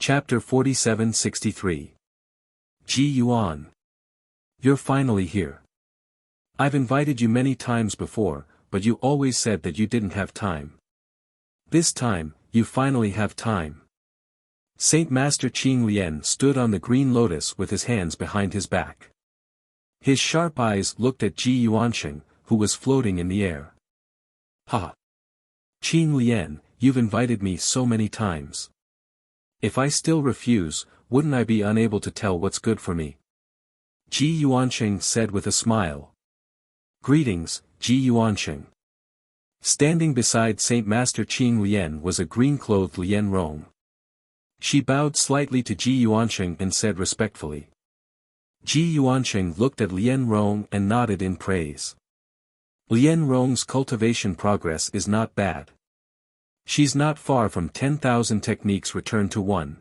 Chapter 4763. Ji Yuan. You're finally here. I've invited you many times before, but you always said that you didn't have time. This time, you finally have time. Saint Master Qing Lian stood on the green lotus with his hands behind his back. His sharp eyes looked at Ji Yuansheng, who was floating in the air. Ha! Qing Lian, you've invited me so many times. If I still refuse, wouldn't I be unable to tell what's good for me? Ji Yuansheng said with a smile. Greetings, Ji Yuansheng. Standing beside Saint Master Qing Lian was a green-clothed Lian Rong. She bowed slightly to Ji Yuansheng and said respectfully. Ji Yuansheng looked at Lian Rong and nodded in praise. Lian Rong's cultivation progress is not bad. She's not far from 10,000 techniques returned to one.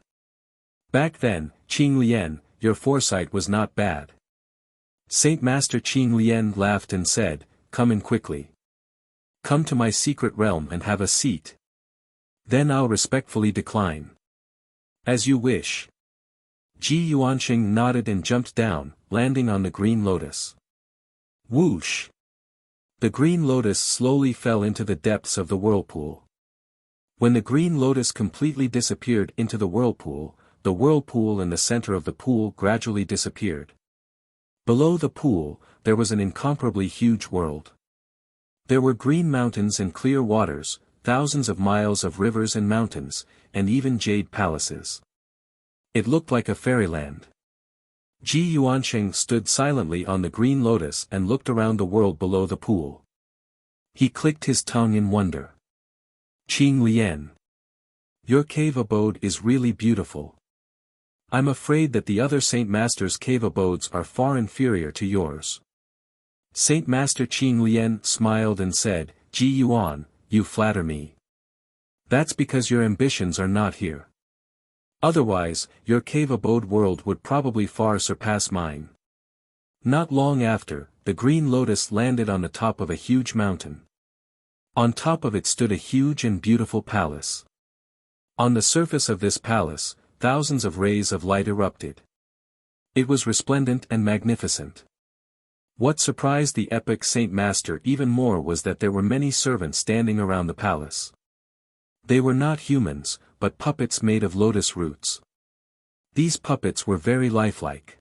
Back then, Qing Lian, your foresight was not bad. Saint Master Qing Lian laughed and said, come in quickly. Come to my secret realm and have a seat. Then I'll respectfully decline. As you wish. Ji Yuansheng nodded and jumped down, landing on the green lotus. Whoosh! The green lotus slowly fell into the depths of the whirlpool. When the green lotus completely disappeared into the whirlpool and the center of the pool gradually disappeared. Below the pool, there was an incomparably huge world. There were green mountains and clear waters, thousands of miles of rivers and mountains, and even jade palaces. It looked like a fairyland. Ji Yuansheng stood silently on the green lotus and looked around the world below the pool. He clicked his tongue in wonder. Qing Lian. Your cave abode is really beautiful. I'm afraid that the other Saint Master's cave abodes are far inferior to yours. Saint Master Qing Lian smiled and said, Ji Yuan, you flatter me. That's because your ambitions are not here. Otherwise, your cave abode world would probably far surpass mine. Not long after, the green lotus landed on the top of a huge mountain. On top of it stood a huge and beautiful palace. On the surface of this palace, thousands of rays of light erupted. It was resplendent and magnificent. What surprised the epic Saint Master even more was that there were many servants standing around the palace. They were not humans, but puppets made of lotus roots. These puppets were very lifelike.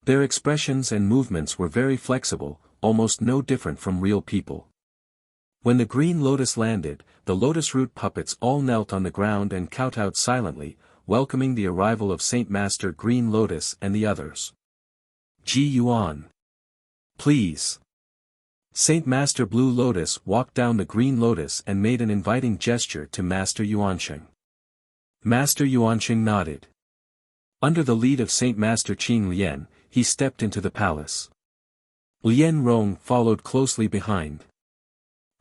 Their expressions and movements were very flexible, almost no different from real people. When the green lotus landed, the lotus root puppets all knelt on the ground and kowtowed silently, welcoming the arrival of Saint Master Green Lotus and the others. Ji Yuan. Please. Saint Master Blue Lotus walked down the green lotus and made an inviting gesture to Master Yuansheng. Master Yuansheng nodded. Under the lead of Saint Master Qing Lian, he stepped into the palace. Lian Rong followed closely behind.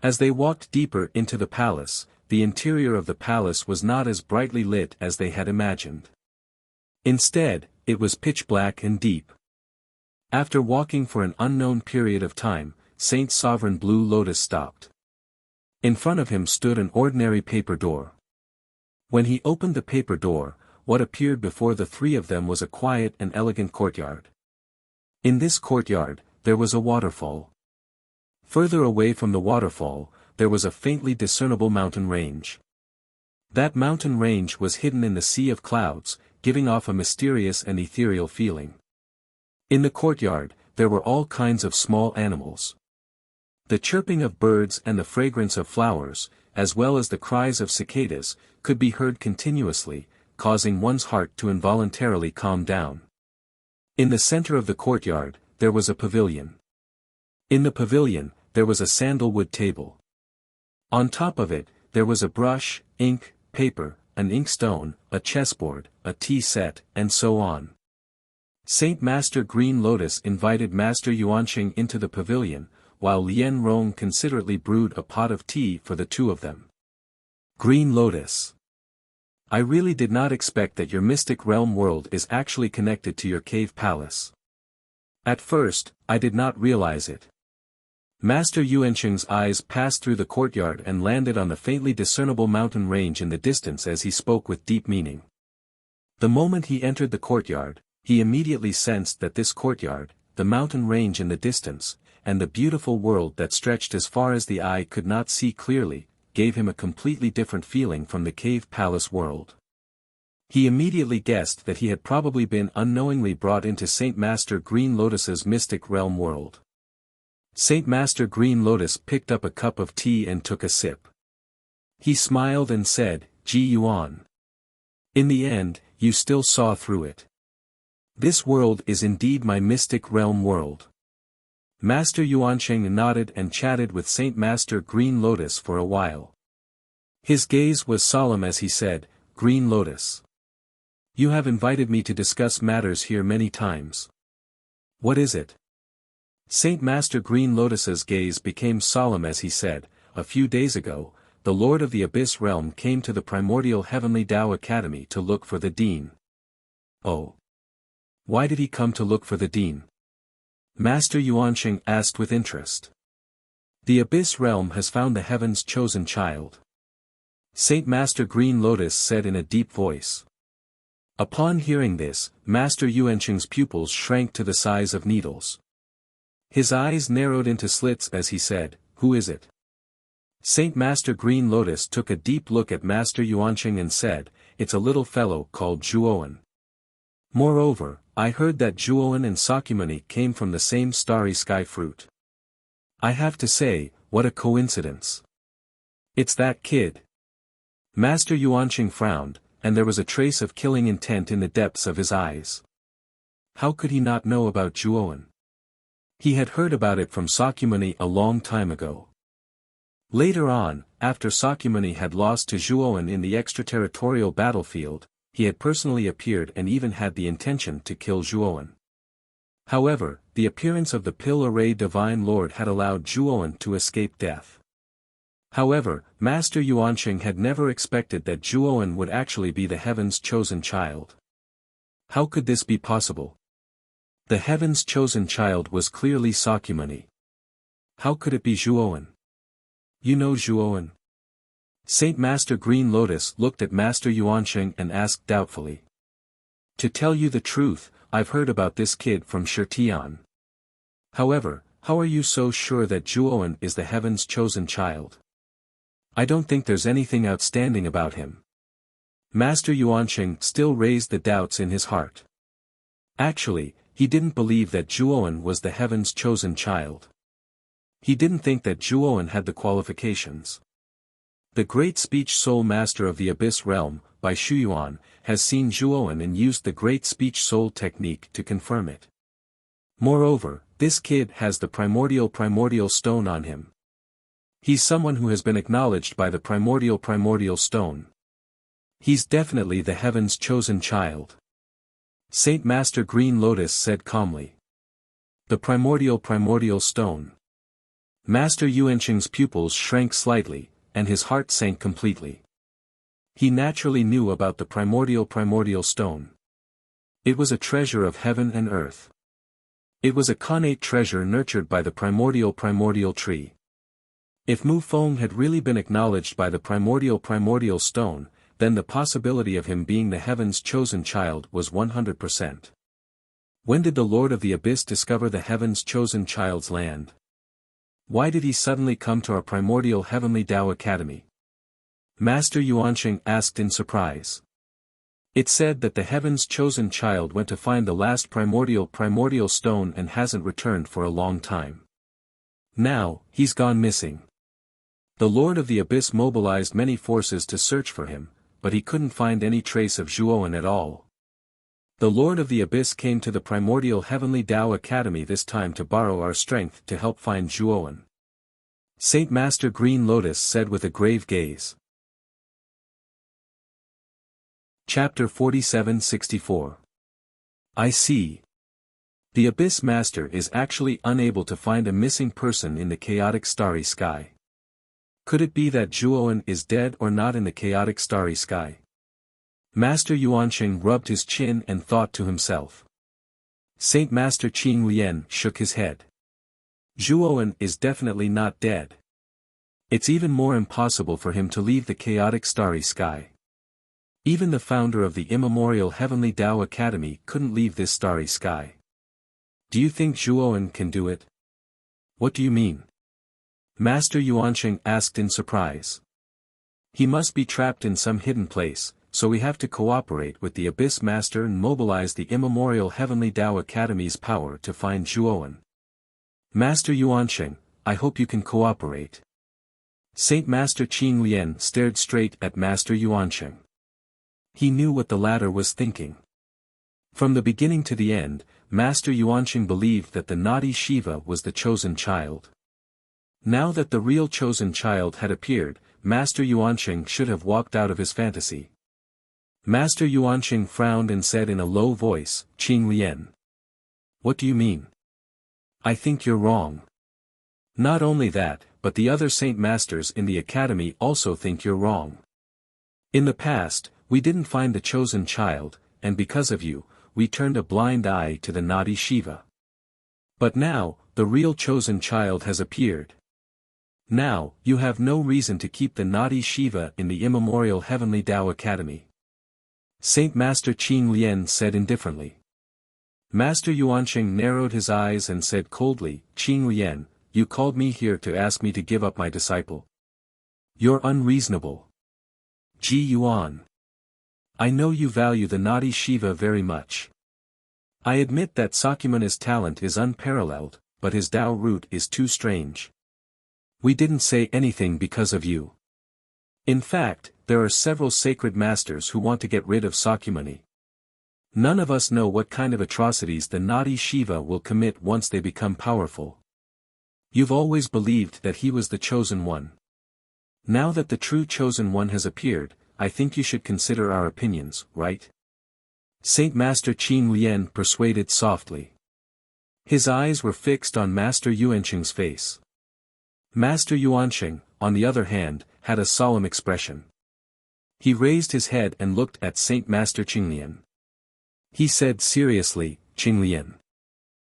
As they walked deeper into the palace, the interior of the palace was not as brightly lit as they had imagined. Instead, it was pitch black and deep. After walking for an unknown period of time, Saint Sovereign Blue Lotus stopped. In front of him stood an ordinary paper door. When he opened the paper door, what appeared before the three of them was a quiet and elegant courtyard. In this courtyard, there was a waterfall. Further away from the waterfall, there was a faintly discernible mountain range. That mountain range was hidden in the sea of clouds, giving off a mysterious and ethereal feeling. In the courtyard, there were all kinds of small animals. The chirping of birds and the fragrance of flowers, as well as the cries of cicadas, could be heard continuously, causing one's heart to involuntarily calm down. In the center of the courtyard, there was a pavilion. In the pavilion, there was a sandalwood table. On top of it, there was a brush, ink, paper, an inkstone, a chessboard, a tea set, and so on. Saint Master Green Lotus invited Master Yuansheng into the pavilion, while Lian Rong considerately brewed a pot of tea for the two of them. Green Lotus. I really did not expect that your mystic realm world is actually connected to your cave palace. At first, I did not realize it. Master Yuansheng's eyes passed through the courtyard and landed on the faintly discernible mountain range in the distance as he spoke with deep meaning. The moment he entered the courtyard, he immediately sensed that this courtyard, the mountain range in the distance, and the beautiful world that stretched as far as the eye could not see clearly, gave him a completely different feeling from the cave palace world. He immediately guessed that he had probably been unknowingly brought into Saint Master Green Lotus's mystic realm world. Saint Master Green Lotus picked up a cup of tea and took a sip. He smiled and said, "Ji Yuan. In the end, you still saw through it. This world is indeed my mystic realm world." Master Yuansheng nodded and chatted with Saint Master Green Lotus for a while. His gaze was solemn as he said, "Green Lotus. You have invited me to discuss matters here many times. What is it?" Saint Master Green Lotus's gaze became solemn as he said, "A few days ago, the Lord of the Abyss Realm came to the Primordial Heavenly Tao Academy to look for the Dean." "Oh. Why did he come to look for the Dean?" Master Yuansheng asked with interest. "The Abyss Realm has found the Heaven's chosen child," Saint Master Green Lotus said in a deep voice. Upon hearing this, Master Yuansheng's pupils shrank to the size of needles. His eyes narrowed into slits as he said, "Who is it?" Saint Master Green Lotus took a deep look at Master Yuansheng and said, "It's a little fellow called Zhuowen. Moreover, I heard that Zhuowen and Sakyamuni came from the same starry sky fruit. I have to say, what a coincidence. It's that kid." Master Yuansheng frowned, and there was a trace of killing intent in the depths of his eyes. How could he not know about Zhuowen? He had heard about it from Sakyamuni a long time ago. Later on, after Sakyamuni had lost to Zhuowen in the extraterritorial battlefield, he had personally appeared and even had the intention to kill Zhuowen. However, the appearance of the Pill-Array Divine Lord had allowed Zhuowen to escape death. However, Master Yuansheng had never expected that Zhuowen would actually be the Heaven's chosen child. How could this be possible? The Heaven's chosen child was clearly Sakyamuni. How could it be Zhuowen? You know Zhuowen? Saint Master Green Lotus looked at Master Yuansheng and asked doubtfully. To tell you the truth, I've heard about this kid from Shirtian. However, how are you so sure that Zhuowen is the Heaven's chosen child? I don't think there's anything outstanding about him. Master Yuansheng still raised the doubts in his heart. Actually, he didn't believe that Zhuowen was the Heaven's chosen child. He didn't think that Zhuowen had the qualifications. The Great Speech Soul Master of the Abyss Realm, by Shuyuan, has seen Zhuowen and used the Great Speech Soul technique to confirm it. Moreover, this kid has the primordial stone on him. He's someone who has been acknowledged by the primordial stone. He's definitely the Heaven's chosen child. Saint Master Green Lotus said calmly. The primordial stone. Master Yuansheng's pupils shrank slightly, and his heart sank completely. He naturally knew about the primordial stone. It was a treasure of heaven and earth. It was a connate treasure nurtured by the primordial tree. If Mu Feng had really been acknowledged by the primordial stone, then the possibility of him being the Heaven's chosen child was 100%. When did the Lord of the Abyss discover the Heaven's chosen child's land? Why did he suddenly come to our primordial heavenly Tao Academy? Master Yuansheng asked in surprise. It said that the Heaven's chosen child went to find the last primordial stone and hasn't returned for a long time. Now, he's gone missing. The Lord of the Abyss mobilized many forces to search for him, but he couldn't find any trace of Zhuowen at all. The Lord of the Abyss came to the primordial heavenly Tao Academy this time to borrow our strength to help find Zhuowen. Saint Master Green Lotus said with a grave gaze. Chapter 47-64. I see. The Abyss Master is actually unable to find a missing person in the chaotic starry sky. Could it be that Zhuowen is dead or not in the chaotic starry sky? Master Yuansheng rubbed his chin and thought to himself. Saint Master Qing Lian shook his head. Zhuowen is definitely not dead. It's even more impossible for him to leave the chaotic starry sky. Even the founder of the immemorial Heavenly Tao Academy couldn't leave this starry sky. Do you think Zhuoan can do it? What do you mean? Master Yuanqing asked in surprise. He must be trapped in some hidden place, so we have to cooperate with the Abyss Master and mobilize the immemorial Heavenly Tao Academy's power to find Zhuoan. Master Yuanqing, I hope you can cooperate. Saint Master Qing Lian stared straight at Master Yuanqing. He knew what the latter was thinking. From the beginning to the end, Master Yuanqing believed that the naughty Shiva was the chosen child. Now that the real chosen child had appeared, Master Yuanqing should have walked out of his fantasy. Master Yuanqing frowned and said in a low voice, Qing Lian. What do you mean? I think you're wrong. Not only that, but the other Saint Masters in the Academy also think you're wrong. In the past, we didn't find the chosen child, and because of you, we turned a blind eye to the naughty Shiva. But now, the real chosen child has appeared. Now, you have no reason to keep the naughty Shiva in the immemorial Heavenly Tao Academy. Saint Master Qing Lian said indifferently. Master Yuanqing narrowed his eyes and said coldly, Qing Lian, you called me here to ask me to give up my disciple. You're unreasonable. Ji Yuan. I know you value the naughty Shiva very much. I admit that Sakyamuni's talent is unparalleled, but his Tao root is too strange. We didn't say anything because of you. In fact, there are several sacred masters who want to get rid of Sakyamuni. None of us know what kind of atrocities the naughty Shiva will commit once they become powerful. You've always believed that he was the chosen one. Now that the true chosen one has appeared, I think you should consider our opinions, right? Saint Master Qing Lian persuaded softly. His eyes were fixed on Master Yuanqing's face. Master Yuanqing, on the other hand, had a solemn expression. He raised his head and looked at Saint Master Qing Lian. He said seriously, Qing Lian.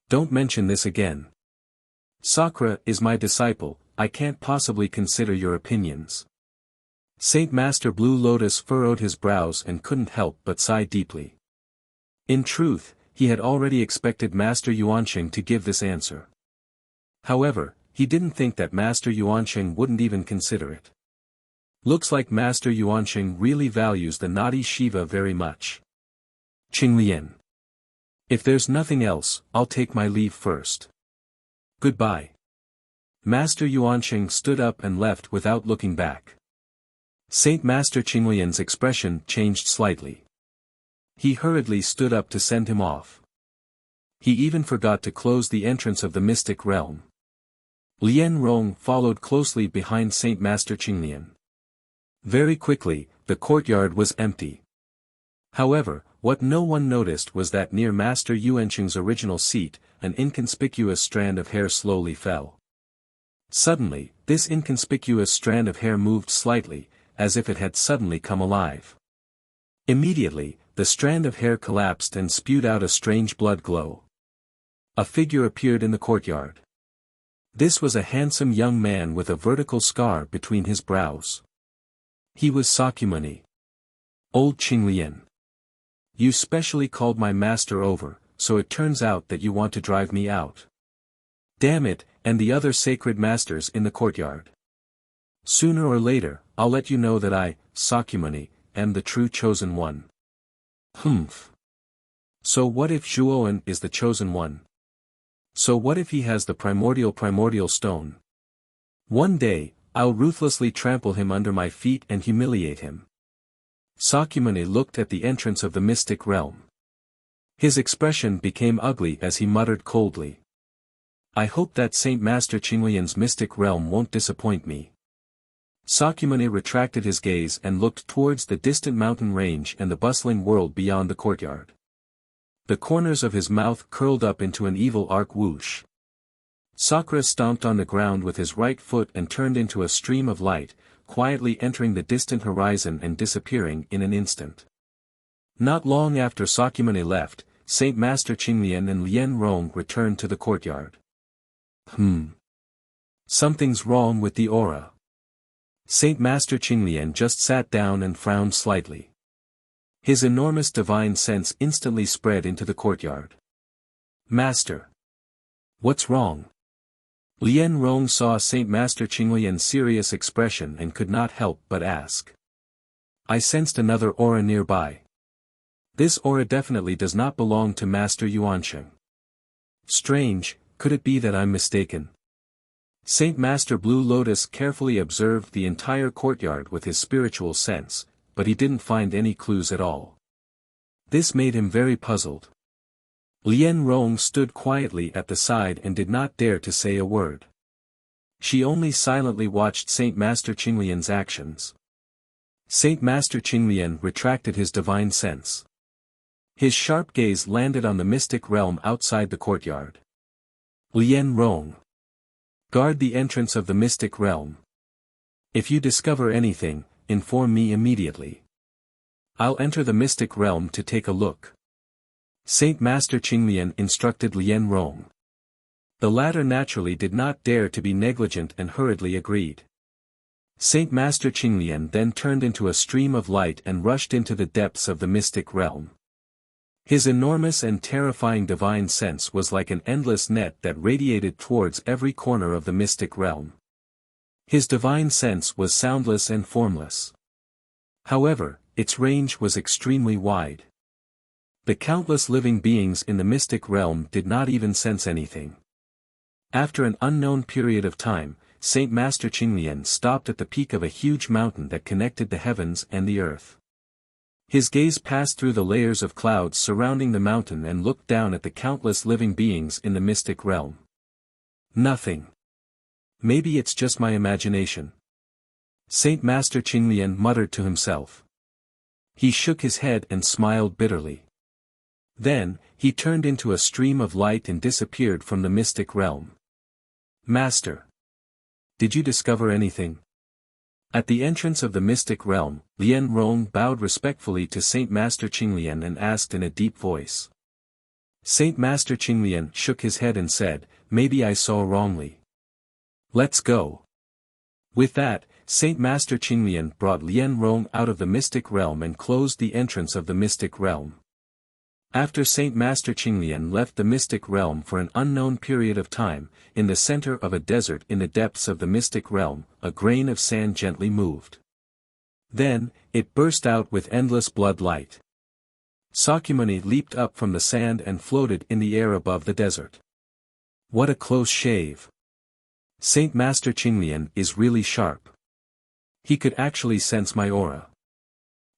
Don't mention this again. Sakura is my disciple, I can't possibly consider your opinions. Saint Master Blue Lotus furrowed his brows and couldn't help but sigh deeply. In truth, he had already expected Master Yuanqing to give this answer. However, he didn't think that Master Yuanqing wouldn't even consider it. Looks like Master Yuanqing really values the naughty Shiva very much. Qing Lian. If there's nothing else, I'll take my leave first. Goodbye. Master Yuanqing stood up and left without looking back. Saint Master Qing Lian's expression changed slightly. He hurriedly stood up to send him off. He even forgot to close the entrance of the mystic realm. Lian Rong followed closely behind Saint Master Qing Lian. Very quickly, the courtyard was empty. However, what no one noticed was that near Master Yuanqing's original seat, an inconspicuous strand of hair slowly fell. Suddenly, this inconspicuous strand of hair moved slightly, as if it had suddenly come alive. Immediately, the strand of hair collapsed and spewed out a strange blood glow. A figure appeared in the courtyard. This was a handsome young man with a vertical scar between his brows. He was Sakyamuni. Old Qing Lian. You specially called my master over, so it turns out that you want to drive me out. Damn it, and the other sacred masters in the courtyard. Sooner or later, I'll let you know that I, Sakyamuni, am the true chosen one. Humph. So what if Zhuoan is the chosen one? So what if he has the primordial stone? One day, I'll ruthlessly trample him under my feet and humiliate him. Sakyamuni looked at the entrance of the mystic realm. His expression became ugly as he muttered coldly. I hope that Saint Master Qing Lian's mystic realm won't disappoint me. Sakyamuni retracted his gaze and looked towards the distant mountain range and the bustling world beyond the courtyard. The corners of his mouth curled up into an evil arc whoosh. Sakura stomped on the ground with his right foot and turned into a stream of light, quietly entering the distant horizon and disappearing in an instant. Not long after Sakyamuni left, Saint Master Qing Lian and Lian Rong returned to the courtyard. Something's wrong with the aura. Saint Master Qing Lian just sat down and frowned slightly. His enormous divine sense instantly spread into the courtyard. Master! What's wrong? Lien Rong saw Saint Master Qinglian's serious expression and could not help but ask. I sensed another aura nearby. This aura definitely does not belong to Master Yuansheng. Strange, could it be that I'm mistaken? Saint Master Blue Lotus carefully observed the entire courtyard with his spiritual sense, but he didn't find any clues at all. This made him very puzzled. Lien Rong stood quietly at the side and did not dare to say a word. She only silently watched Saint Master Qinglian's actions. Saint Master Qinglian retracted his divine sense. His sharp gaze landed on the mystic realm outside the courtyard. Lien Rong. Guard the entrance of the mystic realm. If you discover anything, inform me immediately. I'll enter the mystic realm to take a look. Saint Master Qinglian instructed Lien Rong. The latter naturally did not dare to be negligent and hurriedly agreed. Saint Master Qinglian then turned into a stream of light and rushed into the depths of the mystic realm. His enormous and terrifying divine sense was like an endless net that radiated towards every corner of the mystic realm. His divine sense was soundless and formless. However, its range was extremely wide. The countless living beings in the mystic realm did not even sense anything. After an unknown period of time, Saint Master Qinglian stopped at the peak of a huge mountain that connected the heavens and the earth. His gaze passed through the layers of clouds surrounding the mountain and looked down at the countless living beings in the mystic realm. Nothing. Maybe it's just my imagination. Saint Master Qinglian muttered to himself. He shook his head and smiled bitterly. Then, he turned into a stream of light and disappeared from the mystic realm. Master! Did you discover anything? At the entrance of the mystic realm, Lien Rong bowed respectfully to Saint Master Qinglian and asked in a deep voice. Saint Master Qinglian shook his head and said, maybe I saw wrongly. Let's go. With that, Saint Master Qinglian brought Lien Rong out of the mystic realm and closed the entrance of the mystic realm. After Saint Master Qinglian left the mystic realm for an unknown period of time, in the center of a desert in the depths of the mystic realm, a grain of sand gently moved. Then, it burst out with endless blood light. Sakyamuni leaped up from the sand and floated in the air above the desert. What a close shave! Saint Master Qinglian is really sharp. He could actually sense my aura.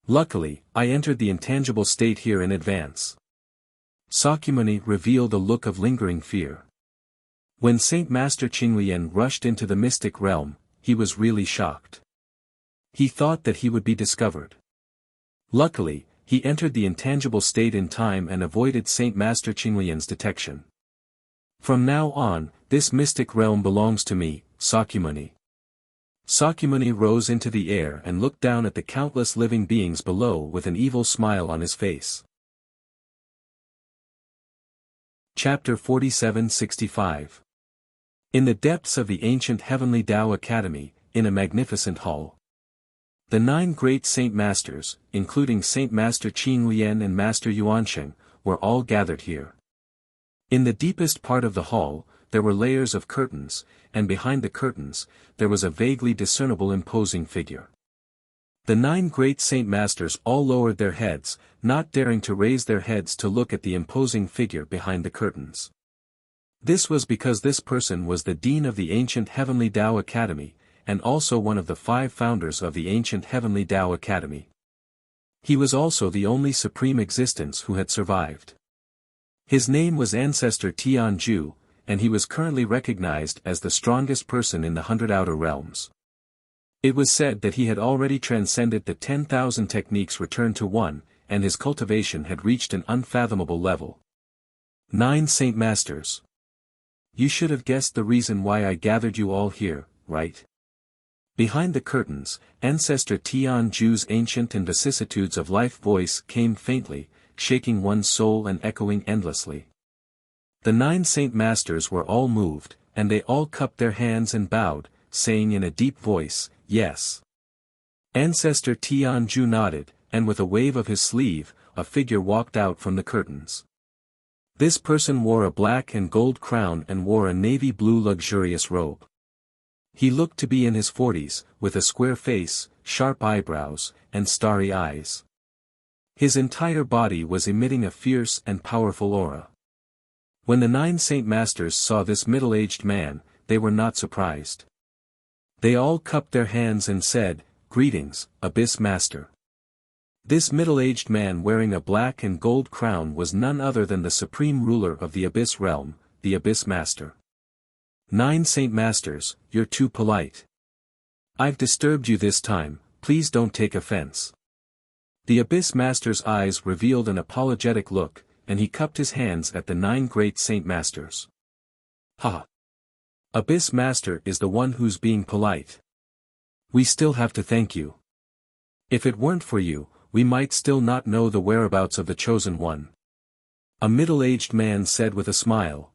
Luckily, I entered the intangible state here in advance. Sakyamuni revealed a look of lingering fear. When Saint Master Qinglian rushed into the mystic realm, he was really shocked. He thought that he would be discovered. Luckily, he entered the intangible state in time and avoided Saint Master Qinglian's detection. From now on, this mystic realm belongs to me, Sakyamuni. Sakyamuni rose into the air and looked down at the countless living beings below with an evil smile on his face. Chapter 47-65. In the depths of the ancient Heavenly Tao Academy, in a magnificent hall. The 9 great Saint Masters, including Saint Master Qin Lian and Master Yuansheng, were all gathered here. In the deepest part of the hall, there were layers of curtains, and behind the curtains, there was a vaguely discernible imposing figure. The 9 great Saint Masters all lowered their heads, not daring to raise their heads to look at the imposing figure behind the curtains. This was because this person was the Dean of the ancient Heavenly Tao Academy, and also one of the 5 founders of the ancient Heavenly Tao Academy. He was also the only supreme existence who had survived. His name was Ancestor Tianju, and he was currently recognized as the strongest person in the 100 Outer Realms. It was said that he had already transcended the 10,000 techniques returned to 1, and his cultivation had reached an unfathomable level. 9 Saint Masters. You should have guessed the reason why I gathered you all here, right? Behind the curtains, Ancestor Tianju's ancient and vicissitudes of life voice came faintly, shaking one's soul and echoing endlessly. The 9 Saint Masters were all moved, and they all cupped their hands and bowed, saying in a deep voice, yes. Ancestor Tianju nodded, and with a wave of his sleeve, a figure walked out from the curtains. This person wore a black and gold crown and wore a navy blue luxurious robe. He looked to be in his 40s, with a square face, sharp eyebrows, and starry eyes. His entire body was emitting a fierce and powerful aura. When the 9 Saint Masters saw this middle-aged man, they were not surprised. They all cupped their hands and said, "Greetings, Abyss Master." This middle-aged man wearing a black and gold crown was none other than the supreme ruler of the Abyss realm, the Abyss Master. 9 Saint Masters, you're too polite. I've disturbed you this time, please don't take offense. The Abyss Master's eyes revealed an apologetic look, and he cupped his hands at the 9 great Saint Masters. Ha! Abyss Master is the one who's being polite. We still have to thank you. If it weren't for you, we might still not know the whereabouts of the Chosen One. A middle-aged man said with a smile.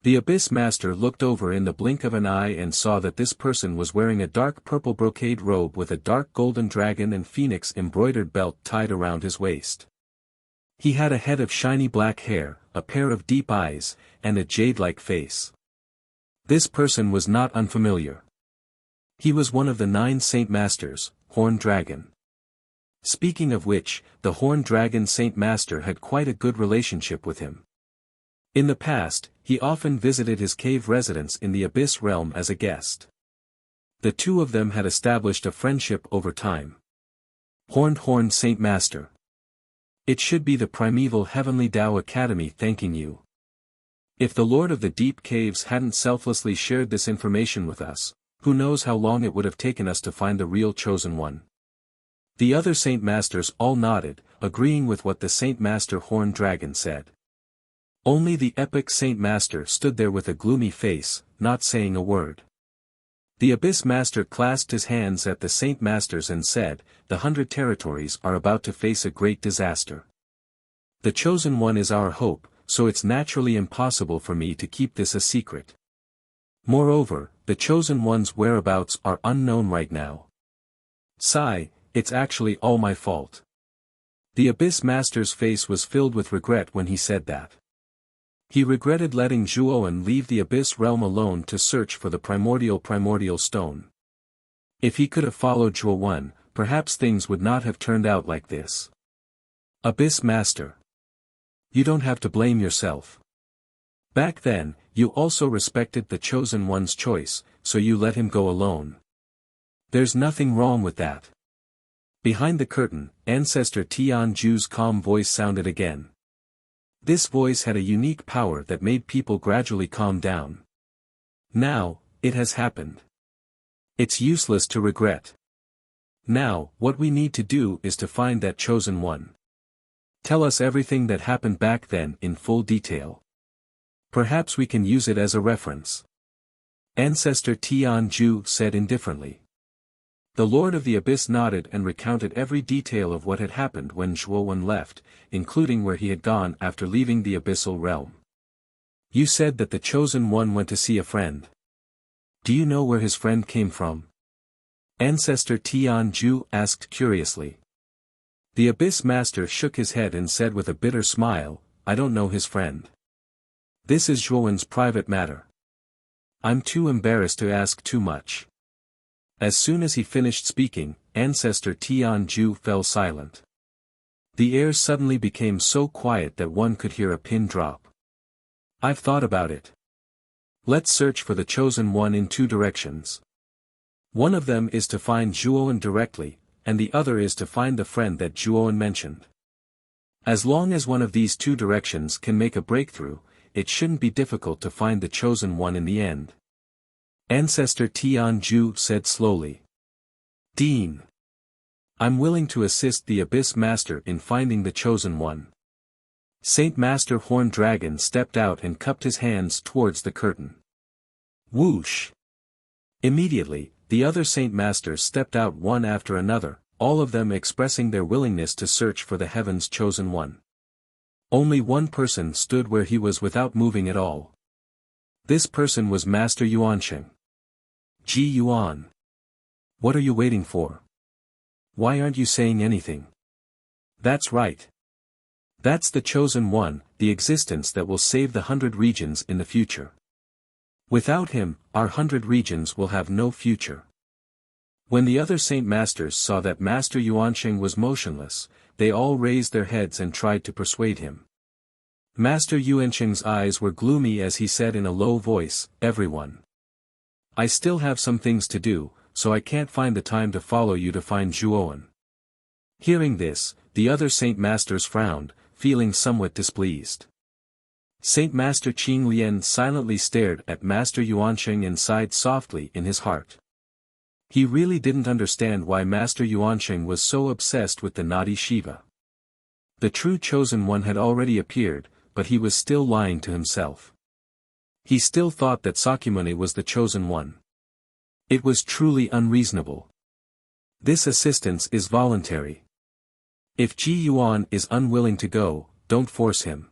The Abyss Master looked over in the blink of an eye and saw that this person was wearing a dark purple brocade robe with a dark golden dragon and phoenix embroidered belt tied around his waist. He had a head of shiny black hair, a pair of deep eyes, and a jade-like face. This person was not unfamiliar. He was one of the 9 Saint Masters, Horned Dragon. Speaking of which, the Horned Dragon Saint Master had quite a good relationship with him. In the past, he often visited his cave residence in the Abyss realm as a guest. The two of them had established a friendship over time. Horned Saint Master. It should be the primeval Heavenly Tao Academy thanking you. If the Lord of the Deep Caves hadn't selflessly shared this information with us, who knows how long it would have taken us to find the real Chosen One. The other Saint Masters all nodded, agreeing with what the Saint Master Horned Dragon said. Only the epic Saint Master stood there with a gloomy face, not saying a word. The Abyss Master clasped his hands at the Saint Masters and said, "The 100 territories are about to face a great disaster. The Chosen One is our hope, so it's naturally impossible for me to keep this a secret. Moreover, the Chosen One's whereabouts are unknown right now. Sigh, it's actually all my fault." The Abyss Master's face was filled with regret when he said that. He regretted letting Zhuoan leave the Abyss realm alone to search for the primordial stone. If he could have followed Zhuoan, perhaps things would not have turned out like this. Abyss Master. You don't have to blame yourself. Back then, you also respected the Chosen One's choice, so you let him go alone. There's nothing wrong with that. Behind the curtain, Ancestor Tianju's calm voice sounded again. This voice had a unique power that made people gradually calm down. Now, it has happened. It's useless to regret. Now, what we need to do is to find that Chosen One. Tell us everything that happened back then in full detail. Perhaps we can use it as a reference. Ancestor Tianju said indifferently. The Lord of the Abyss nodded and recounted every detail of what had happened when Zhuoan left, including where he had gone after leaving the Abyssal realm. You said that the Chosen One went to see a friend. Do you know where his friend came from? Ancestor Tianju asked curiously. The Abyss Master shook his head and said with a bitter smile, "I don't know his friend. This is Zhuoan's private matter. I'm too embarrassed to ask too much." As soon as he finished speaking, Ancestor Tianju fell silent. The air suddenly became so quiet that one could hear a pin drop. I've thought about it. Let's search for the Chosen One in 2 directions. One of them is to find Zhuoan directly, and the other is to find the friend that Zhuoan mentioned. As long as one of these 2 directions can make a breakthrough, it shouldn't be difficult to find the Chosen One in the end. Ancestor Tianju said slowly. Dean. I'm willing to assist the Abyss Master in finding the Chosen One. Saint Master Horned Dragon stepped out and cupped his hands towards the curtain. Whoosh! Immediately, the other Saint Masters stepped out one after another, all of them expressing their willingness to search for the Heaven's Chosen One. Only one person stood where he was without moving at all. This person was Master Yuansheng. Ji Yuan. What are you waiting for? Why aren't you saying anything? That's right. That's the chosen one, the existence that will save the 100 regions in the future. Without him, our 100 regions will have no future. When the other Saint Masters saw that Master Yuansheng was motionless, they all raised their heads and tried to persuade him. Master Yuansheng's eyes were gloomy as he said in a low voice, "Everyone. I still have some things to do, so I can't find the time to follow you to find Zhuoan." Hearing this, the other Saint Masters frowned, feeling somewhat displeased. Saint Master Qing Lian silently stared at Master Yuansheng and sighed softly in his heart. He really didn't understand why Master Yuansheng was so obsessed with the naughty Shiva. The true chosen one had already appeared, but he was still lying to himself. He still thought that Sakyamuni was the chosen one. It was truly unreasonable. This assistance is voluntary. If Ji Yuan is unwilling to go, don't force him.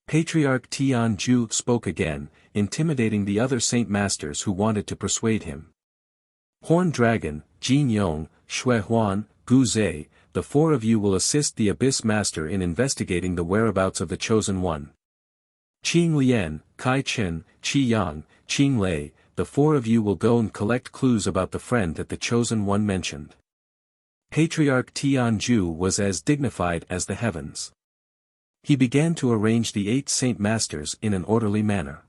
Patriarch Tianju spoke again, intimidating the other Saint Masters who wanted to persuade him. Horn Dragon, Jin Yong, Shui Huan, Gu Zhe, the four of you will assist the Abyss Master in investigating the whereabouts of the Chosen One. Qing Lian, Kai Chen, Qi Yang, Qing Lei, the four of you will go and collect clues about the friend that the Chosen One mentioned. Patriarch Tianju was as dignified as the heavens. He began to arrange the 8 Saint Masters in an orderly manner.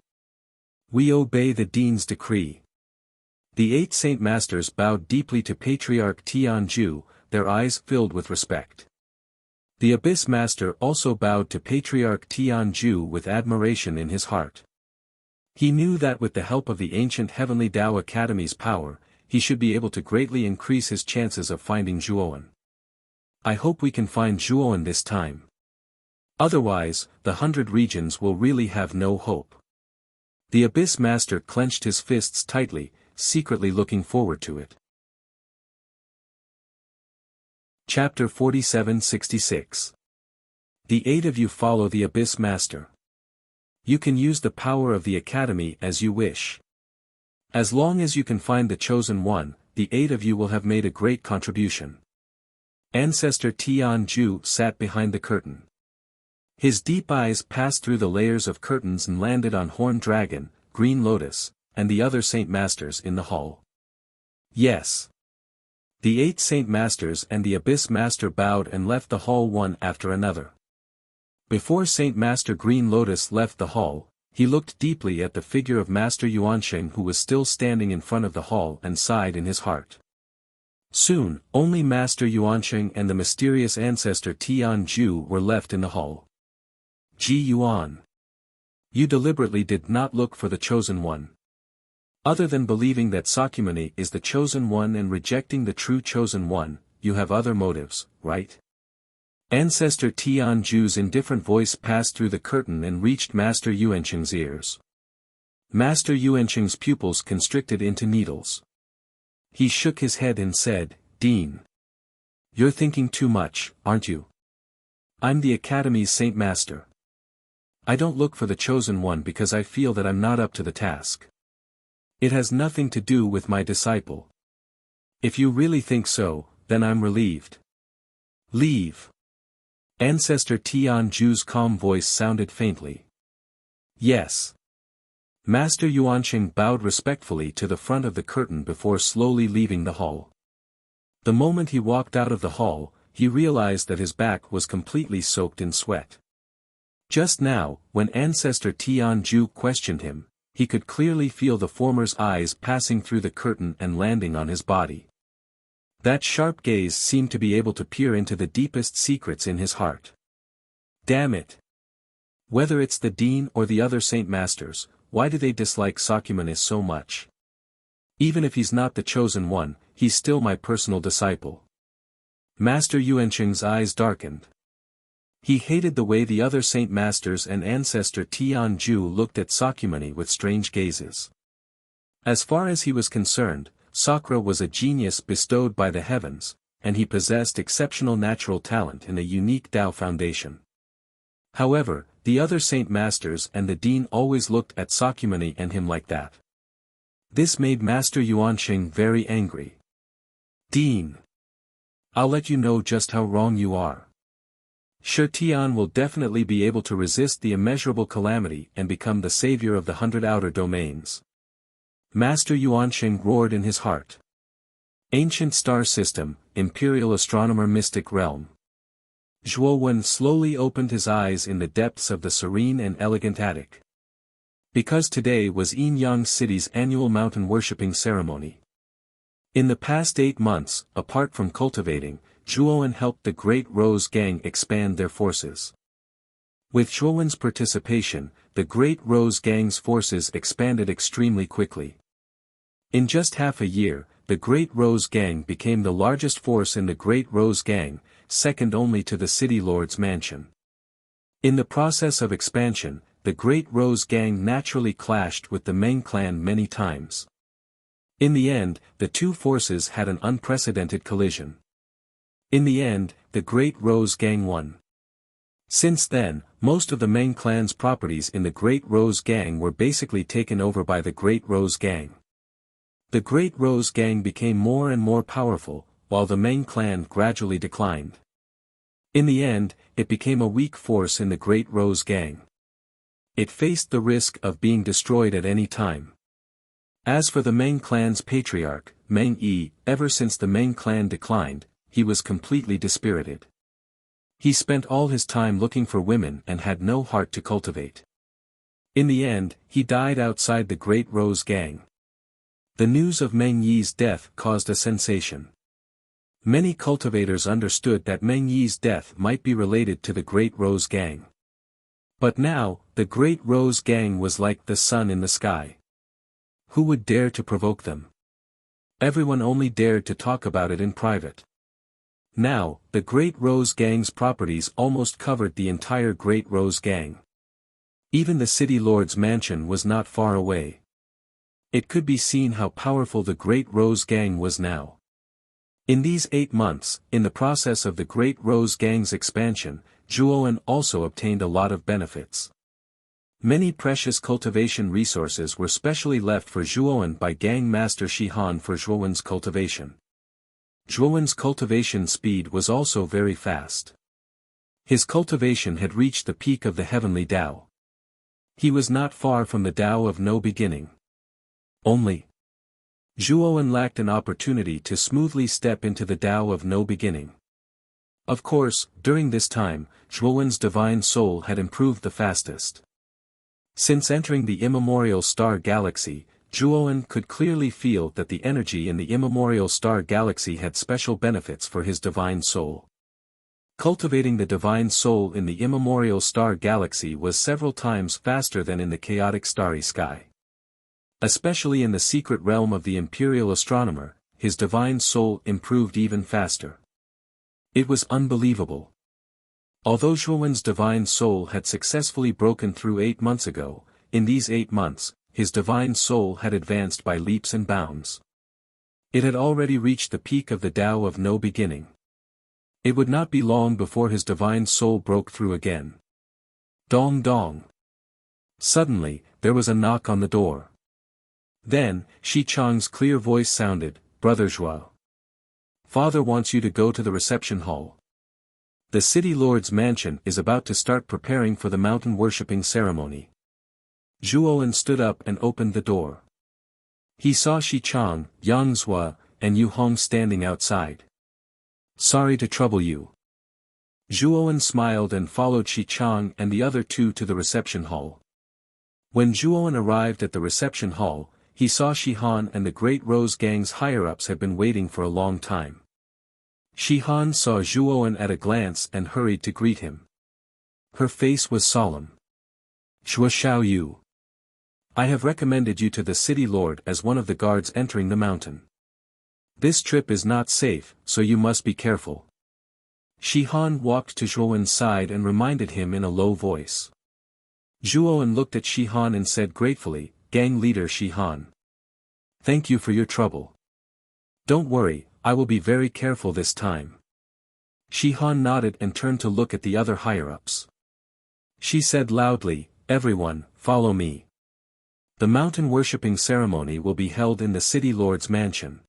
We obey the Dean's decree. The 8 Saint Masters bowed deeply to Patriarch Tianju, their eyes filled with respect. The Abyss Master also bowed to Patriarch Tianju with admiration in his heart. He knew that with the help of the ancient Heavenly Tao Academy's power, he should be able to greatly increase his chances of finding Zhuoan. I hope we can find Zhuoan this time. Otherwise, the 100 regions will really have no hope. The Abyss Master clenched his fists tightly, secretly looking forward to it. Chapter 47-66. The 8 of you follow the Abyss Master. You can use the power of the Academy as you wish. As long as you can find the Chosen One, the 8 of you will have made a great contribution. Ancestor Tianju sat behind the curtain. His deep eyes passed through the layers of curtains and landed on Horned Dragon, Green Lotus, and the other Saint Masters in the hall. Yes. The 8 Saint Masters and the Abyss Master bowed and left the hall one after another. Before Saint Master Green Lotus left the hall, he looked deeply at the figure of Master Yuansheng who was still standing in front of the hall and sighed in his heart. Soon, only Master Yuansheng and the mysterious ancestor Tianju were left in the hall. Ji Yuan. You deliberately did not look for the Chosen One. Other than believing that Sakyamuni is the Chosen One and rejecting the true Chosen One, you have other motives, right? Ancestor Tianju's indifferent voice passed through the curtain and reached Master Yuansheng's ears. Master Yuansheng's pupils constricted into needles. He shook his head and said, "Dean. You're thinking too much, aren't you? I'm the Academy's Saint Master. I don't look for the Chosen One because I feel that I'm not up to the task. It has nothing to do with my disciple. If you really think so, then I'm relieved. Leave." Ancestor Tianju's calm voice sounded faintly. Yes. Master Yuansheng bowed respectfully to the front of the curtain before slowly leaving the hall. The moment he walked out of the hall, he realized that his back was completely soaked in sweat. Just now, when Ancestor Tianju questioned him, he could clearly feel the former's eyes passing through the curtain and landing on his body. That sharp gaze seemed to be able to peer into the deepest secrets in his heart. Damn it! Whether it's the Dean or the other Saint Masters, why do they dislike Sakyamuni so much? Even if he's not the Chosen One, he's still my personal disciple. Master Yuansheng's eyes darkened. He hated the way the other Saint Masters and Ancestor Tianju looked at Sakyamuni with strange gazes. As far as he was concerned, Sakra was a genius bestowed by the heavens, and he possessed exceptional natural talent in a unique Tao foundation. However, the other Saint Masters and the Dean always looked at Sakyamuni and him like that. This made Master Yuansheng very angry. Dean! I'll let you know just how wrong you are. Shi Tian will definitely be able to resist the immeasurable calamity and become the savior of the 100 outer domains. Master Yuanqing roared in his heart. Ancient star system, imperial astronomer mystic realm. Zhuo Wen slowly opened his eyes in the depths of the serene and elegant attic. Because today was Yinyang City's annual mountain worshipping ceremony. In the past 8 months, apart from cultivating, Zhuo Wen helped the Great Rose Gang expand their forces. With Zhuo Wen's participation, the Great Rose Gang's forces expanded extremely quickly. In just half a year, the Great Rose Gang became the largest force in the Great Rose Gang, second only to the City Lord's mansion. In the process of expansion, the Great Rose Gang naturally clashed with the Meng clan many times. In the end, the two forces had an unprecedented collision. In the end, the Great Rose Gang won. Since then, most of the Meng clan's properties in the Great Rose Gang were basically taken over by the Great Rose Gang. The Great Rose Gang became more and more powerful, while the Meng clan gradually declined. In the end, it became a weak force in the Great Rose Gang. It faced the risk of being destroyed at any time. As for the Meng clan's patriarch, Meng Yi, ever since the Meng clan declined, he was completely dispirited. He spent all his time looking for women and had no heart to cultivate. In the end, he died outside the Great Rose Gang. The news of Meng Yi's death caused a sensation. Many cultivators understood that Meng Yi's death might be related to the Great Rose Gang. But now, the Great Rose Gang was like the sun in the sky. Who would dare to provoke them? Everyone only dared to talk about it in private. Now, the Great Rose Gang's properties almost covered the entire Great Rose Gang. Even the City Lord's mansion was not far away. It could be seen how powerful the Great Rose Gang was now. In these 8 months, in the process of the Great Rose Gang's expansion, Zhuo Wen also obtained a lot of benefits. Many precious cultivation resources were specially left for Zhuo Wen by Gang Master Shi Han for Zhuo Wen's cultivation. Zhuo Wen's cultivation speed was also very fast. His cultivation had reached the peak of the heavenly Tao. He was not far from the Tao of no beginning. Only Zhuo Wen lacked an opportunity to smoothly step into the Tao of no beginning. Of course, during this time, Zhuo Wen's divine soul had improved the fastest. Since entering the immemorial star galaxy, Zhuo Wen could clearly feel that the energy in the immemorial star galaxy had special benefits for his divine soul. Cultivating the divine soul in the immemorial star galaxy was several times faster than in the chaotic starry sky. Especially in the secret realm of the imperial astronomer, his divine soul improved even faster. It was unbelievable. Although Zhuo Wen's divine soul had successfully broken through 8 months ago, in these 8 months, his divine soul had advanced by leaps and bounds. It had already reached the peak of the Tao of no beginning. It would not be long before his divine soul broke through again. Dong dong. Suddenly, there was a knock on the door. Then, Shi Chang's clear voice sounded, "Brother Zhuo. Father wants you to go to the reception hall. The City Lord's mansion is about to start preparing for the mountain worshipping ceremony." Zhuo Wen stood up and opened the door. He saw Shi Chang, Yang Zhua, and Yu Hong standing outside. "Sorry to trouble you." Zhuo Wen smiled and followed Shi Chang and the other two to the reception hall. When Zhuo Wen arrived at the reception hall, he saw Shi Han and the Great Rose Gang's higher-ups had been waiting for a long time. Shi Han saw Zhuo Wen at a glance and hurried to greet him. Her face was solemn. "Zhuo Xiaoyu. I have recommended you to the City Lord as one of the guards entering the mountain. This trip is not safe, so you must be careful." Shi Han walked to Zhuo Wen's side and reminded him in a low voice. Zhuo Wen looked at Shi Han and said gratefully, "Gang leader Shi Han. Thank you for your trouble. Don't worry, I will be very careful this time." Shi Han nodded and turned to look at the other higher-ups. She said loudly, "Everyone, follow me. The mountain worshipping ceremony will be held in the City Lord's mansion.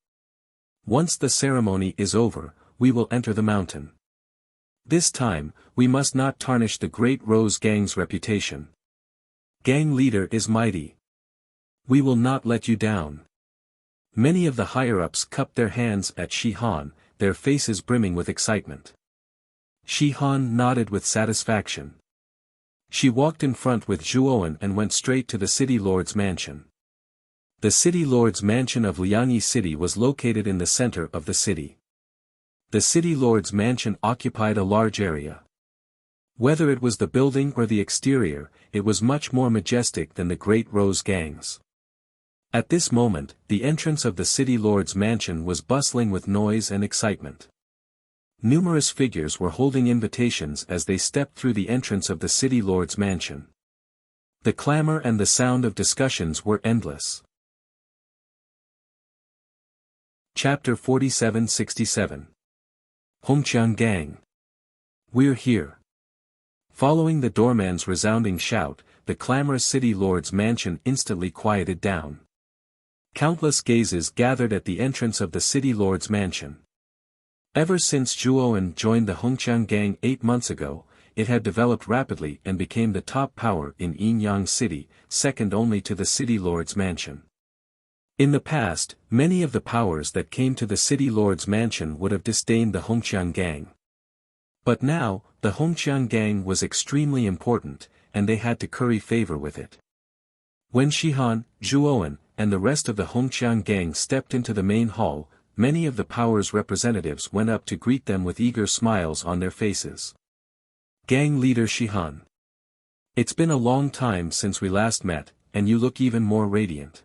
Once the ceremony is over, we will enter the mountain. This time, we must not tarnish the Great Rose Gang's reputation. Gang leader is mighty. We will not let you down. Many of the higher-ups cupped their hands at Shi Han, their faces brimming with excitement. Shi Han nodded with satisfaction. She walked in front with Zhuowen and went straight to the city lord's mansion. The city lord's mansion of Liangyi City was located in the center of the city. The city lord's mansion occupied a large area. Whether it was the building or the exterior, it was much more majestic than the Great Rose Gang's. At this moment, the entrance of the city lord's mansion was bustling with noise and excitement. Numerous figures were holding invitations as they stepped through the entrance of the city lord's mansion. The clamor and the sound of discussions were endless. Chapter 47-67 Hongqiang Gang. We're here. Following the doorman's resounding shout, the clamorous city lord's mansion instantly quieted down. Countless gazes gathered at the entrance of the city lord's mansion. Ever since Zhuowen joined the Hongqiang Gang 8 months ago, it had developed rapidly and became the top power in Yinyang City, second only to the city lord's mansion. In the past, many of the powers that came to the city lord's mansion would have disdained the Hongqiang Gang. But now, the Hongqiang Gang was extremely important, and they had to curry favor with it. When Shihan, Zhuowen, and the rest of the Hongqiang Gang stepped into the main hall, many of the power's representatives went up to greet them with eager smiles on their faces. Gang leader Shihan. It's been a long time since we last met, and you look even more radiant.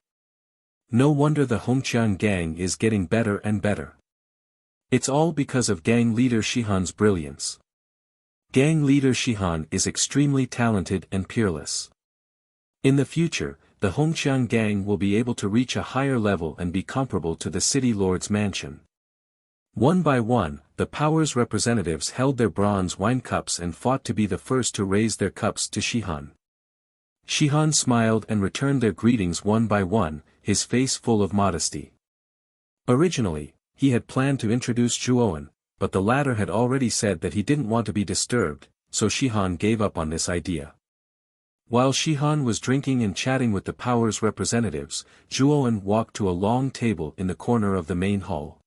No wonder the Hongqiang Gang is getting better and better. It's all because of gang leader Shihan's brilliance. Gang leader Shihan is extremely talented and peerless. In the future, the Hongqiang Gang will be able to reach a higher level and be comparable to the city lord's mansion. One by one, the power's representatives held their bronze wine cups and fought to be the first to raise their cups to Shihan. Shihan smiled and returned their greetings one by one, his face full of modesty. Originally, he had planned to introduce Zhuowen, but the latter had already said that he didn't want to be disturbed, so Shihan gave up on this idea. While Shihan was drinking and chatting with the power's representatives, Zhuowen walked to a long table in the corner of the main hall.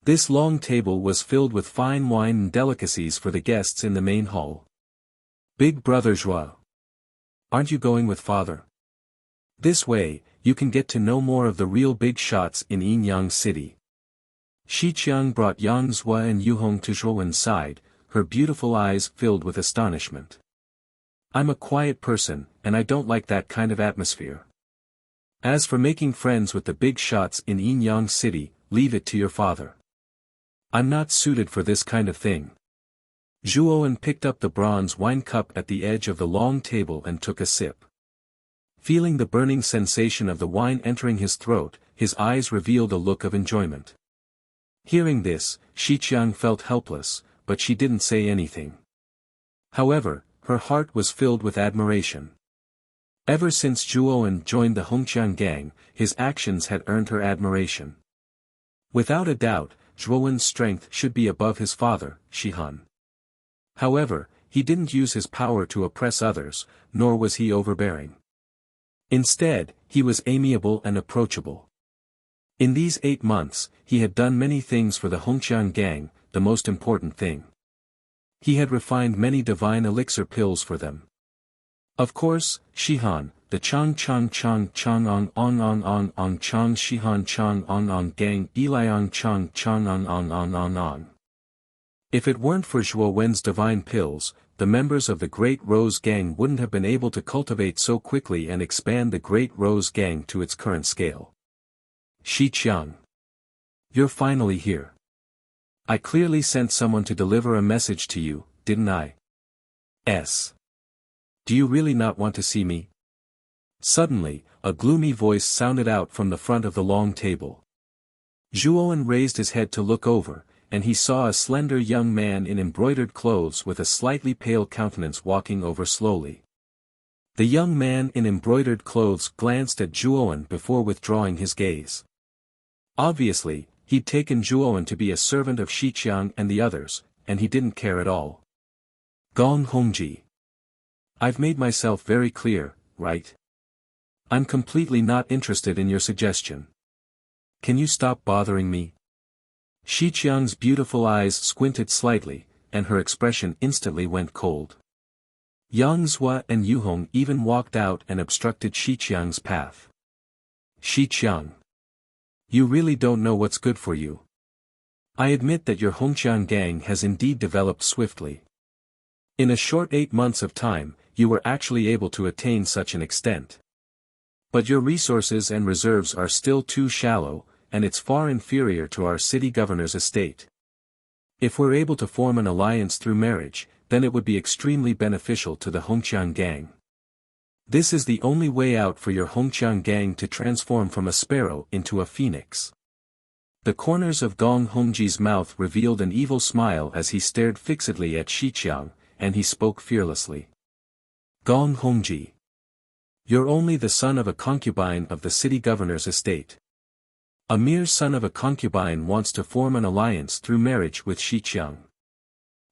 This long table was filled with fine wine and delicacies for the guests in the main hall. Big brother Zhuo. Aren't you going with father? This way, you can get to know more of the real big shots in Yinyang City. Shiqiang brought Yang Zhua and Yuhong to Zhuowen's side, her beautiful eyes filled with astonishment. I'm a quiet person, and I don't like that kind of atmosphere. As for making friends with the big shots in Yinyang City, leave it to your father. I'm not suited for this kind of thing. Zhuowen picked up the bronze wine cup at the edge of the long table and took a sip. Feeling the burning sensation of the wine entering his throat, his eyes revealed a look of enjoyment. Hearing this, Shiqiang felt helpless, but she didn't say anything. However, her heart was filled with admiration. Ever since Zhuowen joined the Hongqiang Gang, his actions had earned her admiration. Without a doubt, Zhuowen's strength should be above his father, Shihan. However, he didn't use his power to oppress others, nor was he overbearing. Instead, he was amiable and approachable. In these 8 months, he had done many things for the Hongqiang Gang, the most important thing. He had refined many divine elixir pills for them. Of course, Shihan, the Chang Chang Chang Chang Ong Chang Shihan Chang Ong Gang Eliang Chang Chang Ong. If it weren't for Zhuowen's divine pills, the members of the Great Rose Gang wouldn't have been able to cultivate so quickly and expand the Great Rose Gang to its current scale. Shiqiang. You're finally here. I clearly sent someone to deliver a message to you, didn't I? Do you really not want to see me? Suddenly, a gloomy voice sounded out from the front of the long table. Zhuowen raised his head to look over, and he saw a slender young man in embroidered clothes with a slightly pale countenance walking over slowly. The young man in embroidered clothes glanced at Zhuowen before withdrawing his gaze. Obviously, he'd taken Zhuowen to be a servant of Shiqiang and the others, and he didn't care at all. Gong Hongji. I've made myself very clear, right? I'm completely not interested in your suggestion. Can you stop bothering me? Shiqiang's beautiful eyes squinted slightly, and her expression instantly went cold. Yang Zhua and Yu Hong even walked out and obstructed Shiqiang's path. Shiqiang. You really don't know what's good for you. I admit that your Hongqiang gang has indeed developed swiftly. In a short 8 months of time, you were actually able to attain such an extent. But your resources and reserves are still too shallow, and it's far inferior to our city governor's estate. If we're able to form an alliance through marriage, then it would be extremely beneficial to the Hongqiang gang. This is the only way out for your Hongqiang gang to transform from a sparrow into a phoenix. The corners of Gong Hongji's mouth revealed an evil smile as he stared fixedly at Shiqiang, and he spoke fearlessly. Gong Hongji. You're only the son of a concubine of the city governor's estate. A mere son of a concubine wants to form an alliance through marriage with Shiqiang.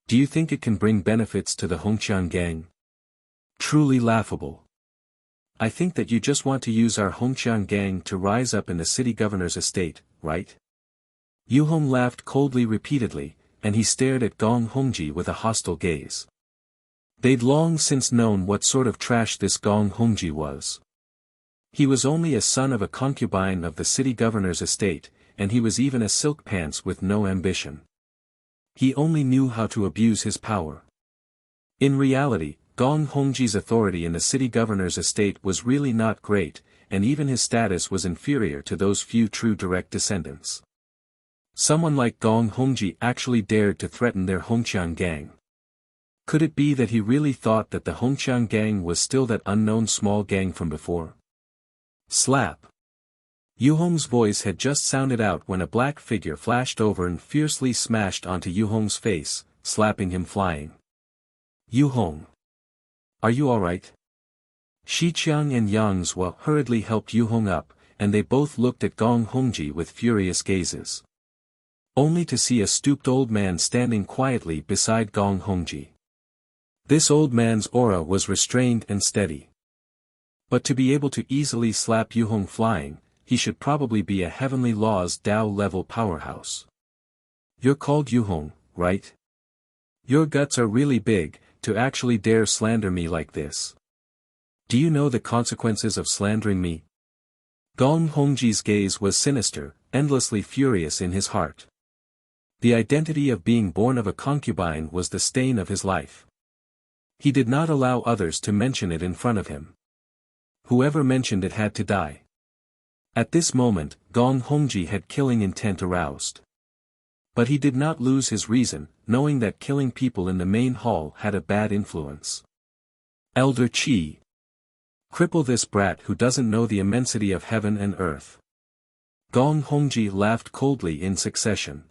Do you think it can bring benefits to the Hongqiang gang? Truly laughable. I think that you just want to use our Hongqiang gang to rise up in the city governor's estate, right? Yu Hong laughed coldly repeatedly, and he stared at Gong Hongji with a hostile gaze. They'd long since known what sort of trash this Gong Hongji was. He was only a son of a concubine of the city governor's estate, and he was even a silk pants with no ambition. He only knew how to abuse his power. In reality, Gong Hongji's authority in the city governor's estate was really not great, and even his status was inferior to those few true direct descendants. Someone like Gong Hongji actually dared to threaten their Hongqiang gang. Could it be that he really thought that the Hongqiang gang was still that unknown small gang from before? Slap. Yu Hong's voice had just sounded out when a black figure flashed over and fiercely smashed onto Yu Hong's face, slapping him flying. Yu Hong. Are you alright? Shiqiang and Yang Zhua hurriedly helped Yu Hong up, and they both looked at Gong Hongji with furious gazes. Only to see a stooped old man standing quietly beside Gong Hongji. This old man's aura was restrained and steady. But to be able to easily slap Yu Hong flying, he should probably be a Heavenly Laws Tao-level powerhouse. You're called Yu Hong, right? Your guts are really big, to actually dare slander me like this. Do you know the consequences of slandering me? Gong Hongji's gaze was sinister, endlessly furious in his heart. The identity of being born of a concubine was the stain of his life. He did not allow others to mention it in front of him. Whoever mentioned it had to die. At this moment, Gong Hongji had killing intent aroused. But he did not lose his reason, knowing that killing people in the main hall had a bad influence. Elder Qi. Cripple this brat who doesn't know the immensity of heaven and earth. Gong Hongji laughed coldly in succession.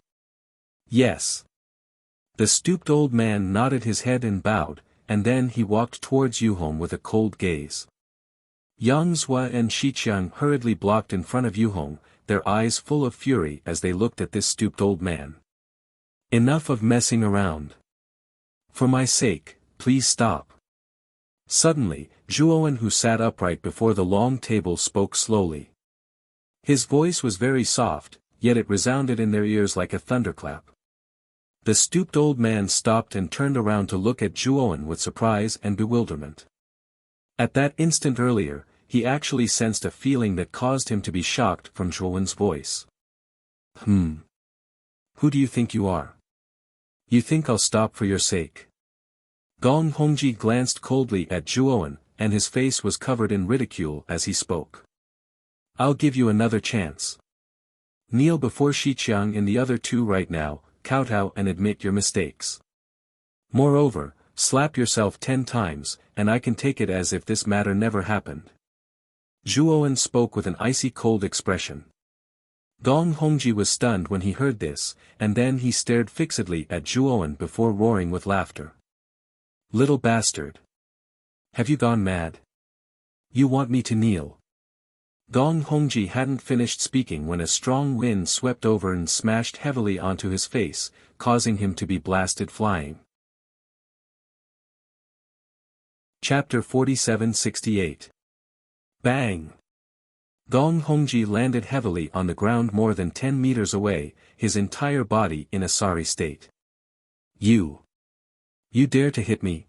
Yes. The stooped old man nodded his head and bowed, and then he walked towards Yu Hong with a cold gaze. Yang Zhua and Shiqiang hurriedly blocked in front of Yu Hong, their eyes full of fury as they looked at this stooped old man. Enough of messing around. For my sake, please stop. Suddenly, Zhuowen, who sat upright before the long table, spoke slowly. His voice was very soft, yet it resounded in their ears like a thunderclap. The stooped old man stopped and turned around to look at Zhuowen with surprise and bewilderment. At that instant earlier, he actually sensed a feeling that caused him to be shocked from Zhuowen's voice. Who do you think you are? You think I'll stop for your sake? Gong Hongji glanced coldly at Zhuowen, and his face was covered in ridicule as he spoke. I'll give you another chance. Kneel before Shiqiang and the other two right now, kowtow and admit your mistakes. Moreover, slap yourself 10 times, and I can take it as if this matter never happened. Zhuowen spoke with an icy cold expression. Gong Hongji was stunned when he heard this, and then he stared fixedly at Zhuowen before roaring with laughter. Little bastard. Have you gone mad? You want me to kneel? Gong Hongji hadn't finished speaking when a strong wind swept over and smashed heavily onto his face, causing him to be blasted flying. Chapter 4768. Bang! Gong Hongji landed heavily on the ground more than 10 meters away, his entire body in a sorry state. You dare to hit me?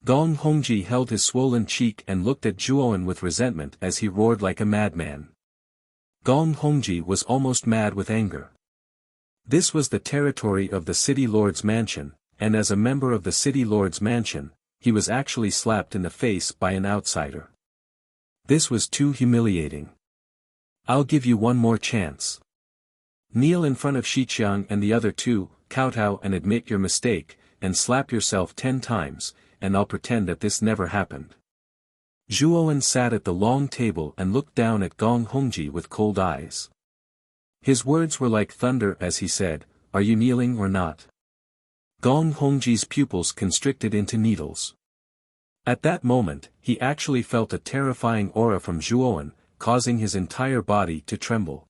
Gong Hongji held his swollen cheek and looked at Zhuowen with resentment as he roared like a madman. Gong Hongji was almost mad with anger. This was the territory of the city lord's mansion, and as a member of the city lord's mansion, he was actually slapped in the face by an outsider. This was too humiliating. I'll give you one more chance. Kneel in front of Shiqiang and the other two, kowtow and admit your mistake, and slap yourself 10 times, and I'll pretend that this never happened. Zhuowen sat at the long table and looked down at Gong Hongji with cold eyes. His words were like thunder as he said, "Are you kneeling or not?" Gong Hongji's pupils constricted into needles. At that moment, he actually felt a terrifying aura from Zhuowen, causing his entire body to tremble.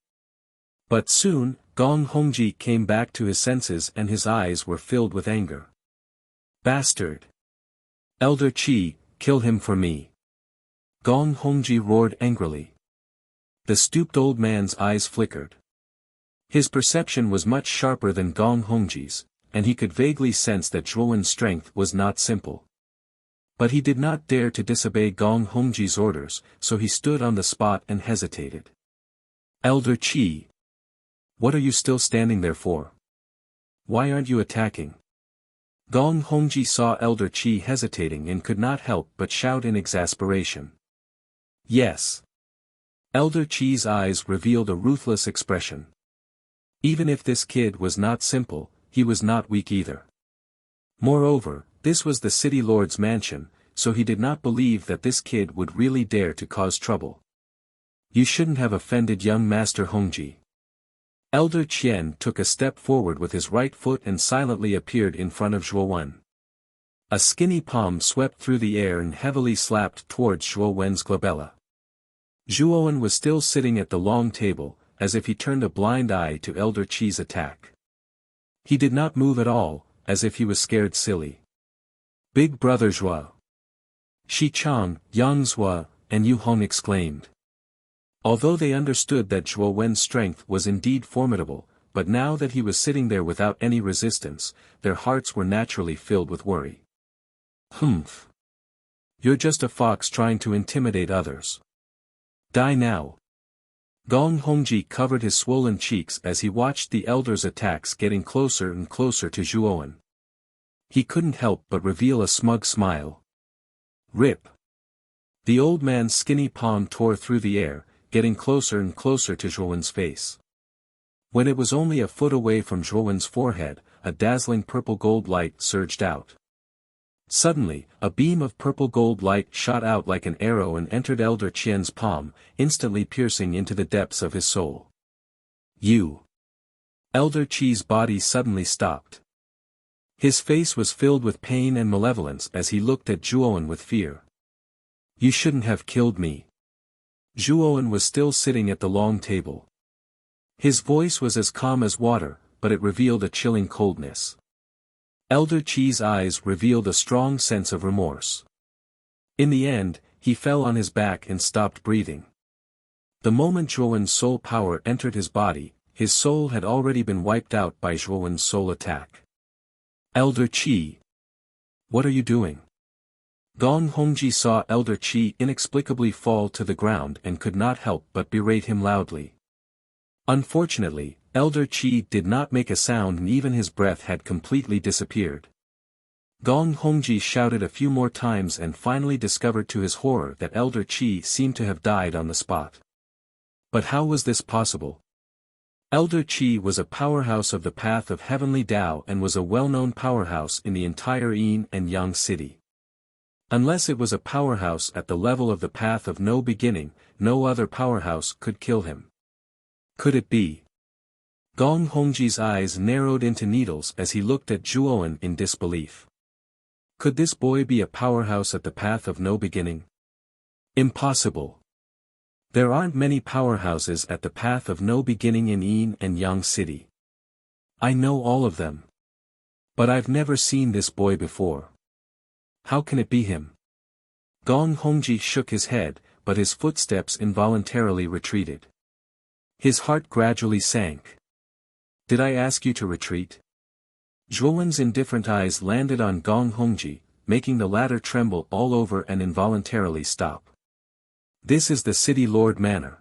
But soon, Gong Hongji came back to his senses and his eyes were filled with anger. Bastard! Elder Qi, kill him for me! Gong Hongji roared angrily. The stooped old man's eyes flickered. His perception was much sharper than Gong Hongji's, and he could vaguely sense that Zhuowen's strength was not simple. But he did not dare to disobey Gong Hongji's orders, so he stood on the spot and hesitated. Elder Qi! What are you still standing there for? Why aren't you attacking? Gong Hongji saw Elder Qi hesitating and could not help but shout in exasperation. Yes. Elder Qi's eyes revealed a ruthless expression. Even if this kid was not simple, he was not weak either. Moreover, this was the city lord's mansion, so he did not believe that this kid would really dare to cause trouble. You shouldn't have offended young Master Hongji. Elder Qian took a step forward with his right foot and silently appeared in front of Zhuowen. A skinny palm swept through the air and heavily slapped towards Zhuowen's glabella. Zhuowen was still sitting at the long table, as if he turned a blind eye to Elder Qi's attack. He did not move at all, as if he was scared silly. Big brother Zhuo! Shiqiang, Yang Zhuo, and Yu Hong exclaimed. Although they understood that Zhuowen's strength was indeed formidable, but now that he was sitting there without any resistance, their hearts were naturally filled with worry. Humph! You're just a fox trying to intimidate others. Die now! Gong Hongji covered his swollen cheeks as he watched the elder's attacks getting closer and closer to Zhuowen. He couldn't help but reveal a smug smile. Rip! The old man's skinny palm tore through the air, getting closer and closer to Zhuowen's face. When it was only a foot away from Zhuowen's forehead, a dazzling purple-gold light surged out. Suddenly, a beam of purple-gold light shot out like an arrow and entered Elder Qian's palm, instantly piercing into the depths of his soul. You! Elder Qi's body suddenly stopped. His face was filled with pain and malevolence as he looked at Zhuowen with fear. You shouldn't have killed me. Zhuowen was still sitting at the long table. His voice was as calm as water, but it revealed a chilling coldness. Elder Qi's eyes revealed a strong sense of remorse. In the end, he fell on his back and stopped breathing. The moment Zhuowen's soul power entered his body, his soul had already been wiped out by Zhuowen's soul attack. Elder Qi! What are you doing? Gong Hongji saw Elder Qi inexplicably fall to the ground and could not help but berate him loudly. Unfortunately, Elder Qi did not make a sound and even his breath had completely disappeared. Gong Hongji shouted a few more times and finally discovered to his horror that Elder Qi seemed to have died on the spot. But how was this possible? Elder Qi was a powerhouse of the path of heavenly Tao and was a well-known powerhouse in the entire Yin and Yang city. Unless it was a powerhouse at the level of the path of no beginning, no other powerhouse could kill him. Could it be? Gong Hongji's eyes narrowed into needles as he looked at Zhuowen in disbelief. Could this boy be a powerhouse at the path of no beginning? Impossible. There aren't many powerhouses at the path of no beginning in Yin and Yang City. I know all of them. But I've never seen this boy before. How can it be him? Gong Hongji shook his head, but his footsteps involuntarily retreated. His heart gradually sank. Did I ask you to retreat? Zhuowen's indifferent eyes landed on Gong Hongji, making the latter tremble all over and involuntarily stop. This is the City Lord Manor.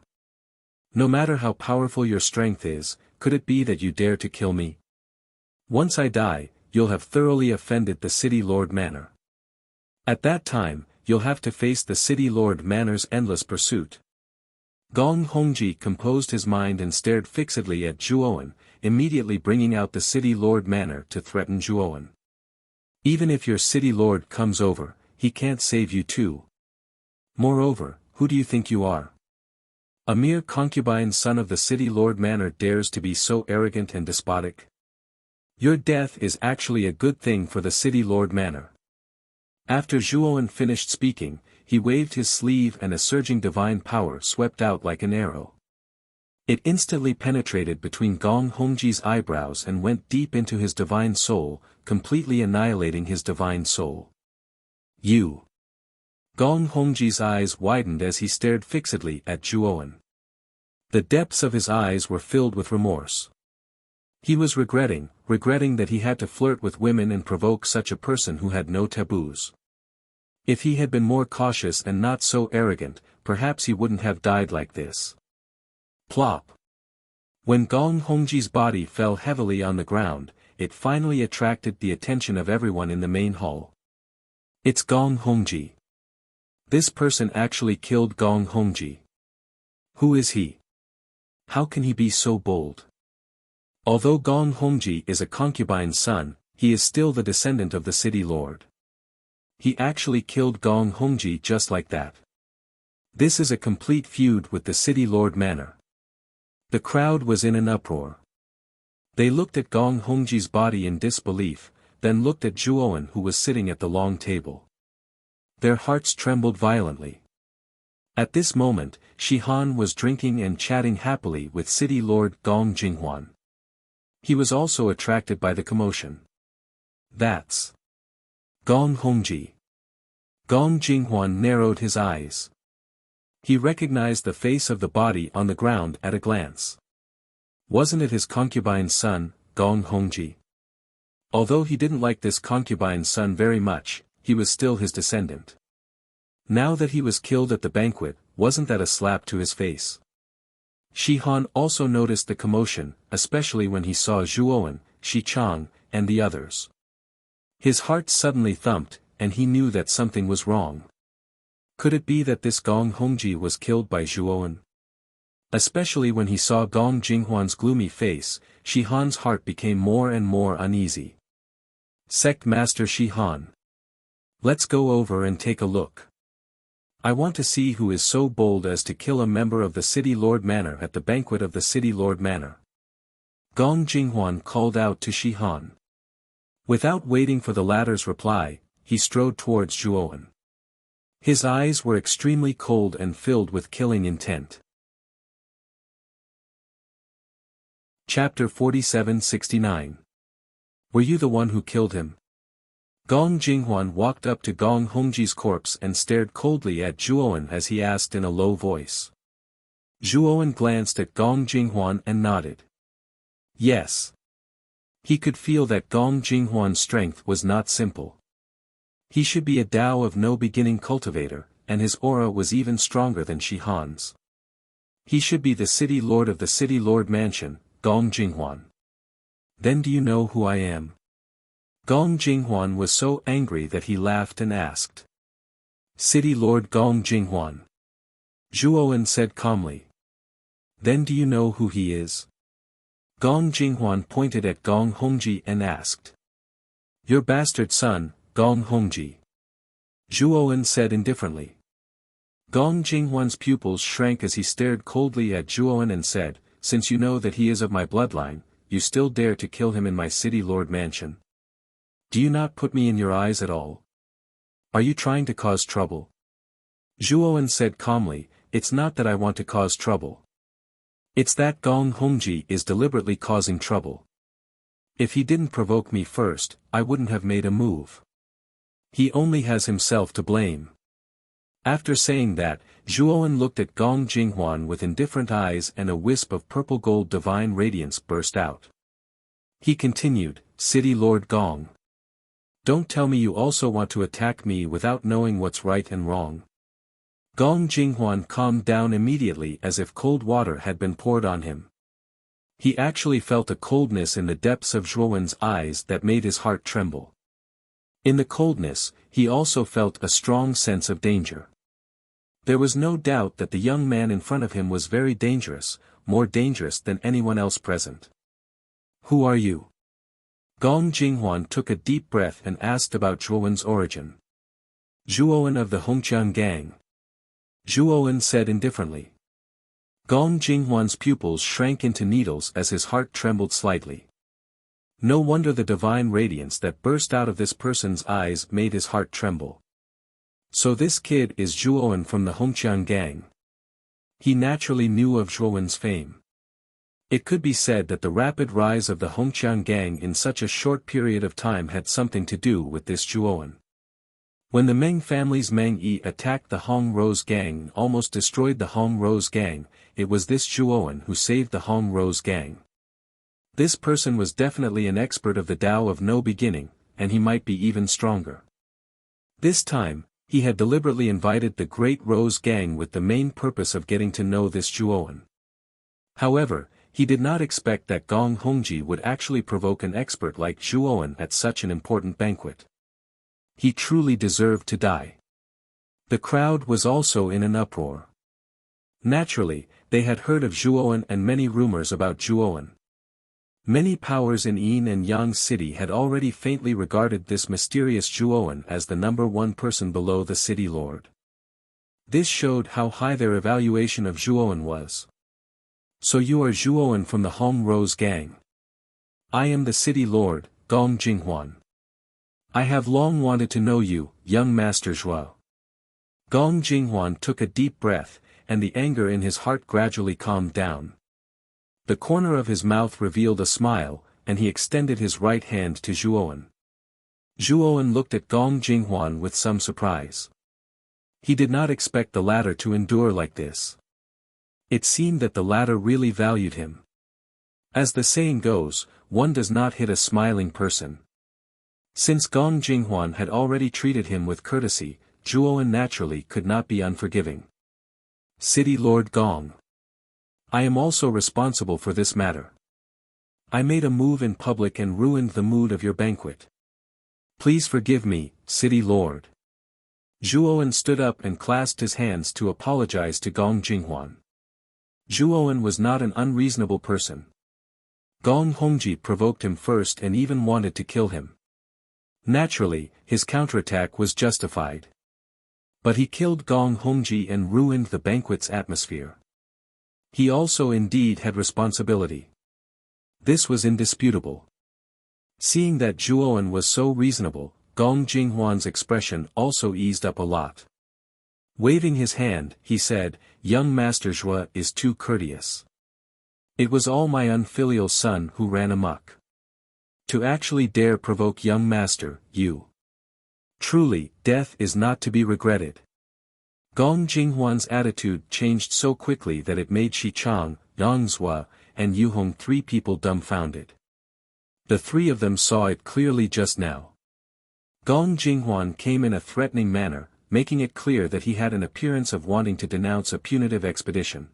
No matter how powerful your strength is, could it be that you dare to kill me? Once I die, you'll have thoroughly offended the City Lord Manor. At that time, you'll have to face the City Lord Manor's endless pursuit. Gong Hongji composed his mind and stared fixedly at Zhuowen, immediately bringing out the City Lord Manor to threaten Zhuowen. Even if your City Lord comes over, he can't save you too. Moreover, who do you think you are? A mere concubine son of the City Lord Manor dares to be so arrogant and despotic? Your death is actually a good thing for the City Lord Manor. After Zhuowen finished speaking, he waved his sleeve and a surging divine power swept out like an arrow. It instantly penetrated between Gong Hongji's eyebrows and went deep into his divine soul, completely annihilating his divine soul. You! Gong Hongji's eyes widened as he stared fixedly at Zhuowen. The depths of his eyes were filled with remorse. He was regretting that he had to flirt with women and provoke such a person who had no taboos. If he had been more cautious and not so arrogant, perhaps he wouldn't have died like this. Plop! When Gong Hongji's body fell heavily on the ground, it finally attracted the attention of everyone in the main hall. It's Gong Hongji. This person actually killed Gong Hongji. Who is he? How can he be so bold? Although Gong Hongji is a concubine's son, he is still the descendant of the City Lord. He actually killed Gong Hongji just like that. This is a complete feud with the City Lord Manor. The crowd was in an uproar. They looked at Gong Hongji's body in disbelief, then looked at Zhuowen who was sitting at the long table. Their hearts trembled violently. At this moment, Shi Han was drinking and chatting happily with City Lord Gong Jinghuan. He was also attracted by the commotion. That's Gong Hongji. Gong Jinghuan narrowed his eyes. He recognized the face of the body on the ground at a glance. Wasn't it his concubine's son, Gong Hongji? Although he didn't like this concubine's son very much, he was still his descendant. Now that he was killed at the banquet, wasn't that a slap to his face? Shi Han also noticed the commotion, especially when he saw Zhuowen, Shi Chang, and the others. His heart suddenly thumped, and he knew that something was wrong. Could it be that this Gong Hongji was killed by Zhuowen? Especially when he saw Gong Jinghuan's gloomy face, Shi Han's heart became more and more uneasy. Sect Master Shi Han. Let's go over and take a look. I want to see who is so bold as to kill a member of the City Lord Manor at the banquet of the City Lord Manor. Gong Jinghuan called out to Shi Han. Without waiting for the latter's reply, he strode towards Zhuowen. His eyes were extremely cold and filled with killing intent. Chapter 47-69. Were you the one who killed him? Gong Jinghuan walked up to Gong Hongji's corpse and stared coldly at Zhuowen as he asked in a low voice. Zhuowen glanced at Gong Jinghuan and nodded. Yes. He could feel that Gong Jinghuan's strength was not simple. He should be a Tao of no beginning cultivator, and his aura was even stronger than Shi Han's. He should be the City Lord of the City Lord Mansion, Gong Jinghuan. Then do you know who I am? Gong Jinghuan was so angry that he laughed and asked. City Lord Gong Jinghuan. Zhuowen said calmly. Then do you know who he is? Gong Jinghuan pointed at Gong Hongji and asked. Your bastard son, Gong Hongji. Zhuowen said indifferently. Gong Jinghuan's pupils shrank as he stared coldly at Zhuowen and said, Since you know that he is of my bloodline, you still dare to kill him in my City Lord Mansion. Do you not put me in your eyes at all? Are you trying to cause trouble? Zhuowen said calmly, it's not that I want to cause trouble. It's that Gong Hongji is deliberately causing trouble. If he didn't provoke me first, I wouldn't have made a move. He only has himself to blame. After saying that, Zhuowen looked at Gong Jinghuan with indifferent eyes and a wisp of purple-gold divine radiance burst out. He continued, City Lord Gong. Don't tell me you also want to attack me without knowing what's right and wrong. Gong Jinghuan calmed down immediately as if cold water had been poured on him. He actually felt a coldness in the depths of Zhuowen's eyes that made his heart tremble. In the coldness, he also felt a strong sense of danger. There was no doubt that the young man in front of him was very dangerous, more dangerous than anyone else present. Who are you? Gong Jinghuan took a deep breath and asked about Zhuowen's origin. Zhuowen of the Hongqiang gang. Zhuowen said indifferently. Gong Jinghuan's pupils shrank into needles as his heart trembled slightly. No wonder the divine radiance that burst out of this person's eyes made his heart tremble. So this kid is Zhuowen from the Hongqiang gang. He naturally knew of Zhuowen's fame. It could be said that the rapid rise of the Hongqiang gang in such a short period of time had something to do with this Zhuowen. When the Meng family's Meng Yi attacked the Hong Rose gang and almost destroyed the Hong Rose gang, it was this Zhuowen who saved the Hong Rose gang. This person was definitely an expert of the Tao of no beginning, and he might be even stronger. This time, he had deliberately invited the Great Rose gang with the main purpose of getting to know this Zhuowen. However, he did not expect that Gong Hongji would actually provoke an expert like Zhuowen at such an important banquet. He truly deserved to die. The crowd was also in an uproar. Naturally, they had heard of Zhuowen and many rumors about Zhuowen. Many powers in Yin and Yang city had already faintly regarded this mysterious Zhuowen as the number one person below the city lord. This showed how high their evaluation of Zhuowen was. So you are Zhuowen from the Hong Rose gang. I am the city lord, Gong Jinghuan. I have long wanted to know you, young Master Zhuo. Gong Jinghuan took a deep breath, and the anger in his heart gradually calmed down. The corner of his mouth revealed a smile, and he extended his right hand to Zhuowen. Zhuowen looked at Gong Jinghuan with some surprise. He did not expect the latter to endure like this. It seemed that the latter really valued him. As the saying goes, one does not hit a smiling person. Since Gong Jinghuan had already treated him with courtesy, Zhuowen naturally could not be unforgiving. City Lord Gong. I am also responsible for this matter. I made a move in public and ruined the mood of your banquet. Please forgive me, City Lord. Zhuowen stood up and clasped his hands to apologize to Gong Jinghuan. Zhuowen was not an unreasonable person. Gong Hongji provoked him first and even wanted to kill him. Naturally, his counterattack was justified. But he killed Gong Hongji and ruined the banquet's atmosphere. He also indeed had responsibility. This was indisputable. Seeing that Zhuowen was so reasonable, Gong Jinghuan's expression also eased up a lot. Waving his hand, he said, Young Master Zhuo is too courteous. It was all my unfilial son who ran amok. To actually dare provoke young master, you. Truly, death is not to be regretted. Gong Jinghuan's attitude changed so quickly that it made Shi Chang, Yang Zhua, and Yu Hong three people dumbfounded. The three of them saw it clearly just now. Gong Jinghuan came in a threatening manner, making it clear that he had an appearance of wanting to denounce a punitive expedition.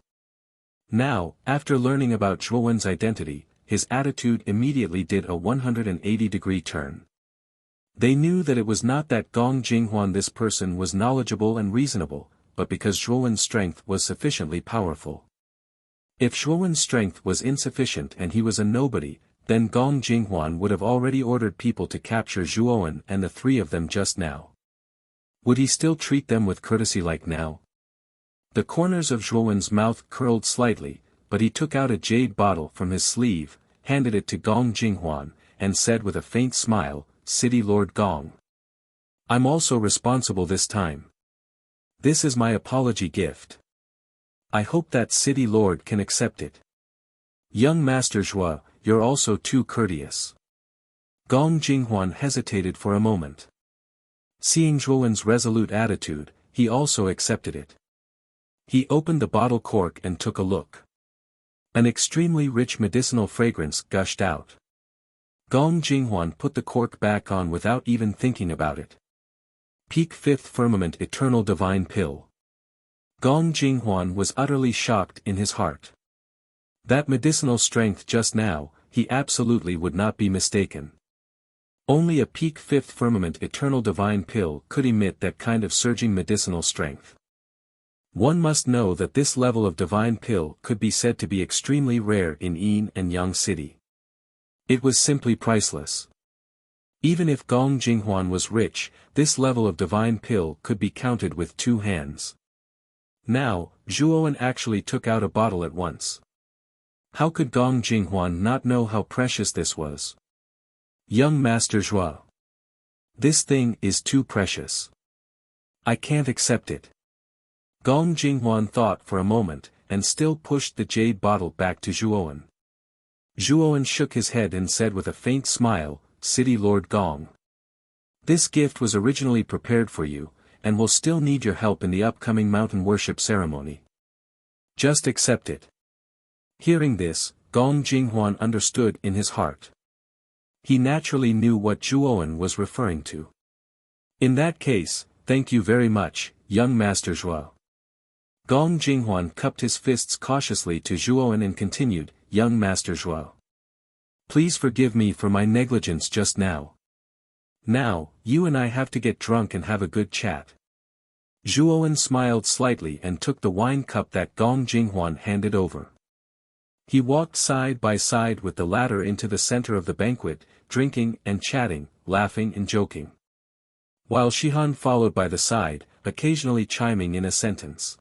Now, after learning about Zhuowen's identity, his attitude immediately did a 180-degree turn. They knew that it was not that Gong Jinghuan this person was knowledgeable and reasonable, but because Zhuowen's strength was sufficiently powerful. If Zhuowen's strength was insufficient and he was a nobody, then Gong Jinghuan would have already ordered people to capture Zhuowen and the three of them just now. Would he still treat them with courtesy like now? The corners of Zhuowen's mouth curled slightly, but he took out a jade bottle from his sleeve, handed it to Gong Jinghuan, and said with a faint smile, City Lord Gong. I'm also responsible this time. This is my apology gift. I hope that city lord can accept it. Young Master Zhua, you're also too courteous. Gong Jinghuan hesitated for a moment. Seeing Zhuowen's resolute attitude, he also accepted it. He opened the bottle cork and took a look. An extremely rich medicinal fragrance gushed out. Gong Jinghuan put the cork back on without even thinking about it. Peak Fifth Firmament Eternal Divine Pill. Gong Jinghuan was utterly shocked in his heart. That medicinal strength just now, he absolutely would not be mistaken. Only a Peak Fifth Firmament Eternal Divine Pill could emit that kind of surging medicinal strength. One must know that this level of divine pill could be said to be extremely rare in Yin and Yang City. It was simply priceless. Even if Gong Jinghuan was rich, this level of divine pill could be counted with two hands. Now, Zhuowen actually took out a bottle at once. How could Gong Jinghuan not know how precious this was? Young Master Zhua. This thing is too precious. I can't accept it. Gong Jinghuan thought for a moment, and still pushed the jade bottle back to Zhuowen. Zhuowen shook his head and said with a faint smile, City Lord Gong. This gift was originally prepared for you, and will still need your help in the upcoming mountain worship ceremony. Just accept it. Hearing this, Gong Jinghuan understood in his heart. He naturally knew what Zhuowen was referring to. In that case, thank you very much, young Master Zhua. Gong Jinghuan cupped his fists cautiously to Zhuowen and continued, young Master Zhua. Please forgive me for my negligence just now. Now, you and I have to get drunk and have a good chat. Zhuowen smiled slightly and took the wine cup that Gong Jinghuan handed over. He walked side by side with the latter into the center of the banquet, drinking and chatting, laughing and joking. While Shihan followed by the side, occasionally chiming in a sentence.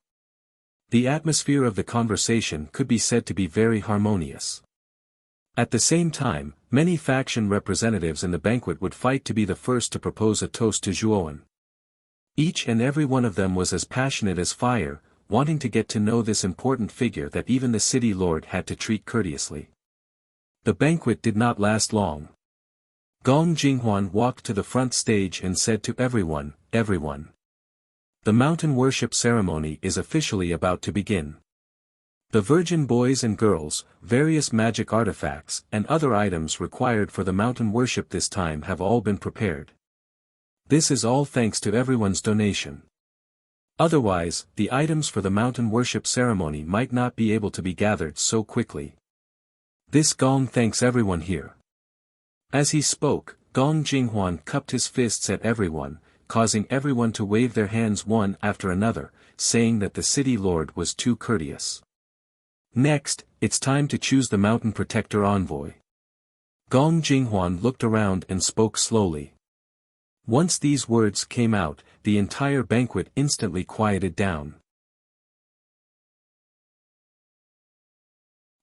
The atmosphere of the conversation could be said to be very harmonious. At the same time, many faction representatives in the banquet would fight to be the first to propose a toast to Zhuowen. Each and every one of them was as passionate as fire, wanting to get to know this important figure that even the city lord had to treat courteously. The banquet did not last long. Gong Jinghuan walked to the front stage and said to everyone, everyone. The mountain worship ceremony is officially about to begin. The virgin boys and girls, various magic artifacts, and other items required for the mountain worship this time have all been prepared. This is all thanks to everyone's donation. Otherwise, the items for the mountain worship ceremony might not be able to be gathered so quickly. This Gong thanks everyone here. As he spoke, Gong Jinghuan cupped his fists at everyone, causing everyone to wave their hands one after another, saying that the city lord was too courteous. Next, it's time to choose the mountain protector envoy. Gong Jinghuan looked around and spoke slowly. Once these words came out, the entire banquet instantly quieted down.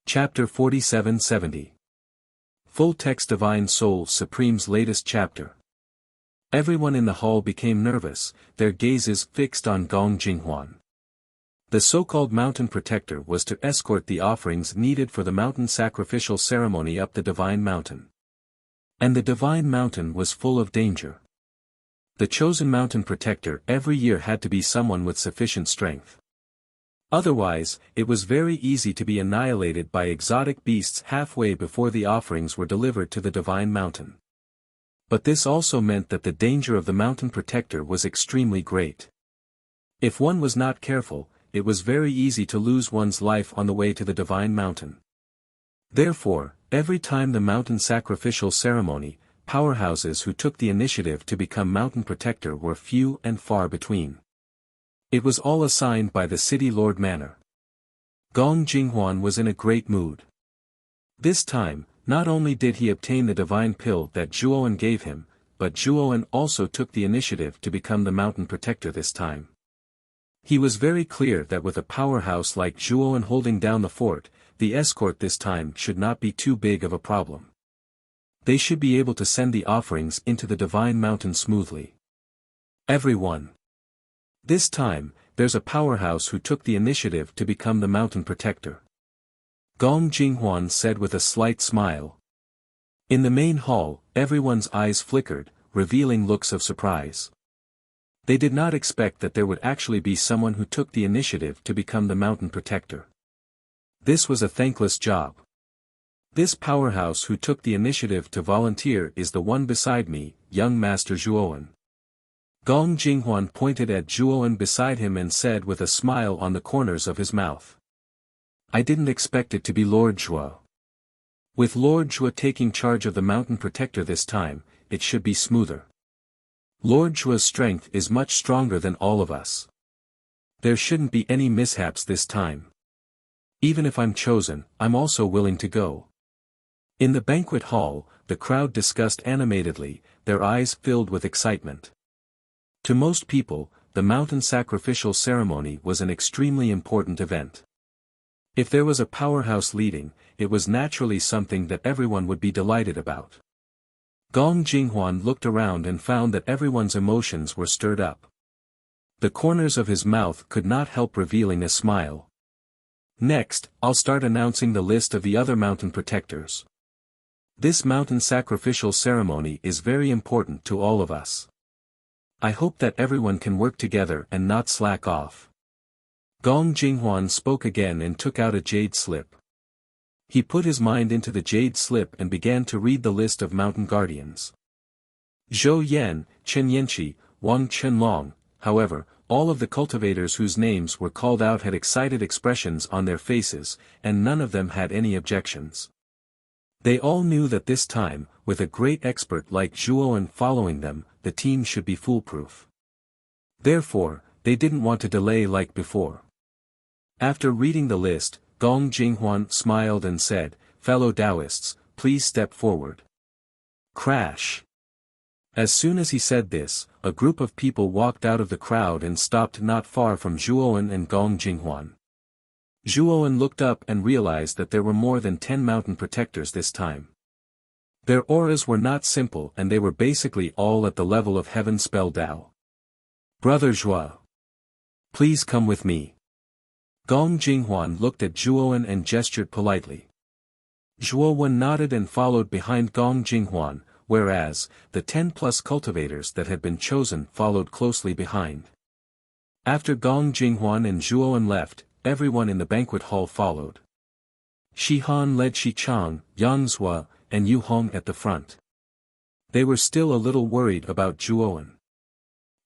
Chapter 4770. Full Text Divine Soul Supreme's latest chapter. Everyone in the hall became nervous, their gazes fixed on Gong Jinghuan. The so-called mountain protector was to escort the offerings needed for the mountain sacrificial ceremony up the divine mountain. And the divine mountain was full of danger. The chosen mountain protector every year had to be someone with sufficient strength. Otherwise, it was very easy to be annihilated by exotic beasts halfway before the offerings were delivered to the divine mountain. But this also meant that the danger of the mountain protector was extremely great. If one was not careful, it was very easy to lose one's life on the way to the divine mountain. Therefore, every time the mountain sacrificial ceremony, powerhouses who took the initiative to become mountain protector were few and far between. It was all assigned by the city lord manner. Gong Jinghuan was in a great mood. This time, not only did he obtain the divine pill that Zhuowen gave him, but Zhuowen also took the initiative to become the mountain protector this time. He was very clear that with a powerhouse like Zhuowen holding down the fort, the escort this time should not be too big of a problem. They should be able to send the offerings into the divine mountain smoothly. Everyone. This time, there's a powerhouse who took the initiative to become the mountain protector. Gong Jinghuan said with a slight smile. In the main hall, everyone's eyes flickered, revealing looks of surprise. They did not expect that there would actually be someone who took the initiative to become the mountain protector. This was a thankless job. This powerhouse who took the initiative to volunteer is the one beside me, young Master Zhuowen. Gong Jinghuan pointed at Zhuowen beside him and said with a smile on the corners of his mouth. I didn't expect it to be Lord Zhuo. With Lord Zhuo taking charge of the mountain protector this time, it should be smoother. Lord Zhuo's strength is much stronger than all of us. There shouldn't be any mishaps this time. Even if I'm chosen, I'm also willing to go. In the banquet hall, the crowd discussed animatedly, their eyes filled with excitement. To most people, the mountain sacrificial ceremony was an extremely important event. If there was a powerhouse leading, it was naturally something that everyone would be delighted about. Gong Jinghuan looked around and found that everyone's emotions were stirred up. The corners of his mouth could not help revealing a smile. Next, I'll start announcing the list of the other mountain protectors. This mountain sacrificial ceremony is very important to all of us. I hope that everyone can work together and not slack off. Gong Jinghuan spoke again and took out a jade slip. He put his mind into the jade slip and began to read the list of mountain guardians. Zhou Yan, Chen Yanqi, Wang Chenlong, however, all of the cultivators whose names were called out had excited expressions on their faces, and none of them had any objections. They all knew that this time, with a great expert like Zhuowen following them, the team should be foolproof. Therefore, they didn't want to delay like before. After reading the list, Gong Jinghuan smiled and said, "Fellow Taoists, please step forward." Crash! As soon as he said this, a group of people walked out of the crowd and stopped not far from Zhuowen and Gong Jinghuan. Zhuowen looked up and realized that there were more than 10 mountain protectors this time. Their auras were not simple and they were basically all at the level of Heaven Spell Dao. Brother Zhuo. Please come with me. Gong Jinghuan looked at Zhuowen and gestured politely. Zhuowen nodded and followed behind Gong Jinghuan, whereas, the 10+ cultivators that had been chosen followed closely behind. After Gong Jinghuan and Zhuowen left, everyone in the banquet hall followed. Shi Han led Shi Chang, Yang Zhua, and Yu Hong at the front. They were still a little worried about Zhuowen.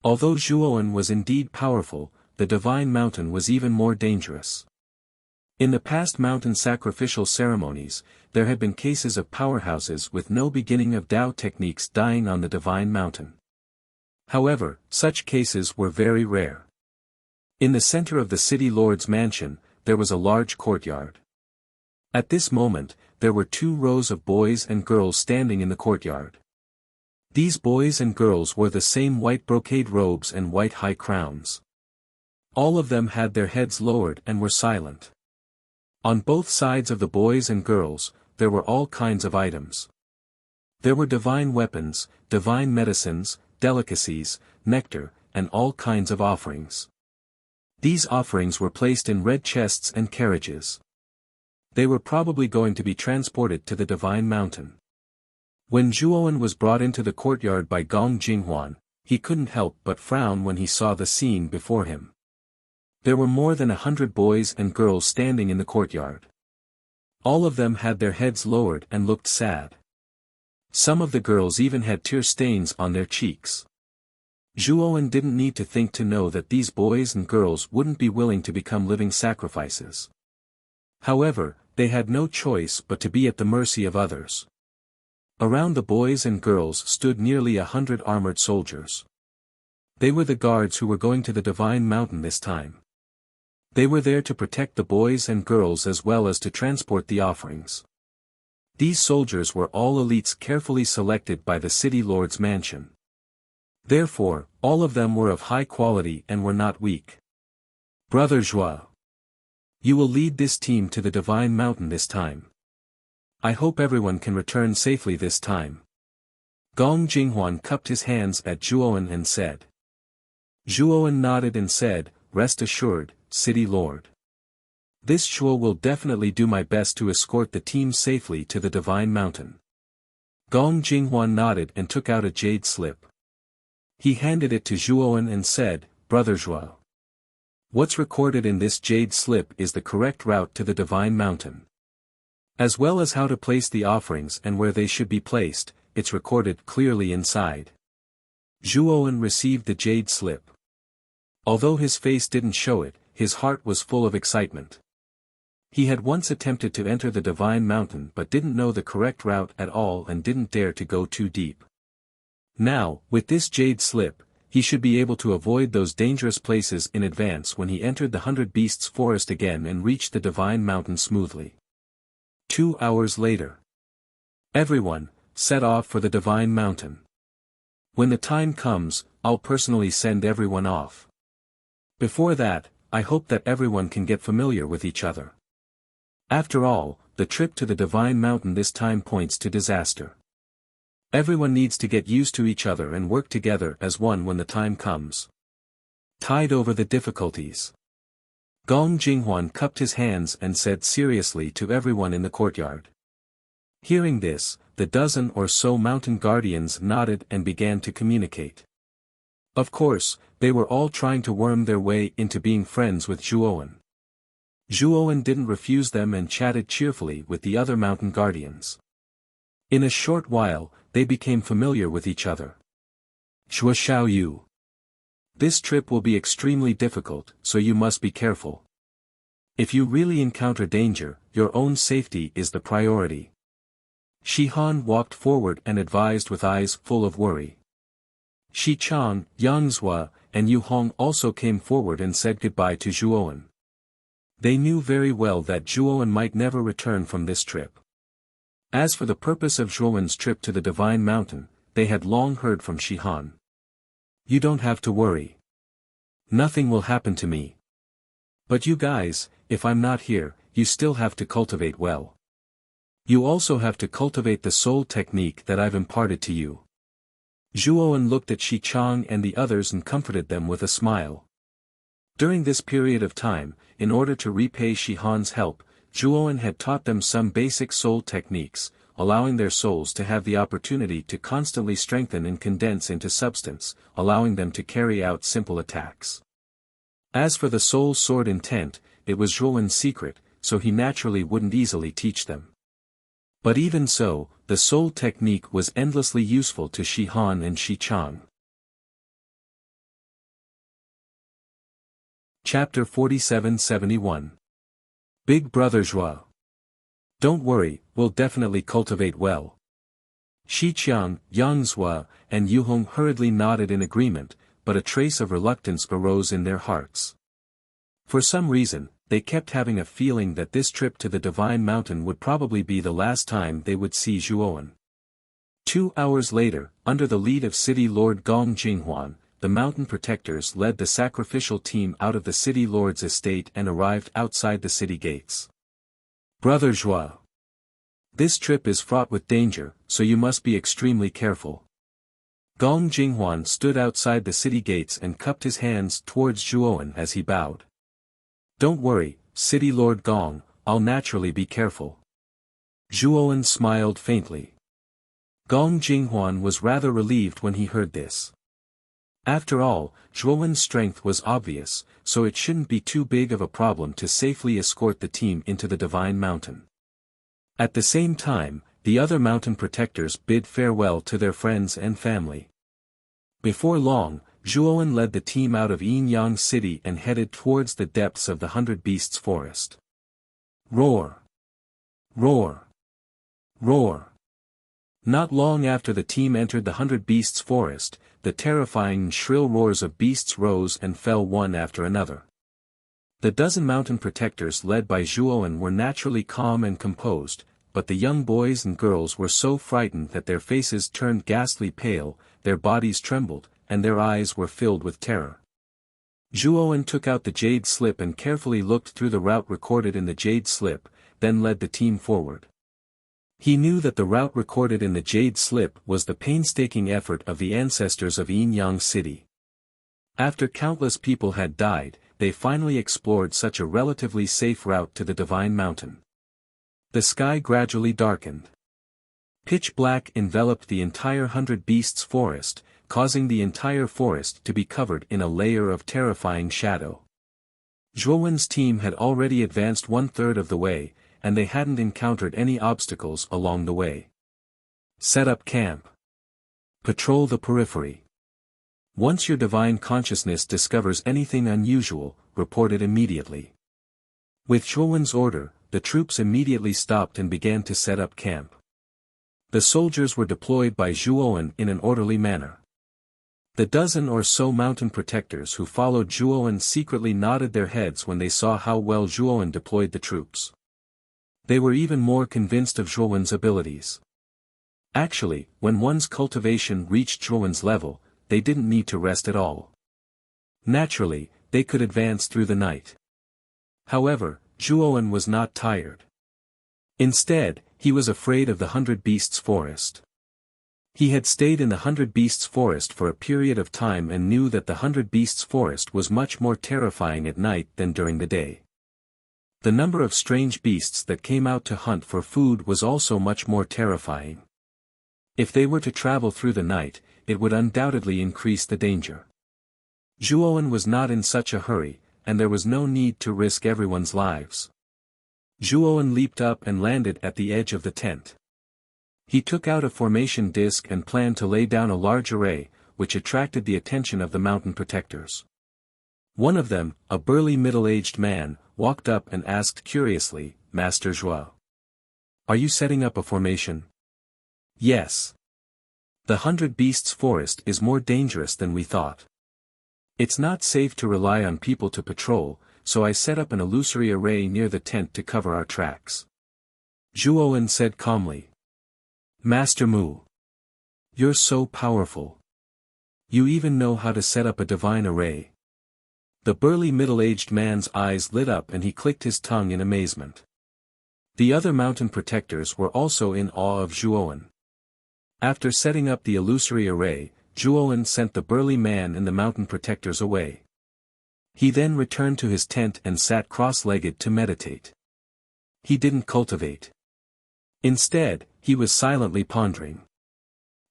Although Zhuowen was indeed powerful, the divine mountain was even more dangerous. In the past mountain sacrificial ceremonies, there had been cases of powerhouses with no beginning of Tao techniques dying on the divine mountain. However, such cases were very rare. In the center of the city lord's mansion, there was a large courtyard. At this moment, there were 2 rows of boys and girls standing in the courtyard. These boys and girls wore the same white brocade robes and white high crowns. All of them had their heads lowered and were silent. On both sides of the boys and girls, there were all kinds of items. There were divine weapons, divine medicines, delicacies, nectar, and all kinds of offerings. These offerings were placed in red chests and carriages. They were probably going to be transported to the divine mountain. When Zhuowen was brought into the courtyard by Gong Jinghuan, he couldn't help but frown when he saw the scene before him. There were more than 100 boys and girls standing in the courtyard. All of them had their heads lowered and looked sad. Some of the girls even had tear stains on their cheeks. Zhuowen didn't need to think to know that these boys and girls wouldn't be willing to become living sacrifices. However, they had no choice but to be at the mercy of others. Around the boys and girls stood nearly 100 armored soldiers. They were the guards who were going to the divine mountain this time. They were there to protect the boys and girls as well as to transport the offerings. These soldiers were all elites carefully selected by the city lord's mansion. Therefore, all of them were of high quality and were not weak. Brother Zhuo. You will lead this team to the divine mountain this time. I hope everyone can return safely this time. Gong Jinghuan cupped his hands at Zhuowen and said. Zhuowen nodded and said, rest assured, City Lord. This Shuo will definitely do my best to escort the team safely to the Divine Mountain. Gong Jinghuan nodded and took out a jade slip. He handed it to Zhuowen and said, Brother Zhuo. What's recorded in this jade slip is the correct route to the Divine Mountain. As well as how to place the offerings and where they should be placed, it's recorded clearly inside. Zhuowen received the jade slip. Although his face didn't show it, his heart was full of excitement. He had once attempted to enter the Divine Mountain but didn't know the correct route at all and didn't dare to go too deep. Now, with this jade slip, he should be able to avoid those dangerous places in advance when he entered the 100 Beasts Forest again and reached the Divine Mountain smoothly. 2 hours later. Everyone, set off for the Divine Mountain. When the time comes, I'll personally send everyone off. Before that, I hope that everyone can get familiar with each other. After all, the trip to the Divine Mountain this time points to disaster. Everyone needs to get used to each other and work together as one when the time comes. Tide over the difficulties. Gong Jinghuan cupped his hands and said seriously to everyone in the courtyard. Hearing this, the dozen or so mountain guardians nodded and began to communicate. Of course, they were all trying to worm their way into being friends with Zhuowen. Zhuowen didn't refuse them and chatted cheerfully with the other mountain guardians. In a short while, they became familiar with each other. Shuo Xiaoyu. This trip will be extremely difficult, so you must be careful. If you really encounter danger, your own safety is the priority. Shi Han walked forward and advised with eyes full of worry. Shi Chang, Yang Zhua, and Yu Hong also came forward and said goodbye to Zhuowen. They knew very well that Zhuowen might never return from this trip. As for the purpose of Zhuowen's trip to the Divine Mountain, they had long heard from Shi Han. You don't have to worry. Nothing will happen to me. But you guys, if I'm not here, you still have to cultivate well. You also have to cultivate the soul technique that I've imparted to you. Zhuowen looked at Shi Chang and the others and comforted them with a smile. During this period of time, in order to repay Shi Han's help, Zhuowen had taught them some basic soul techniques, allowing their souls to have the opportunity to constantly strengthen and condense into substance, allowing them to carry out simple attacks. As for the soul sword intent, it was Zhuowen's secret, so he naturally wouldn't easily teach them. But even so, the soul technique was endlessly useful to Shi Han and Shi Chang. Chapter 47-71. Big Brother Zhuo. Don't worry, we'll definitely cultivate well. Shi Qiang, Yang Zhua, and Yu Hong hurriedly nodded in agreement, but a trace of reluctance arose in their hearts. For some reason, they kept having a feeling that this trip to the Divine Mountain would probably be the last time they would see Zhuowen. 2 hours later, under the lead of City Lord Gong Jinghuan, the mountain protectors led the sacrificial team out of the city lord's estate and arrived outside the city gates. Brother Zhuo. This trip is fraught with danger, so you must be extremely careful. Gong Jinghuan stood outside the city gates and cupped his hands towards Zhuowen as he bowed. Don't worry, City Lord Gong, I'll naturally be careful. Zhuowen smiled faintly. Gong Jinghuan was rather relieved when he heard this. After all, Zhuowen's strength was obvious, so it shouldn't be too big of a problem to safely escort the team into the Divine Mountain. At the same time, the other mountain protectors bid farewell to their friends and family. Before long, Zhuowen led the team out of Yin-Yang City and headed towards the depths of the 100 Beasts Forest. Roar! Roar! Roar! Not long after the team entered the 100 Beasts Forest, the terrifying shrill roars of beasts rose and fell one after another. The dozen mountain protectors led by Zhuowen were naturally calm and composed, but the young boys and girls were so frightened that their faces turned ghastly pale, their bodies trembled, and their eyes were filled with terror. Zhuowen took out the jade slip and carefully looked through the route recorded in the jade slip, then led the team forward. He knew that the route recorded in the jade slip was the painstaking effort of the ancestors of Yin-Yang City. After countless people had died, they finally explored such a relatively safe route to the Divine Mountain. The sky gradually darkened. Pitch black enveloped the entire Hundred Beasts forest, causing the entire forest to be covered in a layer of terrifying shadow. Zhuowen's team had already advanced 1/3 of the way, and they hadn't encountered any obstacles along the way. Set up camp. Patrol the periphery. Once your divine consciousness discovers anything unusual, report it immediately. With Zhuowen's order, the troops immediately stopped and began to set up camp. The soldiers were deployed by Zhuowen in an orderly manner. The dozen or so mountain protectors who followed Zhuowen secretly nodded their heads when they saw how well Zhuowen deployed the troops. They were even more convinced of Zhuowen's abilities. Actually, when one's cultivation reached Zhuowen's level, they didn't need to rest at all. Naturally, they could advance through the night. However, Zhuowen was not tired. Instead, he was afraid of the Hundred Beasts forest. He had stayed in the Hundred Beasts forest for a period of time and knew that the Hundred Beasts forest was much more terrifying at night than during the day. The number of strange beasts that came out to hunt for food was also much more terrifying. If they were to travel through the night, it would undoubtedly increase the danger. Zhuowen was not in such a hurry, and there was no need to risk everyone's lives. Zhuowen leaped up and landed at the edge of the tent. He took out a formation disc and planned to lay down a large array, which attracted the attention of the mountain protectors. One of them, a burly middle-aged man, walked up and asked curiously, "Master Zhuo, are you setting up a formation?" "Yes. The Hundred Beasts forest is more dangerous than we thought. It's not safe to rely on people to patrol, so I set up an illusory array near the tent to cover our tracks," Zhuowen said calmly. "Master Mu, you're so powerful. You even know how to set up a divine array." The burly middle-aged man's eyes lit up and he clicked his tongue in amazement. The other mountain protectors were also in awe of Zhuowen. After setting up the illusory array, Zhuowen sent the burly man and the mountain protectors away. He then returned to his tent and sat cross-legged to meditate. He didn't cultivate. Instead, he was silently pondering.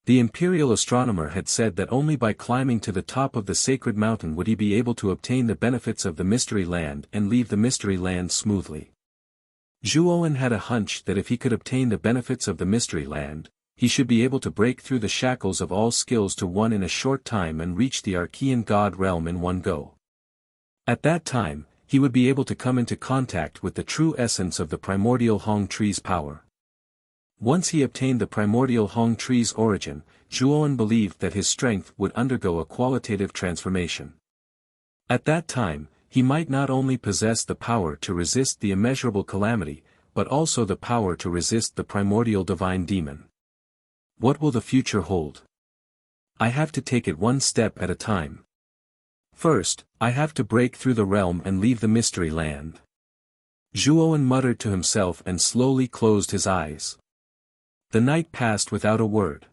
The imperial astronomer had said that only by climbing to the top of the sacred mountain would he be able to obtain the benefits of the mystery land and leave the mystery land smoothly. Zhuowen had a hunch that if he could obtain the benefits of the mystery land, he should be able to break through the shackles of all skills to one in a short time and reach the Archean God realm in one go. At that time, he would be able to come into contact with the true essence of the primordial Hong tree's power. Once he obtained the primordial Hong tree's origin, Zhuowen believed that his strength would undergo a qualitative transformation. At that time, he might not only possess the power to resist the immeasurable calamity, but also the power to resist the primordial divine demon. What will the future hold? I have to take it one step at a time. First, I have to break through the realm and leave the mystery land. Zhuowen muttered to himself and slowly closed his eyes. The night passed without a word.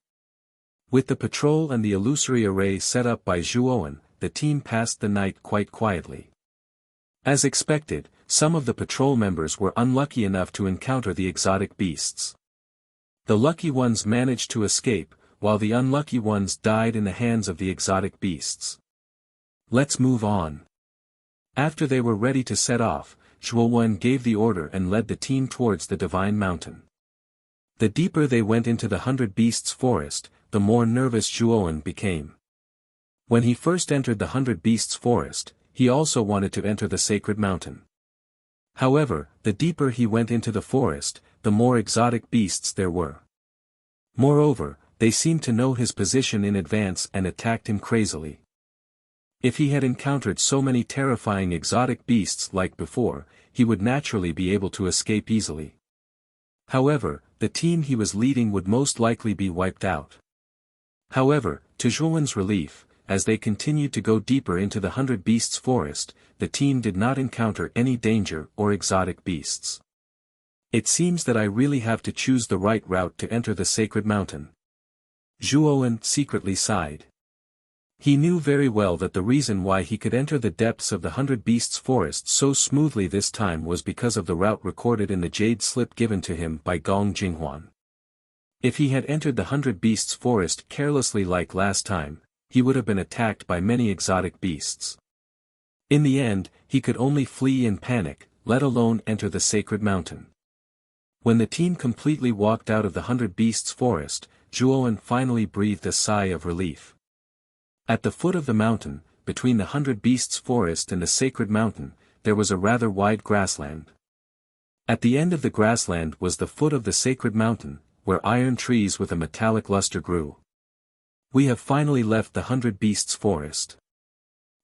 With the patrol and the illusory array set up by Zhuowen, the team passed the night quite quietly. As expected, some of the patrol members were unlucky enough to encounter the exotic beasts. The lucky ones managed to escape, while the unlucky ones died in the hands of the exotic beasts. Let's move on. After they were ready to set off, Zhuowen gave the order and led the team towards the Divine Mountain. The deeper they went into the Hundred Beasts forest, the more nervous Zhuowen became. When he first entered the Hundred Beasts forest, he also wanted to enter the sacred mountain. However, the deeper he went into the forest, the more exotic beasts there were. Moreover, they seemed to know his position in advance and attacked him crazily. If he had encountered so many terrifying exotic beasts like before, he would naturally be able to escape easily. However, the team he was leading would most likely be wiped out. However, to Zhuowen's relief, as they continued to go deeper into the Hundred Beasts forest, the team did not encounter any danger or exotic beasts. It seems that I really have to choose the right route to enter the sacred mountain. Zhuowen secretly sighed. He knew very well that the reason why he could enter the depths of the Hundred Beasts forest so smoothly this time was because of the route recorded in the jade slip given to him by Gong Jinghuan. If he had entered the Hundred Beasts forest carelessly like last time, he would have been attacked by many exotic beasts. In the end, he could only flee in panic, let alone enter the sacred mountain. When the team completely walked out of the Hundred Beasts forest, Zhuowen finally breathed a sigh of relief. At the foot of the mountain, between the Hundred Beasts forest and the sacred mountain, there was a rather wide grassland. At the end of the grassland was the foot of the sacred mountain, where iron trees with a metallic luster grew. We have finally left the Hundred Beasts forest.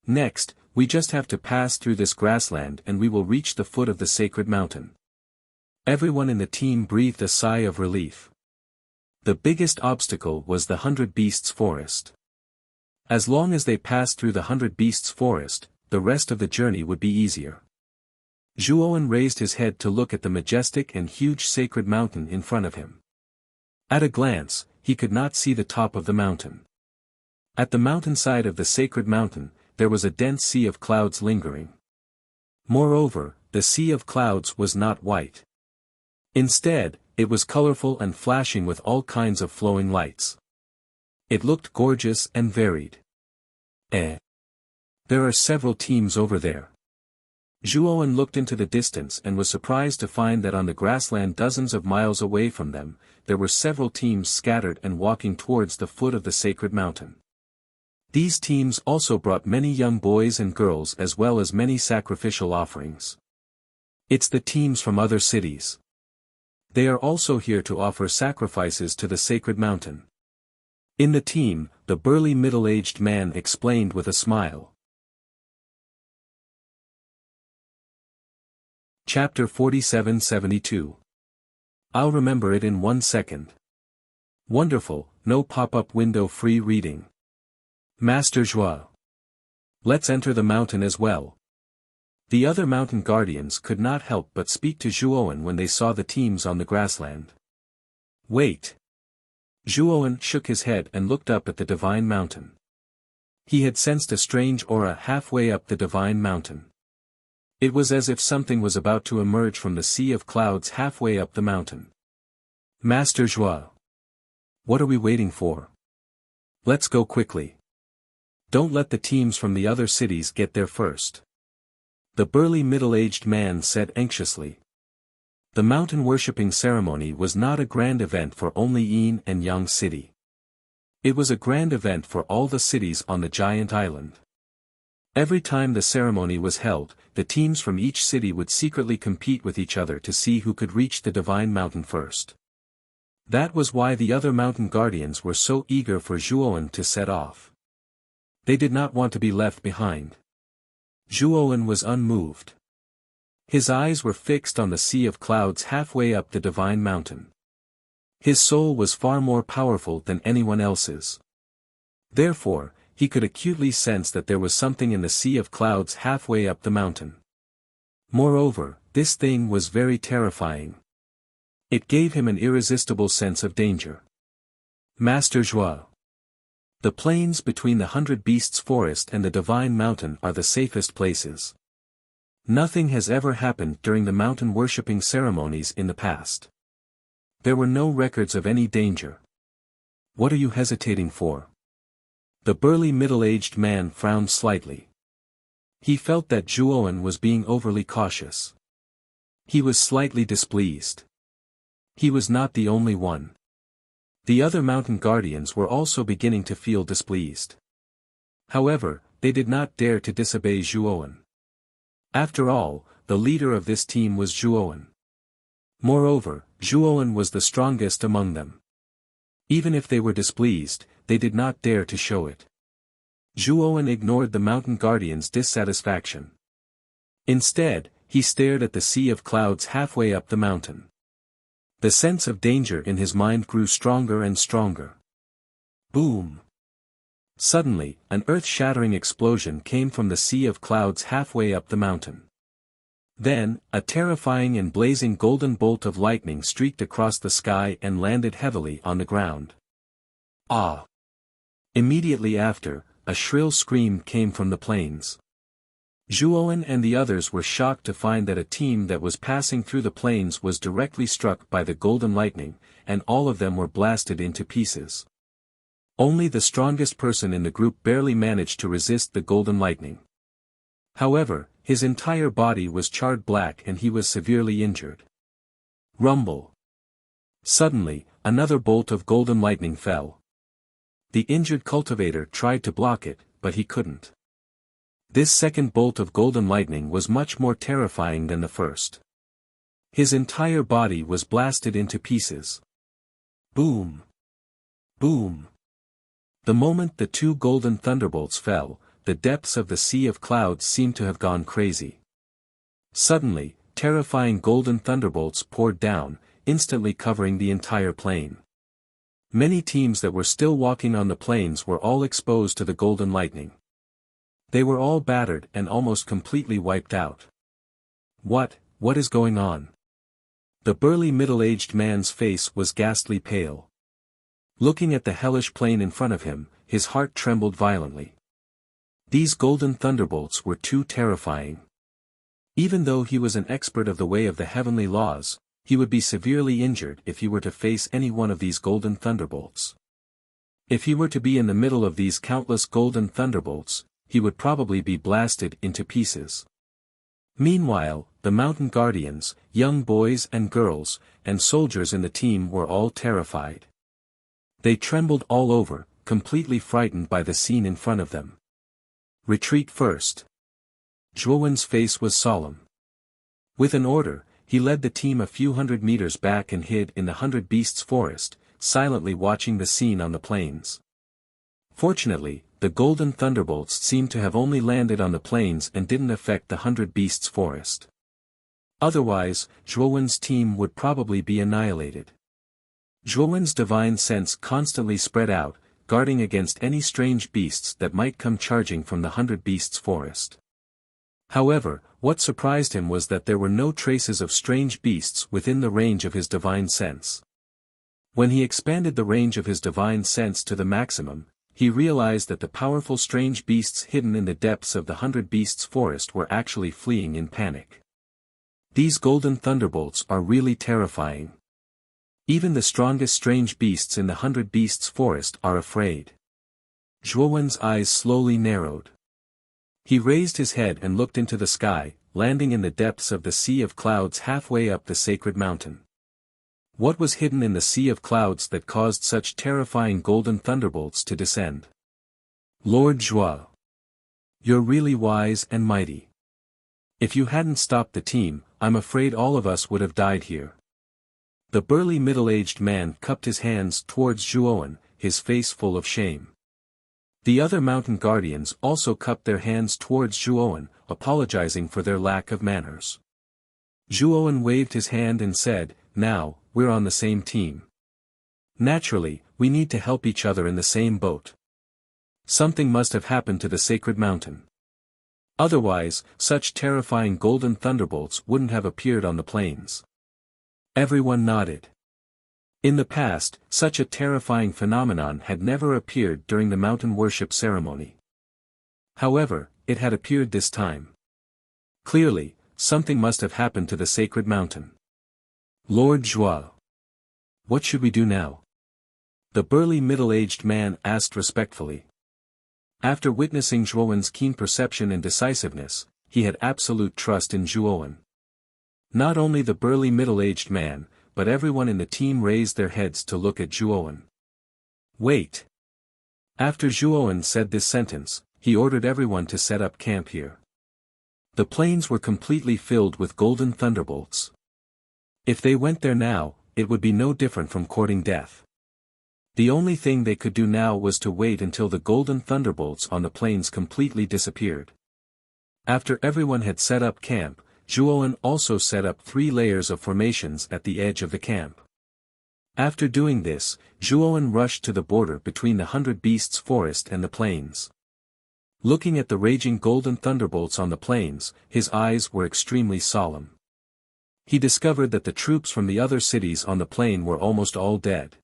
Next, we just have to pass through this grassland and we will reach the foot of the sacred mountain. Everyone in the team breathed a sigh of relief. The biggest obstacle was the Hundred Beasts forest. As long as they passed through the Hundred Beasts forest, the rest of the journey would be easier. Zhuowen raised his head to look at the majestic and huge sacred mountain in front of him. At a glance, he could not see the top of the mountain. At the mountainside of the sacred mountain, there was a dense sea of clouds lingering. Moreover, the sea of clouds was not white. Instead, it was colorful and flashing with all kinds of flowing lights. It looked gorgeous and varied. There are several teams over there. Zhuowen looked into the distance and was surprised to find that on the grassland dozens of miles away from them, there were several teams scattered and walking towards the foot of the sacred mountain. These teams also brought many young boys and girls as well as many sacrificial offerings. It's the teams from other cities. They are also here to offer sacrifices to the sacred mountain. In the team, the burly middle-aged man explained with a smile. Chapter 47-72. I'll remember it in 1 second. Wonderful, no pop-up window free reading. Master Zhuo. Let's enter the mountain as well. The other mountain guardians could not help but speak to Zhuowen when they saw the teams on the grassland. Wait. Zhuowen shook his head and looked up at the divine mountain. He had sensed a strange aura halfway up the divine mountain. It was as if something was about to emerge from the sea of clouds halfway up the mountain. Master Zhuo. What are we waiting for? Let's go quickly. Don't let the teams from the other cities get there first. The burly middle-aged man said anxiously. The mountain worshipping ceremony was not a grand event for only Yin and Yang City. It was a grand event for all the cities on the giant island. Every time the ceremony was held, the teams from each city would secretly compete with each other to see who could reach the divine mountain first. That was why the other mountain guardians were so eager for Zhuowen to set off. They did not want to be left behind. Zhuowen was unmoved. His eyes were fixed on the sea of clouds halfway up the divine mountain. His soul was far more powerful than anyone else's. Therefore, he could acutely sense that there was something in the sea of clouds halfway up the mountain. Moreover, this thing was very terrifying. It gave him an irresistible sense of danger. Master Zhuo. The plains between the Hundred Beasts forest and the divine mountain are the safest places. Nothing has ever happened during the mountain worshipping ceremonies in the past. There were no records of any danger. What are you hesitating for? The burly middle-aged man frowned slightly. He felt that Zhuowen was being overly cautious. He was slightly displeased. He was not the only one. The other mountain guardians were also beginning to feel displeased. However, they did not dare to disobey Zhuowen. After all, the leader of this team was Zhuowen. Moreover, Zhuowen was the strongest among them. Even if they were displeased, they did not dare to show it. Zhuowen ignored the mountain guardian's dissatisfaction. Instead, he stared at the sea of clouds halfway up the mountain. The sense of danger in his mind grew stronger and stronger. Boom! Suddenly, an earth-shattering explosion came from the sea of clouds halfway up the mountain. Then, a terrifying and blazing golden bolt of lightning streaked across the sky and landed heavily on the ground. Ah! Immediately after, a shrill scream came from the plains. Zhuowen and the others were shocked to find that a team that was passing through the plains was directly struck by the golden lightning, and all of them were blasted into pieces. Only the strongest person in the group barely managed to resist the golden lightning. However, his entire body was charred black and he was severely injured. Rumble. Suddenly, another bolt of golden lightning fell. The injured cultivator tried to block it, but he couldn't. This second bolt of golden lightning was much more terrifying than the first. His entire body was blasted into pieces. Boom! Boom! The moment the two golden thunderbolts fell, the depths of the sea of clouds seemed to have gone crazy. Suddenly, terrifying golden thunderbolts poured down, instantly covering the entire plain. Many teams that were still walking on the plains were all exposed to the golden lightning. They were all battered and almost completely wiped out. What is going on? The burly middle-aged man's face was ghastly pale. Looking at the hellish plain in front of him, his heart trembled violently. These golden thunderbolts were too terrifying. Even though he was an expert of the way of the heavenly laws, he would be severely injured if he were to face any one of these golden thunderbolts. If he were to be in the middle of these countless golden thunderbolts, he would probably be blasted into pieces. Meanwhile, the mountain guardians, young boys and girls, and soldiers in the team were all terrified. They trembled all over, completely frightened by the scene in front of them. Retreat first. Zhuowen's face was solemn. With an order, he led the team a few hundred meters back and hid in the Hundred Beasts forest, silently watching the scene on the plains. Fortunately, the golden thunderbolts seemed to have only landed on the plains and didn't affect the Hundred Beasts forest. Otherwise, Zhuowen's team would probably be annihilated. Zhuowen's divine sense constantly spread out, guarding against any strange beasts that might come charging from the Hundred Beasts forest. However, what surprised him was that there were no traces of strange beasts within the range of his divine sense. When he expanded the range of his divine sense to the maximum, he realized that the powerful strange beasts hidden in the depths of the Hundred Beasts forest were actually fleeing in panic. These golden thunderbolts are really terrifying. Even the strongest strange beasts in the Hundred Beasts forest are afraid. Zhuowen's eyes slowly narrowed. He raised his head and looked into the sky, landing in the depths of the sea of clouds halfway up the sacred mountain. What was hidden in the sea of clouds that caused such terrifying golden thunderbolts to descend? Lord Zhuo. You're really wise and mighty. If you hadn't stopped the team, I'm afraid all of us would have died here. The burly middle-aged man cupped his hands towards Zhuowen, his face full of shame. The other mountain guardians also cupped their hands towards Zhuowen, apologizing for their lack of manners. Zhuowen waved his hand and said, "Now, we're on the same team. Naturally, we need to help each other in the same boat. Something must have happened to the sacred mountain. Otherwise, such terrifying golden thunderbolts wouldn't have appeared on the plains." Everyone nodded. In the past, such a terrifying phenomenon had never appeared during the mountain worship ceremony. However, it had appeared this time. Clearly, something must have happened to the sacred mountain. Lord Zhuo. What should we do now? The burly middle-aged man asked respectfully. After witnessing Zhuowen's keen perception and decisiveness, he had absolute trust in Zhuowen. Not only the burly middle-aged man, but everyone in the team raised their heads to look at Zhuowen. Wait. After Zhuowen said this sentence, he ordered everyone to set up camp here. The plains were completely filled with golden thunderbolts. If they went there now, it would be no different from courting death. The only thing they could do now was to wait until the golden thunderbolts on the plains completely disappeared. After everyone had set up camp, Zhuowen also set up 3 layers of formations at the edge of the camp. After doing this, Zhuowen rushed to the border between the Hundred Beasts forest and the plains. Looking at the raging golden thunderbolts on the plains, his eyes were extremely solemn. He discovered that the troops from the other cities on the plain were almost all dead.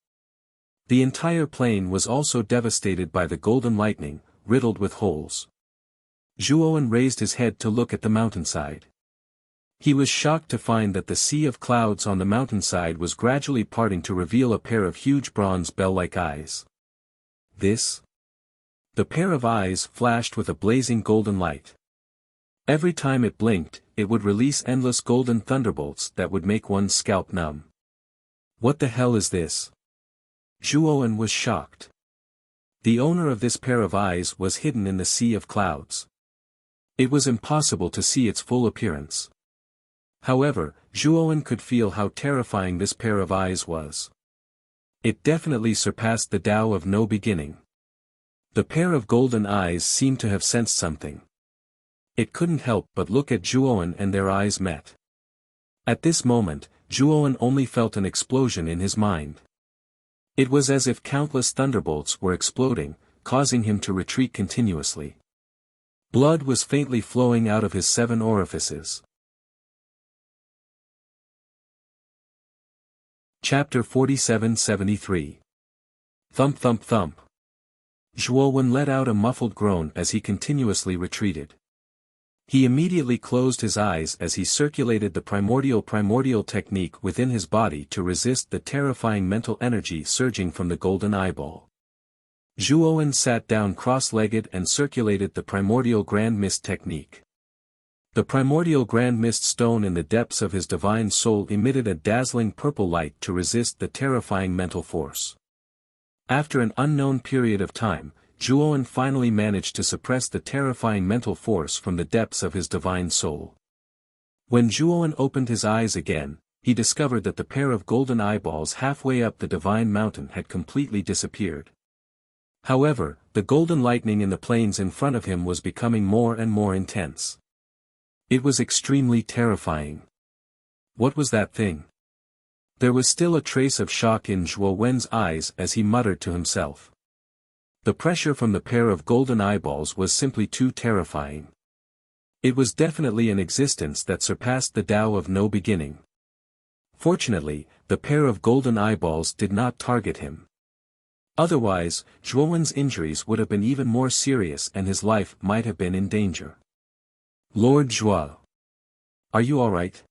The entire plain was also devastated by the golden lightning, riddled with holes. Zhuowen raised his head to look at the mountainside. He was shocked to find that the sea of clouds on the mountainside was gradually parting to reveal a pair of huge bronze bell-like eyes. This? The pair of eyes flashed with a blazing golden light. Every time it blinked, it would release endless golden thunderbolts that would make one's scalp numb. What the hell is this? Zhuowen was shocked. The owner of this pair of eyes was hidden in the sea of clouds. It was impossible to see its full appearance. However, Zhuowen could feel how terrifying this pair of eyes was. It definitely surpassed the Tao of no beginning. The pair of golden eyes seemed to have sensed something. It couldn't help but look at Zhuowen, and their eyes met. At this moment, Zhuowen only felt an explosion in his mind. It was as if countless thunderbolts were exploding, causing him to retreat continuously. Blood was faintly flowing out of his 7 orifices. Chapter 47-73. Thump thump thump. Zhuowen let out a muffled groan as he continuously retreated. He immediately closed his eyes as he circulated the primordial technique within his body to resist the terrifying mental energy surging from the golden eyeball. Zhuowen sat down cross-legged and circulated the primordial grand mist technique. The primordial grand mist stone in the depths of his divine soul emitted a dazzling purple light to resist the terrifying mental force. After an unknown period of time, Zhuowen finally managed to suppress the terrifying mental force from the depths of his divine soul. When Zhuowen opened his eyes again, he discovered that the pair of golden eyeballs halfway up the divine mountain had completely disappeared. However, the golden lightning in the plains in front of him was becoming more and more intense. It was extremely terrifying. What was that thing? There was still a trace of shock in Zhuowen's eyes as he muttered to himself. The pressure from the pair of golden eyeballs was simply too terrifying. It was definitely an existence that surpassed the Tao of no beginning. Fortunately, the pair of golden eyeballs did not target him. Otherwise, Zhuowen's injuries would have been even more serious and his life might have been in danger. Lord Zhuo. Are you alright?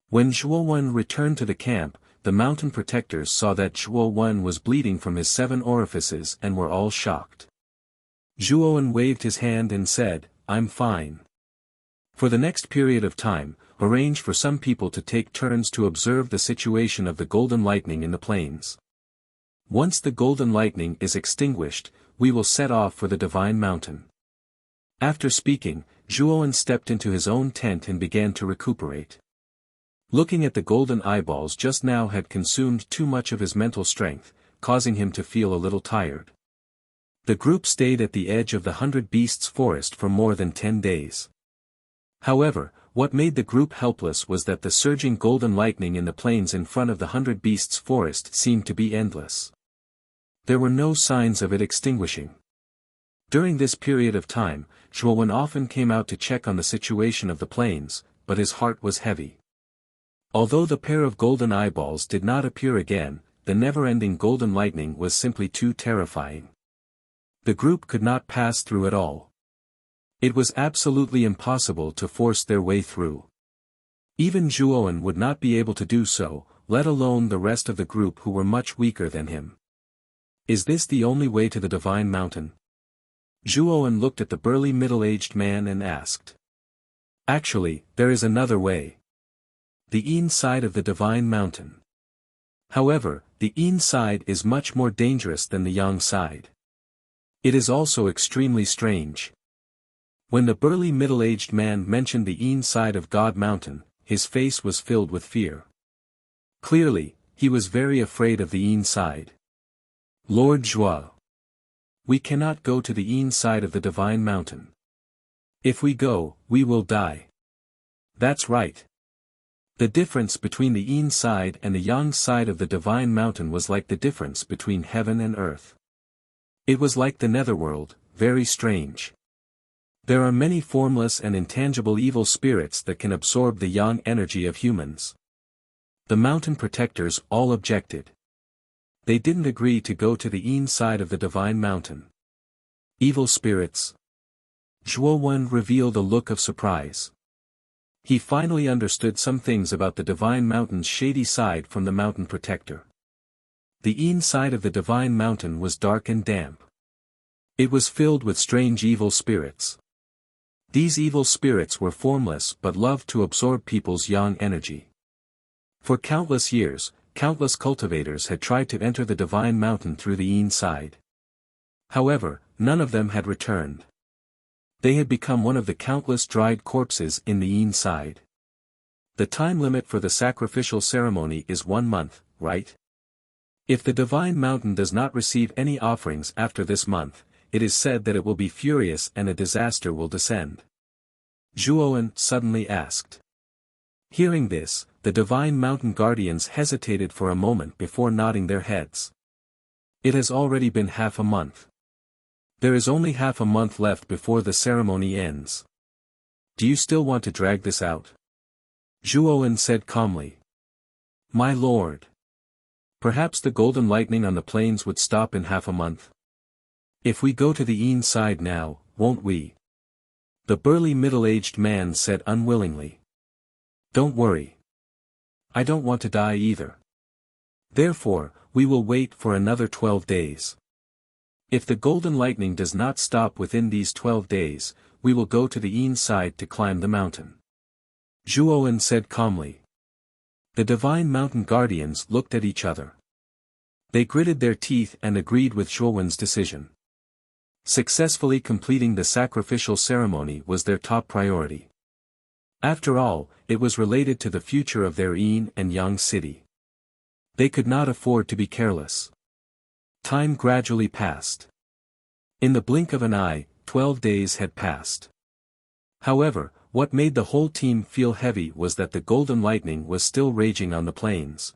When Zhuowen returned to the camp, the mountain protectors saw that Zhuowen was bleeding from his 7 orifices and were all shocked. Zhuowen waved his hand and said, "I'm fine. For the next period of time, arrange for some people to take turns to observe the situation of the golden lightning in the plains. Once the golden lightning is extinguished, we will set off for the divine mountain." After speaking, Zhuowen stepped into his own tent and began to recuperate. Looking at the golden eyeballs just now had consumed too much of his mental strength, causing him to feel a little tired. The group stayed at the edge of the 100 Beasts forest for more than 10 days. However, what made the group helpless was that the surging golden lightning in the plains in front of the 100 Beasts forest seemed to be endless. There were no signs of it extinguishing. During this period of time, Zhuowen often came out to check on the situation of the plains, but his heart was heavy. Although the pair of golden eyeballs did not appear again, the never-ending golden lightning was simply too terrifying. The group could not pass through at all. It was absolutely impossible to force their way through. Even Zhuowen would not be able to do so, let alone the rest of the group who were much weaker than him. Is this the only way to the divine mountain? Zhuowen looked at the burly middle-aged man and asked. Actually, there is another way. The Yin side of the divine mountain. However, the Yin side is much more dangerous than the Yang side. It is also extremely strange. When the burly middle-aged man mentioned the Yin side of God Mountain, his face was filled with fear. Clearly, he was very afraid of the Yin side. Lord Zhuo. We cannot go to the Yin side of the divine mountain. If we go, we will die. That's right. The difference between the Yin side and the Yang side of the divine mountain was like the difference between heaven and earth. It was like the netherworld, very strange. There are many formless and intangible evil spirits that can absorb the yang energy of humans. The mountain protectors all objected. They didn't agree to go to the Yin side of the divine mountain. Evil spirits? Zhuo Wen revealed a look of surprise. He finally understood some things about the Divine Mountain's shady side from the Mountain Protector. The Yin side of the Divine Mountain was dark and damp. It was filled with strange evil spirits. These evil spirits were formless but loved to absorb people's yang energy. For countless years, countless cultivators had tried to enter the Divine Mountain through the Yin side. However, none of them had returned. They had become one of the countless dried corpses in the Yin side. The time limit for the sacrificial ceremony is 1 month, right? If the Divine Mountain does not receive any offerings after this month, it is said that it will be furious and a disaster will descend. Zhuowen suddenly asked. Hearing this, the Divine Mountain Guardians hesitated for a moment before nodding their heads. It has already been half a month. There is only half a month left before the ceremony ends. Do you still want to drag this out? Zhuowen said calmly. My lord. Perhaps the golden lightning on the plains would stop in half a month. If we go to the Yin side now, won't we? The burly middle-aged man said unwillingly. Don't worry. I don't want to die either. Therefore, we will wait for another 12 days. If the golden lightning does not stop within these 12 days, we will go to the Yin side to climb the mountain. Zhuowen said calmly. The Divine Mountain Guardians looked at each other. They gritted their teeth and agreed with Zhuowen's decision. Successfully completing the sacrificial ceremony was their top priority. After all, it was related to the future of their Yin and Yang city. They could not afford to be careless. Time gradually passed. In the blink of an eye, 12 days had passed. However, what made the whole team feel heavy was that the golden lightning was still raging on the plains.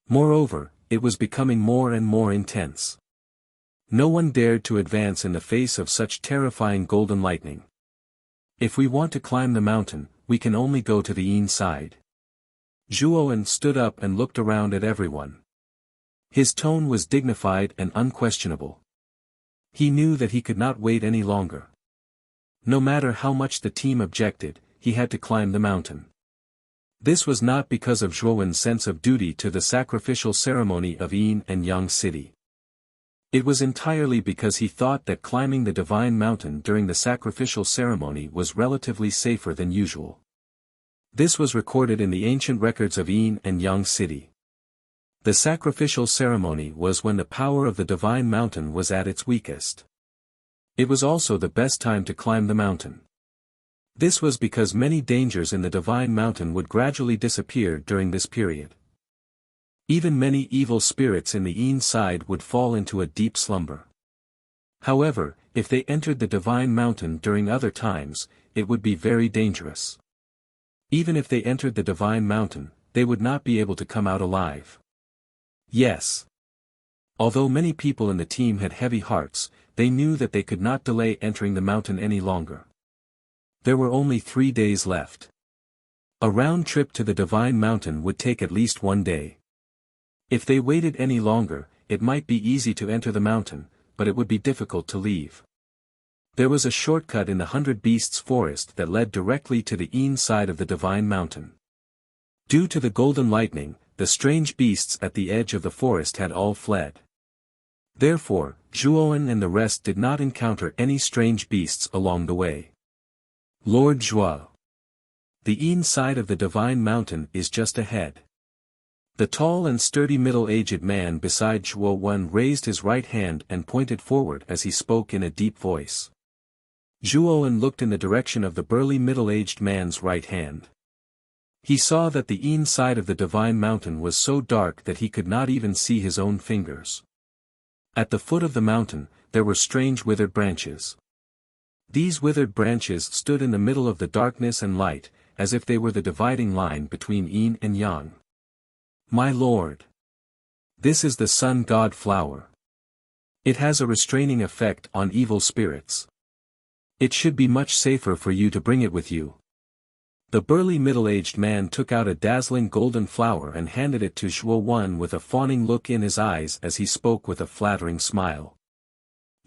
Moreover, it was becoming more and more intense. No one dared to advance in the face of such terrifying golden lightning. If we want to climb the mountain, we can only go to the Yin side. Zhuowen stood up and looked around at everyone. His tone was dignified and unquestionable. He knew that he could not wait any longer. No matter how much the team objected, he had to climb the mountain. This was not because of Zhuowen's sense of duty to the sacrificial ceremony of Yin and Yang city. It was entirely because he thought that climbing the Divine Mountain during the sacrificial ceremony was relatively safer than usual. This was recorded in the ancient records of Yin and Yang city. The sacrificial ceremony was when the power of the Divine Mountain was at its weakest. It was also the best time to climb the mountain. This was because many dangers in the Divine Mountain would gradually disappear during this period. Even many evil spirits in the Yin side would fall into a deep slumber. However, if they entered the Divine Mountain during other times, it would be very dangerous. Even if they entered the Divine Mountain, they would not be able to come out alive. Yes. Although many people in the team had heavy hearts, they knew that they could not delay entering the mountain any longer. There were only 3 days left. A round trip to the Divine Mountain would take at least 1 day. If they waited any longer, it might be easy to enter the mountain, but it would be difficult to leave. There was a shortcut in the 100 Beasts forest that led directly to the Yin side of the Divine Mountain. Due to the golden lightning, the strange beasts at the edge of the forest had all fled. Therefore, Zhuowen and the rest did not encounter any strange beasts along the way. Lord Zhuo. The Yin side of the Divine Mountain is just ahead. The tall and sturdy middle-aged man beside Zhuowen raised his right hand and pointed forward as he spoke in a deep voice. Zhuowen looked in the direction of the burly middle-aged man's right hand. He saw that the Yin side of the Divine Mountain was so dark that he could not even see his own fingers. At the foot of the mountain, there were strange withered branches. These withered branches stood in the middle of the darkness and light, as if they were the dividing line between Yin and Yang. My lord. This is the Sun God flower. It has a restraining effect on evil spirits. It should be much safer for you to bring it with you. The burly middle-aged man took out a dazzling golden flower and handed it to Zhuowen with a fawning look in his eyes as he spoke with a flattering smile.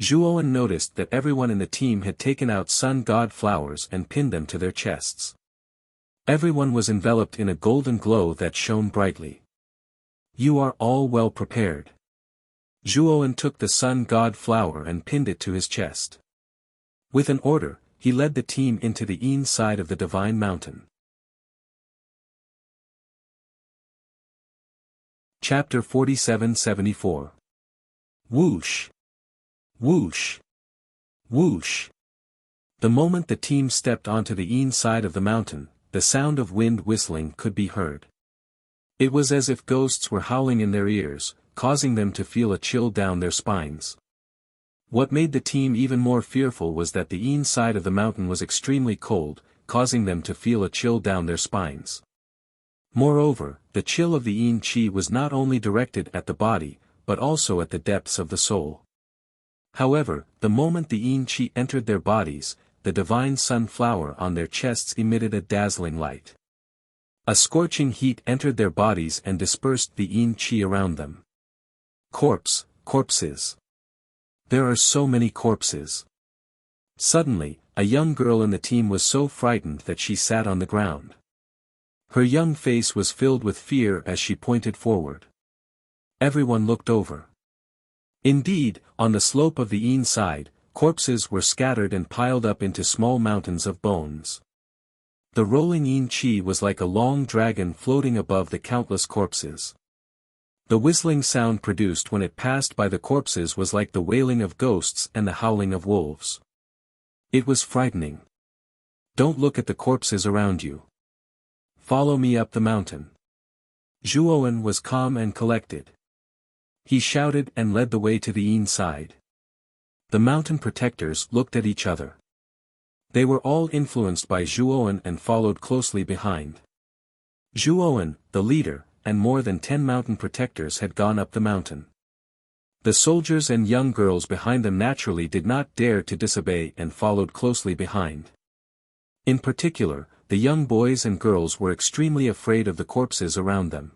Zhuowen noticed that everyone in the team had taken out sun god flowers and pinned them to their chests. Everyone was enveloped in a golden glow that shone brightly. You are all well prepared. Zhuowen took the sun god flower and pinned it to his chest. With an order, he led the team into the Yin side of the divine mountain. Chapter 47-74. Whoosh! Whoosh! Whoosh! The moment the team stepped onto the Yin side of the mountain, the sound of wind whistling could be heard. It was as if ghosts were howling in their ears, causing them to feel a chill down their spines. What made the team even more fearful was that the Yin side of the mountain was extremely cold, causing them to feel a chill down their spines. Moreover, the chill of the Yin Qi was not only directed at the body, but also at the depths of the soul. However, the moment the Yin Qi entered their bodies, the divine sunflower on their chests emitted a dazzling light. A scorching heat entered their bodies and dispersed the Yin Qi around them. Corpses. There are so many corpses. Suddenly, a young girl in the team was so frightened that she sat on the ground. Her young face was filled with fear as she pointed forward. Everyone looked over. Indeed, on the slope of the Yin side, corpses were scattered and piled up into small mountains of bones. The rolling Yin Qi was like a long dragon floating above the countless corpses. The whistling sound produced when it passed by the corpses was like the wailing of ghosts and the howling of wolves. It was frightening. Don't look at the corpses around you. Follow me up the mountain. Zhuowen was calm and collected. He shouted and led the way to the Yin side. The mountain protectors looked at each other. They were all influenced by Zhuowen and followed closely behind. Zhuowen, the leader, and more than 10 mountain protectors had gone up the mountain. The soldiers and young girls behind them naturally did not dare to disobey and followed closely behind. In particular, the young boys and girls were extremely afraid of the corpses around them.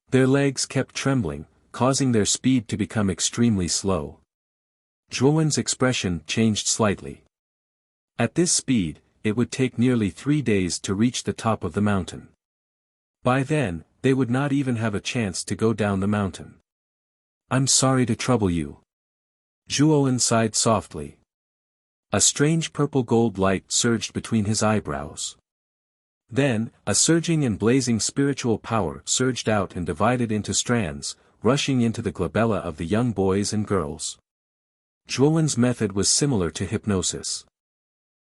Their legs kept trembling, causing their speed to become extremely slow. Zhuowen's expression changed slightly. At this speed, it would take nearly 3 days to reach the top of the mountain. By then, they would not even have a chance to go down the mountain. I'm sorry to trouble you. Zhuowen sighed softly. A strange purple-gold light surged between his eyebrows. Then, a surging and blazing spiritual power surged out and divided into strands, rushing into the glabella of the young boys and girls. Zhuowen's method was similar to hypnosis.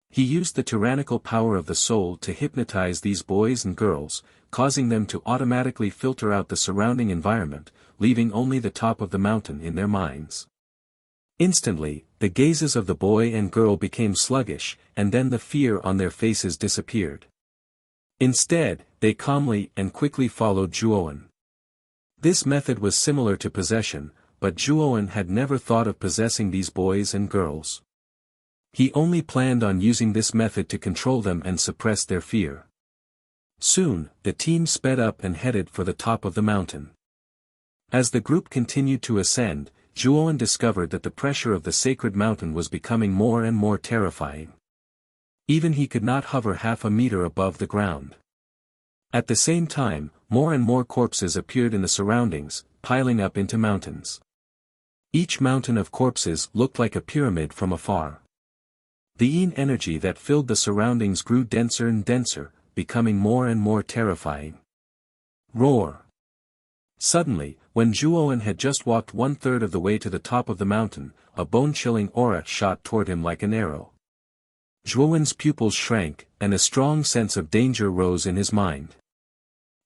He used the tyrannical power of the soul to hypnotize these boys and girls, causing them to automatically filter out the surrounding environment, leaving only the top of the mountain in their minds. Instantly, the gazes of the boy and girl became sluggish, and then the fear on their faces disappeared. Instead, they calmly and quickly followed Zhuowen. This method was similar to possession, but Zhuowen had never thought of possessing these boys and girls. He only planned on using this method to control them and suppress their fear. Soon, the team sped up and headed for the top of the mountain. As the group continued to ascend, Zhuowen discovered that the pressure of the sacred mountain was becoming more and more terrifying. Even he could not hover half a meter above the ground. At the same time, more and more corpses appeared in the surroundings, piling up into mountains. Each mountain of corpses looked like a pyramid from afar. The Yin energy that filled the surroundings grew denser and denser, becoming more and more terrifying. Roar! Suddenly, when Zhuowen had just walked 1/3 of the way to the top of the mountain, a bone-chilling aura shot toward him like an arrow. Zhuowen's pupils shrank, and a strong sense of danger rose in his mind.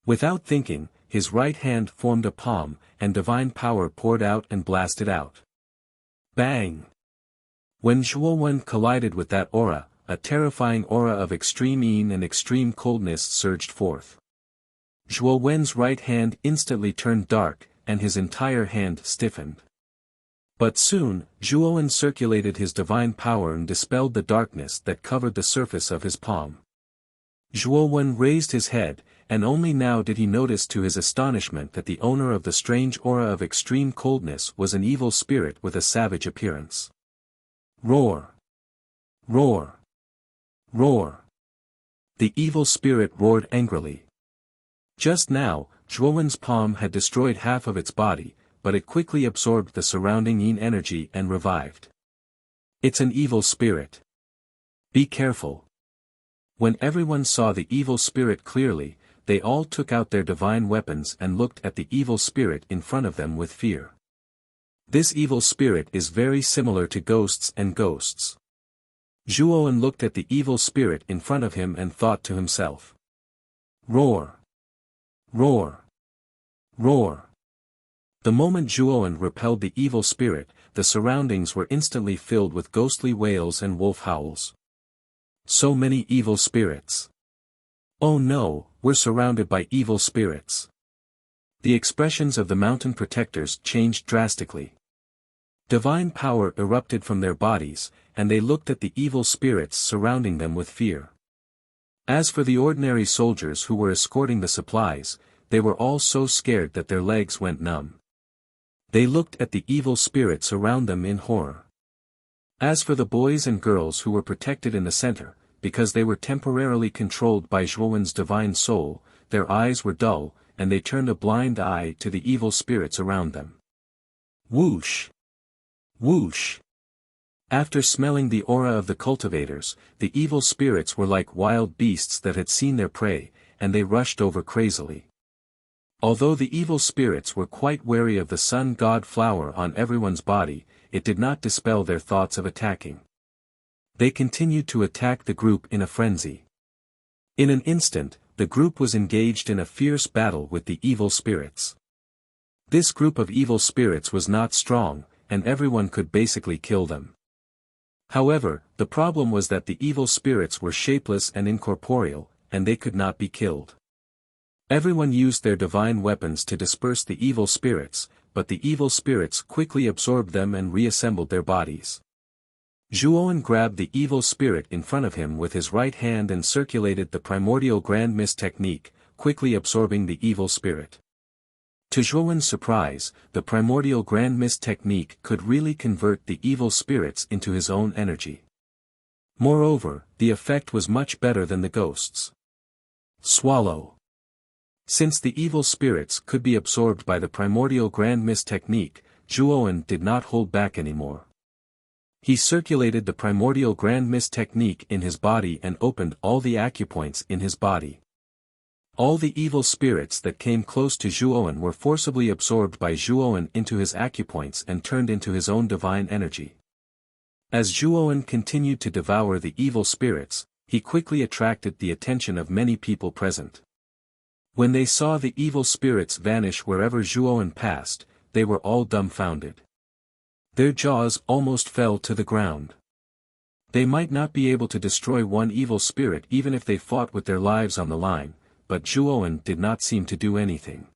Without thinking, his right hand formed a palm, and divine power poured out and blasted out. Bang! When Zhuowen collided with that aura, a terrifying aura of extreme Yin and extreme coldness surged forth. Zhuowen's right hand instantly turned dark, and his entire hand stiffened. But soon, Zhuowen circulated his divine power and dispelled the darkness that covered the surface of his palm. Zhuowen raised his head, and only now did he notice to his astonishment that the owner of the strange aura of extreme coldness was an evil spirit with a savage appearance. Roar! Roar! Roar! The evil spirit roared angrily. Just now, Zhuowen's palm had destroyed half of its body, but it quickly absorbed the surrounding yin energy and revived. It's an evil spirit. Be careful. When everyone saw the evil spirit clearly, they all took out their divine weapons and looked at the evil spirit in front of them with fear. This evil spirit is very similar to ghosts and ghosts. Zhuowen looked at the evil spirit in front of him and thought to himself. Roar! Roar! Roar! The moment Zhuowen repelled the evil spirit, the surroundings were instantly filled with ghostly wails and wolf howls. So many evil spirits. Oh no, we're surrounded by evil spirits. The expressions of the mountain protectors changed drastically. Divine power erupted from their bodies, and they looked at the evil spirits surrounding them with fear. As for the ordinary soldiers who were escorting the supplies, they were all so scared that their legs went numb. They looked at the evil spirits around them in horror. As for the boys and girls who were protected in the center, because they were temporarily controlled by Zhuowen's divine soul, their eyes were dull, and they turned a blind eye to the evil spirits around them. Whoosh! Whoosh! After smelling the aura of the cultivators, the evil spirits were like wild beasts that had seen their prey, and they rushed over crazily. Although the evil spirits were quite wary of the sun god flower on everyone's body, it did not dispel their thoughts of attacking. They continued to attack the group in a frenzy. In an instant, the group was engaged in a fierce battle with the evil spirits. This group of evil spirits was not strong, and everyone could basically kill them. However, the problem was that the evil spirits were shapeless and incorporeal, and they could not be killed. Everyone used their divine weapons to disperse the evil spirits, but the evil spirits quickly absorbed them and reassembled their bodies. Zhuowen grabbed the evil spirit in front of him with his right hand and circulated the primordial grand mist technique, quickly absorbing the evil spirit. To Zhuowen's surprise, the primordial grand mist technique could really convert the evil spirits into his own energy. Moreover, the effect was much better than the ghosts. Swallow. Since the evil spirits could be absorbed by the primordial grand mist technique, Zhuowen did not hold back anymore. He circulated the primordial grand mist technique in his body and opened all the acupoints in his body. All the evil spirits that came close to Zhuowen were forcibly absorbed by Zhuowen into his acupoints and turned into his own divine energy. As Zhuowen continued to devour the evil spirits, he quickly attracted the attention of many people present. When they saw the evil spirits vanish wherever Zhuowen passed, they were all dumbfounded. Their jaws almost fell to the ground. They might not be able to destroy one evil spirit even if they fought with their lives on the line, but Zhuowen did not seem to do anything.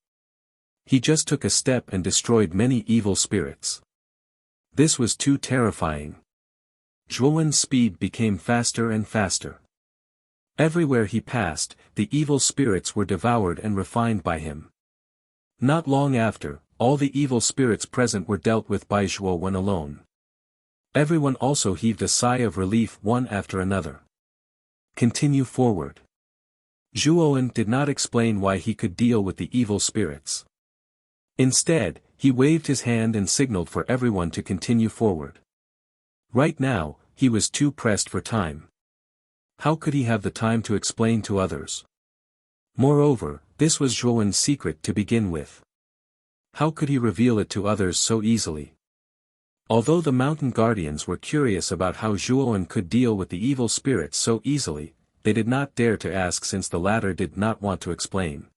He just took a step and destroyed many evil spirits. This was too terrifying. Zhuowen's speed became faster and faster. Everywhere he passed, the evil spirits were devoured and refined by him. Not long after, all the evil spirits present were dealt with by Zhuowen alone. Everyone also heaved a sigh of relief one after another. Continue forward. Zhuowen did not explain why he could deal with the evil spirits. Instead, he waved his hand and signaled for everyone to continue forward. Right now, he was too pressed for time. How could he have the time to explain to others? Moreover, this was Zhuowen's secret to begin with. How could he reveal it to others so easily? Although the mountain guardians were curious about how Zhuowen could deal with the evil spirits so easily, they did not dare to ask since the latter did not want to explain.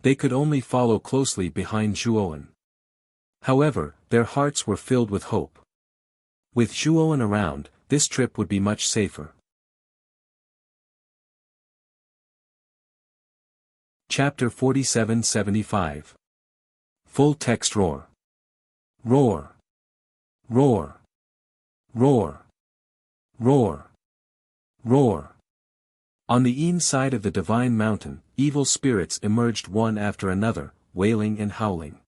They could only follow closely behind Zhuowen. However, their hearts were filled with hope. With Zhuowen around, this trip would be much safer. Chapter 47-75. Full text roar. Roar. Roar. Roar. Roar. Roar. On the Yin side of the divine mountain, evil spirits emerged one after another, wailing and howling.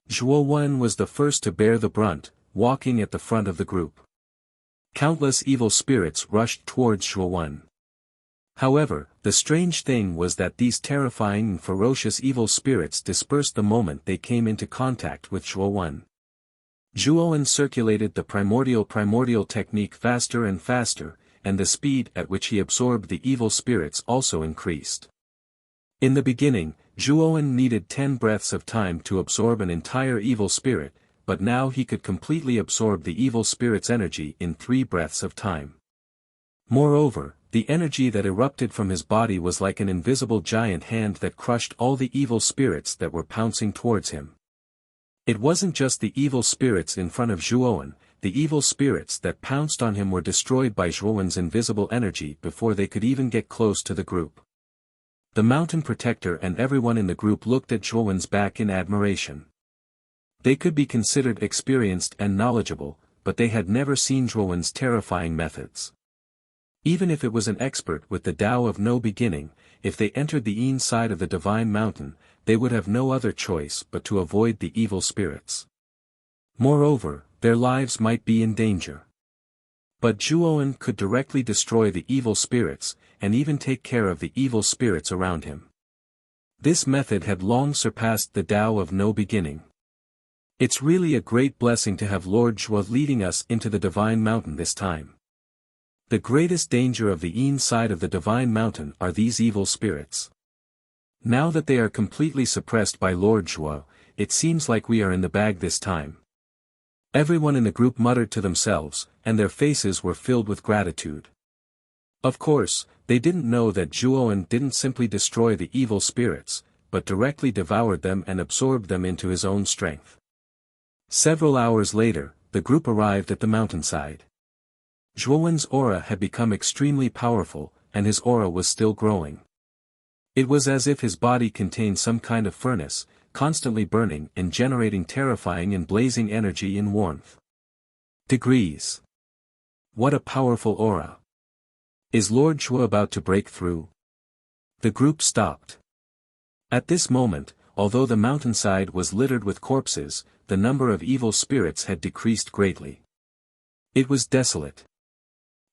Zhuowen was the first to bear the brunt, walking at the front of the group. Countless evil spirits rushed towards Zhuowen. However, the strange thing was that these terrifying and ferocious evil spirits dispersed the moment they came into contact with Zhuowen. Zhuowen circulated the primordial technique faster and faster, and the speed at which he absorbed the evil spirits also increased. In the beginning, Zhuowen needed 10 breaths of time to absorb an entire evil spirit, but now he could completely absorb the evil spirit's energy in 3 breaths of time. Moreover, the energy that erupted from his body was like an invisible giant hand that crushed all the evil spirits that were pouncing towards him. It wasn't just the evil spirits in front of Zhuowen, the evil spirits that pounced on him were destroyed by Zhuowen's invisible energy before they could even get close to the group. The mountain protector and everyone in the group looked at Zhuowen's back in admiration. They could be considered experienced and knowledgeable, but they had never seen Zhuowen's terrifying methods. Even if it was an expert with the Tao of no beginning, if they entered the Yin side of the divine mountain, they would have no other choice but to avoid the evil spirits. Moreover, their lives might be in danger. But Zhuowen could directly destroy the evil spirits, and even take care of the evil spirits around him. This method had long surpassed the Tao of no beginning. It's really a great blessing to have Lord Zhuo leading us into the divine mountain this time. The greatest danger of the Yin side of the divine mountain are these evil spirits. Now that they are completely suppressed by Lord Zhuo, it seems like we are in the bag this time. Everyone in the group muttered to themselves, and their faces were filled with gratitude. Of course, they didn't know that Zhuowen didn't simply destroy the evil spirits, but directly devoured them and absorbed them into his own strength. Several hours later, the group arrived at the mountainside. Zhuowen's aura had become extremely powerful, and his aura was still growing. It was as if his body contained some kind of furnace, constantly burning and generating terrifying and blazing energy and warmth. Degrees. What a powerful aura. Is Lord Zhuo about to break through? The group stopped. At this moment, although the mountainside was littered with corpses, the number of evil spirits had decreased greatly. It was desolate.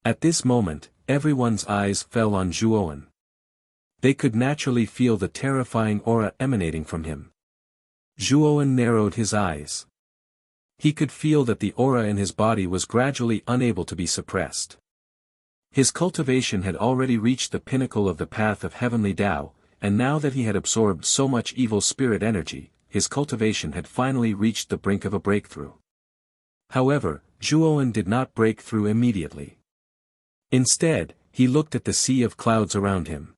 At this moment, everyone's eyes fell on Zhuowen. They could naturally feel the terrifying aura emanating from him. Zhuowen narrowed his eyes. He could feel that the aura in his body was gradually unable to be suppressed. His cultivation had already reached the pinnacle of the path of heavenly Tao, and now that he had absorbed so much evil spirit energy, his cultivation had finally reached the brink of a breakthrough. However, Zhuowen did not break through immediately. Instead, he looked at the sea of clouds around him.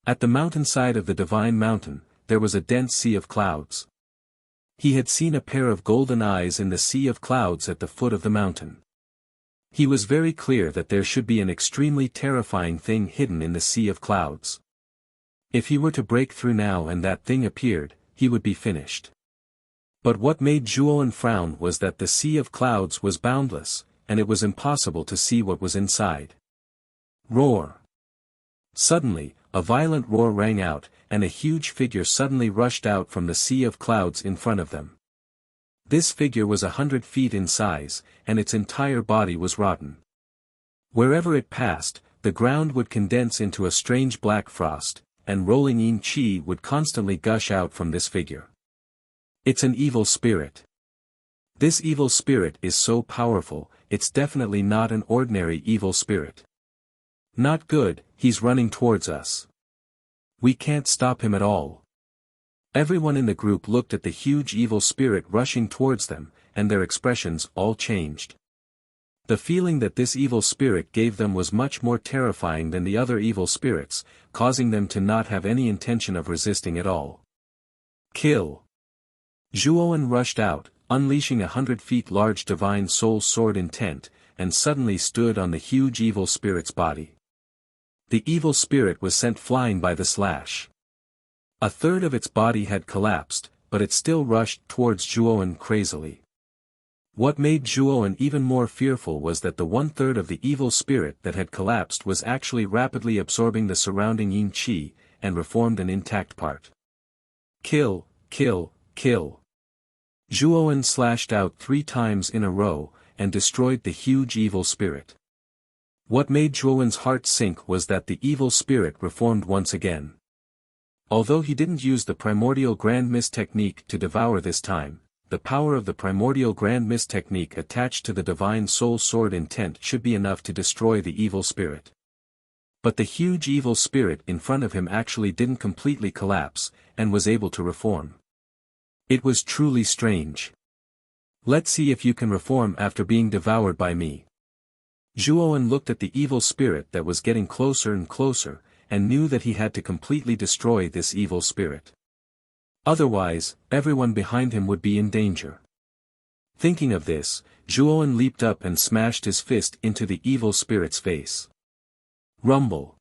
At the mountainside of the divine mountain, there was a dense sea of clouds. He had seen a pair of golden eyes in the sea of clouds at the foot of the mountain. He was very clear that there should be an extremely terrifying thing hidden in the sea of clouds. If he were to break through now and that thing appeared, he would be finished. But what made Zhuowen frown was that the sea of clouds was boundless, and it was impossible to see what was inside. Roar! Suddenly, a violent roar rang out, and a huge figure suddenly rushed out from the sea of clouds in front of them. This figure was 100 feet in size, and its entire body was rotten. Wherever it passed, the ground would condense into a strange black frost, and rolling yin qi would constantly gush out from this figure. It's an evil spirit. This evil spirit is so powerful, it's definitely not an ordinary evil spirit. Not good, he's running towards us. We can't stop him at all. Everyone in the group looked at the huge evil spirit rushing towards them, and their expressions all changed. The feeling that this evil spirit gave them was much more terrifying than the other evil spirits, causing them to not have any intention of resisting at all. Kill! Zhuowen rushed out, unleashing 100 feet large divine soul sword intent, and suddenly stood on the huge evil spirit's body. The evil spirit was sent flying by the slash. A third of its body had collapsed, but it still rushed towards Zhuowen crazily. What made Zhuowen even more fearful was that the 1/3 of the evil spirit that had collapsed was actually rapidly absorbing the surrounding yin qi, and reformed an intact part. Kill, kill, kill. Zhuowen slashed out 3 times in a row, and destroyed the huge evil spirit. What made Zhuowen's heart sink was that the evil spirit reformed once again. Although he didn't use the primordial grand mist technique to devour this time, the power of the primordial grand mist technique attached to the divine soul sword intent should be enough to destroy the evil spirit. But the huge evil spirit in front of him actually didn't completely collapse, and was able to reform. It was truly strange. Let's see if you can reform after being devoured by me. Zhuowen looked at the evil spirit that was getting closer and closer, and knew that he had to completely destroy this evil spirit. Otherwise, everyone behind him would be in danger. Thinking of this, Zhuowen leaped up and smashed his fist into the evil spirit's face. Rumble.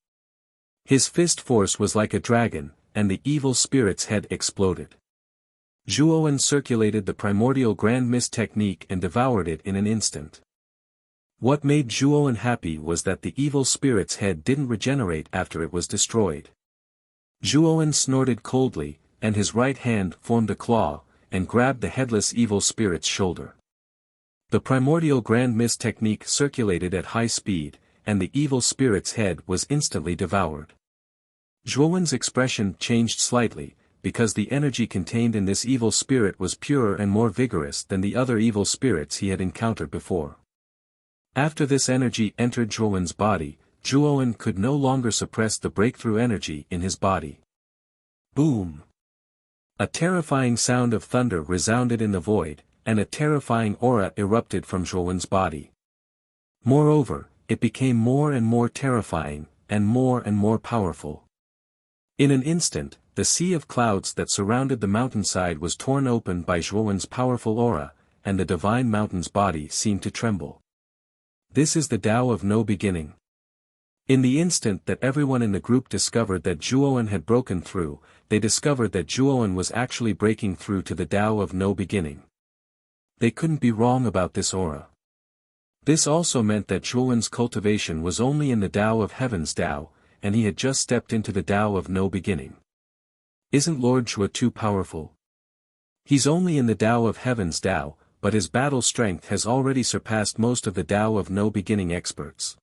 His fist force was like a dragon, and the evil spirit's head exploded. Zhuowen circulated the primordial grand mist technique and devoured it in an instant. What made Zhuowen happy was that the evil spirit's head didn't regenerate after it was destroyed. Zhuowen snorted coldly, and his right hand formed a claw, and grabbed the headless evil spirit's shoulder. The primordial grand mist technique circulated at high speed, and the evil spirit's head was instantly devoured. Zhuowen's expression changed slightly, because the energy contained in this evil spirit was purer and more vigorous than the other evil spirits he had encountered before. After this energy entered Zhuowen's body, Zhuowen could no longer suppress the breakthrough energy in his body. Boom! A terrifying sound of thunder resounded in the void, and a terrifying aura erupted from Zhuowen's body. Moreover, it became more and more terrifying, and more powerful. In an instant, the sea of clouds that surrounded the mountainside was torn open by Zhuowen's powerful aura, and the divine mountain's body seemed to tremble. This is the Tao of no beginning. In the instant that everyone in the group discovered that Zhuowen had broken through, they discovered that Zhuowen was actually breaking through to the Tao of no beginning. They couldn't be wrong about this aura. This also meant that Zhuowen's cultivation was only in the Tao of Heaven's Tao, and he had just stepped into the Tao of no beginning. Isn't Lord Zhuo too powerful? He's only in the Tao of Heaven's Tao, but his battle strength has already surpassed most of the Tao of no beginning experts.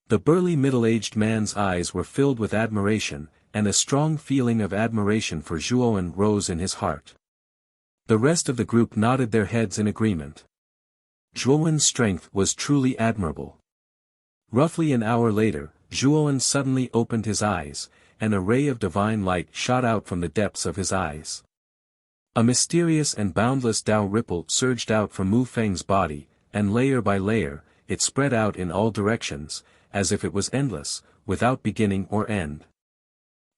The burly middle-aged man's eyes were filled with admiration, and a strong feeling of admiration for Zhuowen rose in his heart. The rest of the group nodded their heads in agreement. Zhuowen's strength was truly admirable. Roughly an hour later, Zhuowen suddenly opened his eyes, and a ray of divine light shot out from the depths of his eyes. A mysterious and boundless Tao ripple surged out from Mu Feng's body, and layer by layer, it spread out in all directions, as if it was endless, without beginning or end.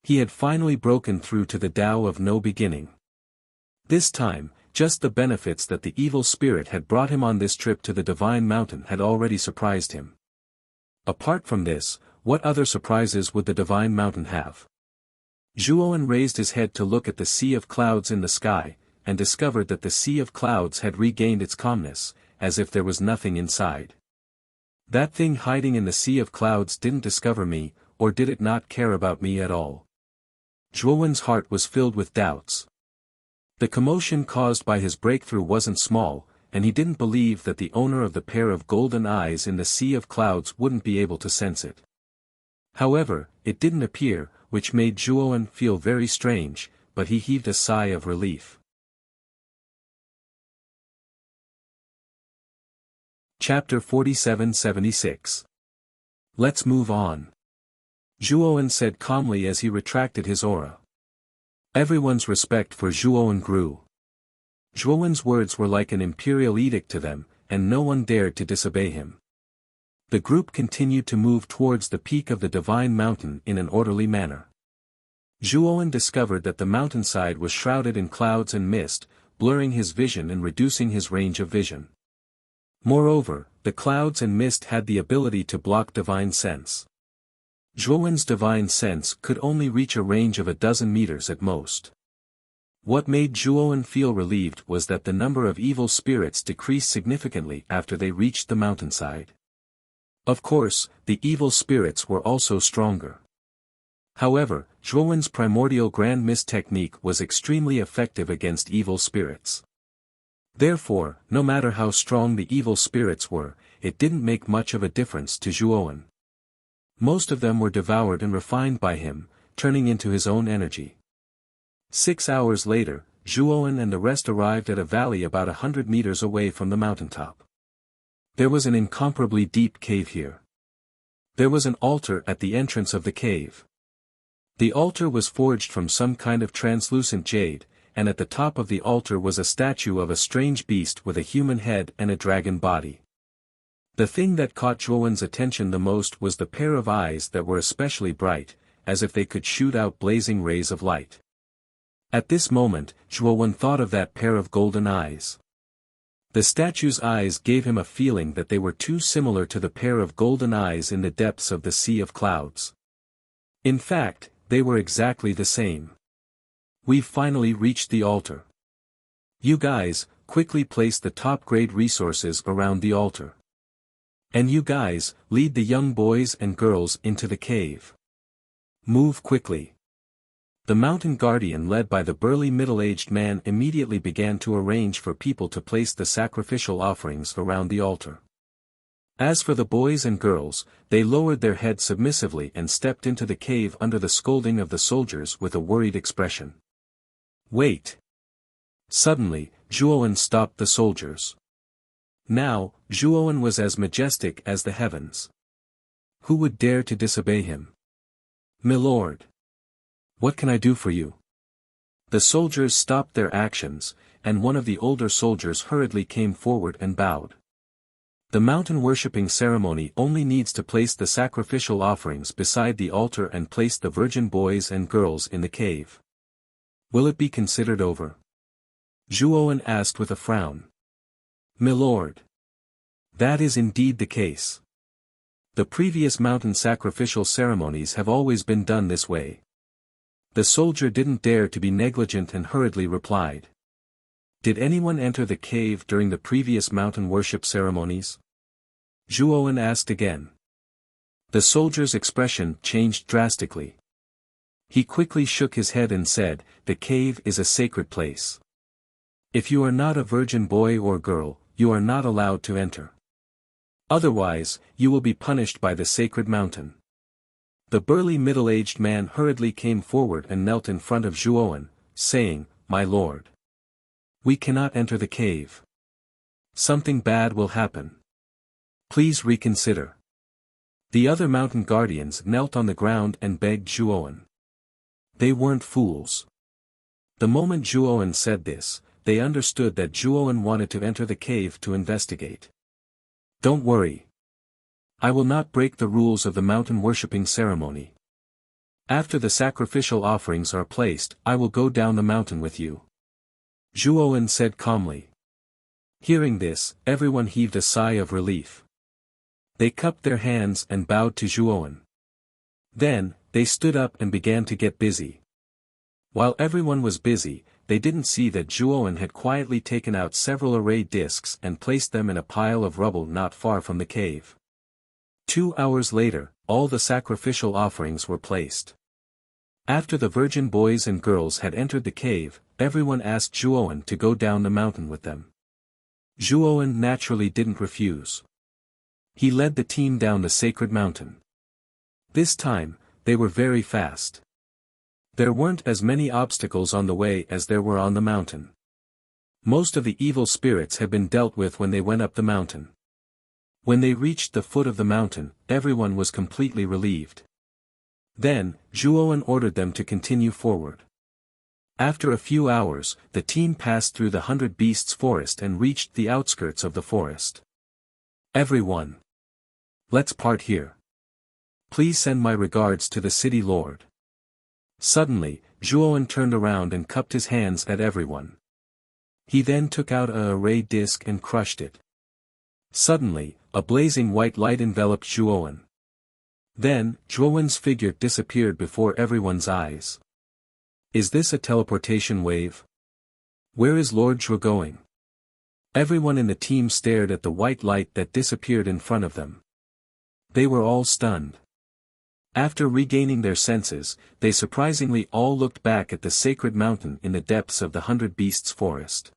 He had finally broken through to the Tao of no beginning. This time, just the benefits that the evil spirit had brought him on this trip to the divine mountain had already surprised him. Apart from this, what other surprises would the divine mountain have? Zhuowen raised his head to look at the sea of clouds in the sky, and discovered that the sea of clouds had regained its calmness, as if there was nothing inside. That thing hiding in the sea of clouds didn't discover me, or did it not care about me at all? Zhuowen's heart was filled with doubts. The commotion caused by his breakthrough wasn't small, and he didn't believe that the owner of the pair of golden eyes in the sea of clouds wouldn't be able to sense it. However, it didn't appear, which made Zhuowen feel very strange, but he heaved a sigh of relief. Chapter 47-76. Let's move on. Zhuowen said calmly as he retracted his aura. Everyone's respect for Zhuowen grew. Zhuowen's words were like an imperial edict to them, and no one dared to disobey him. The group continued to move towards the peak of the divine mountain in an orderly manner. Zhuowen discovered that the mountainside was shrouded in clouds and mist, blurring his vision and reducing his range of vision. Moreover, the clouds and mist had the ability to block divine sense. Zhuowen's divine sense could only reach a range of 12 meters at most. What made Zhuowen feel relieved was that the number of evil spirits decreased significantly after they reached the mountainside. Of course, the evil spirits were also stronger. However, Zhuowen's primordial grand mist technique was extremely effective against evil spirits. Therefore, no matter how strong the evil spirits were, it didn't make much of a difference to Zhuowen. Most of them were devoured and refined by him, turning into his own energy. 6 hours later, Zhuowen and the rest arrived at a valley about 100 meters away from the mountaintop. There was an incomparably deep cave here. There was an altar at the entrance of the cave. The altar was forged from some kind of translucent jade, and at the top of the altar was a statue of a strange beast with a human head and a dragon body. The thing that caught Zhuowen's attention the most was the pair of eyes that were especially bright, as if they could shoot out blazing rays of light. At this moment, Zhuowen thought of that pair of golden eyes. The statue's eyes gave him a feeling that they were too similar to the pair of golden eyes in the depths of the Sea of Clouds. In fact, they were exactly the same. We've finally reached the altar. You guys, quickly place the top-grade resources around the altar. And you guys, lead the young boys and girls into the cave. Move quickly. The mountain guardian led by the burly middle-aged man immediately began to arrange for people to place the sacrificial offerings around the altar. As for the boys and girls, they lowered their heads submissively and stepped into the cave under the scolding of the soldiers with a worried expression. Wait! Suddenly, Zhuowen stopped the soldiers. Now, Zhuowen was as majestic as the heavens. Who would dare to disobey him? Milord! What can I do for you? The soldiers stopped their actions, and one of the older soldiers hurriedly came forward and bowed. The mountain worshipping ceremony only needs to place the sacrificial offerings beside the altar and place the virgin boys and girls in the cave. Will it be considered over? Zhuowen asked with a frown. Milord. That is indeed the case. The previous mountain sacrificial ceremonies have always been done this way. The soldier didn't dare to be negligent and hurriedly replied. Did anyone enter the cave during the previous mountain worship ceremonies? Zhuowen asked again. The soldier's expression changed drastically. He quickly shook his head and said, "The cave is a sacred place. If you are not a virgin boy or girl, you are not allowed to enter. Otherwise, you will be punished by the sacred mountain." The burly middle-aged man hurriedly came forward and knelt in front of Zhuowen, saying, "My lord. We cannot enter the cave. Something bad will happen. Please reconsider." The other mountain guardians knelt on the ground and begged Zhuowen. They weren't fools. The moment Zhuowen said this, they understood that Zhuowen wanted to enter the cave to investigate. Don't worry. I will not break the rules of the mountain worshipping ceremony. After the sacrificial offerings are placed, I will go down the mountain with you. Zhuowen said calmly. Hearing this, everyone heaved a sigh of relief. They cupped their hands and bowed to Zhuowen. Then, they stood up and began to get busy. While everyone was busy, they didn't see that Zhuowen had quietly taken out several array discs and placed them in a pile of rubble not far from the cave. 2 hours later, all the sacrificial offerings were placed. After the virgin boys and girls had entered the cave, everyone asked Zhuowen to go down the mountain with them. Zhuowen naturally didn't refuse. He led the team down the sacred mountain. This time, they were very fast. There weren't as many obstacles on the way as there were on the mountain. Most of the evil spirits had been dealt with when they went up the mountain. When they reached the foot of the mountain, everyone was completely relieved. Then, Zhuowen ordered them to continue forward. After a few hours, the team passed through the 100 Beasts forest and reached the outskirts of the forest. Everyone. Let's part here. Please send my regards to the city lord. Suddenly, Zhuowen turned around and cupped his hands at everyone. He then took out a array disc and crushed it. Suddenly, a blazing white light enveloped Zhuowen. Then, Zhuowen's figure disappeared before everyone's eyes. Is this a teleportation wave? Where is Lord Zhuo going? Everyone in the team stared at the white light that disappeared in front of them. They were all stunned. After regaining their senses, they surprisingly all looked back at the sacred mountain in the depths of the 100 Beasts forest.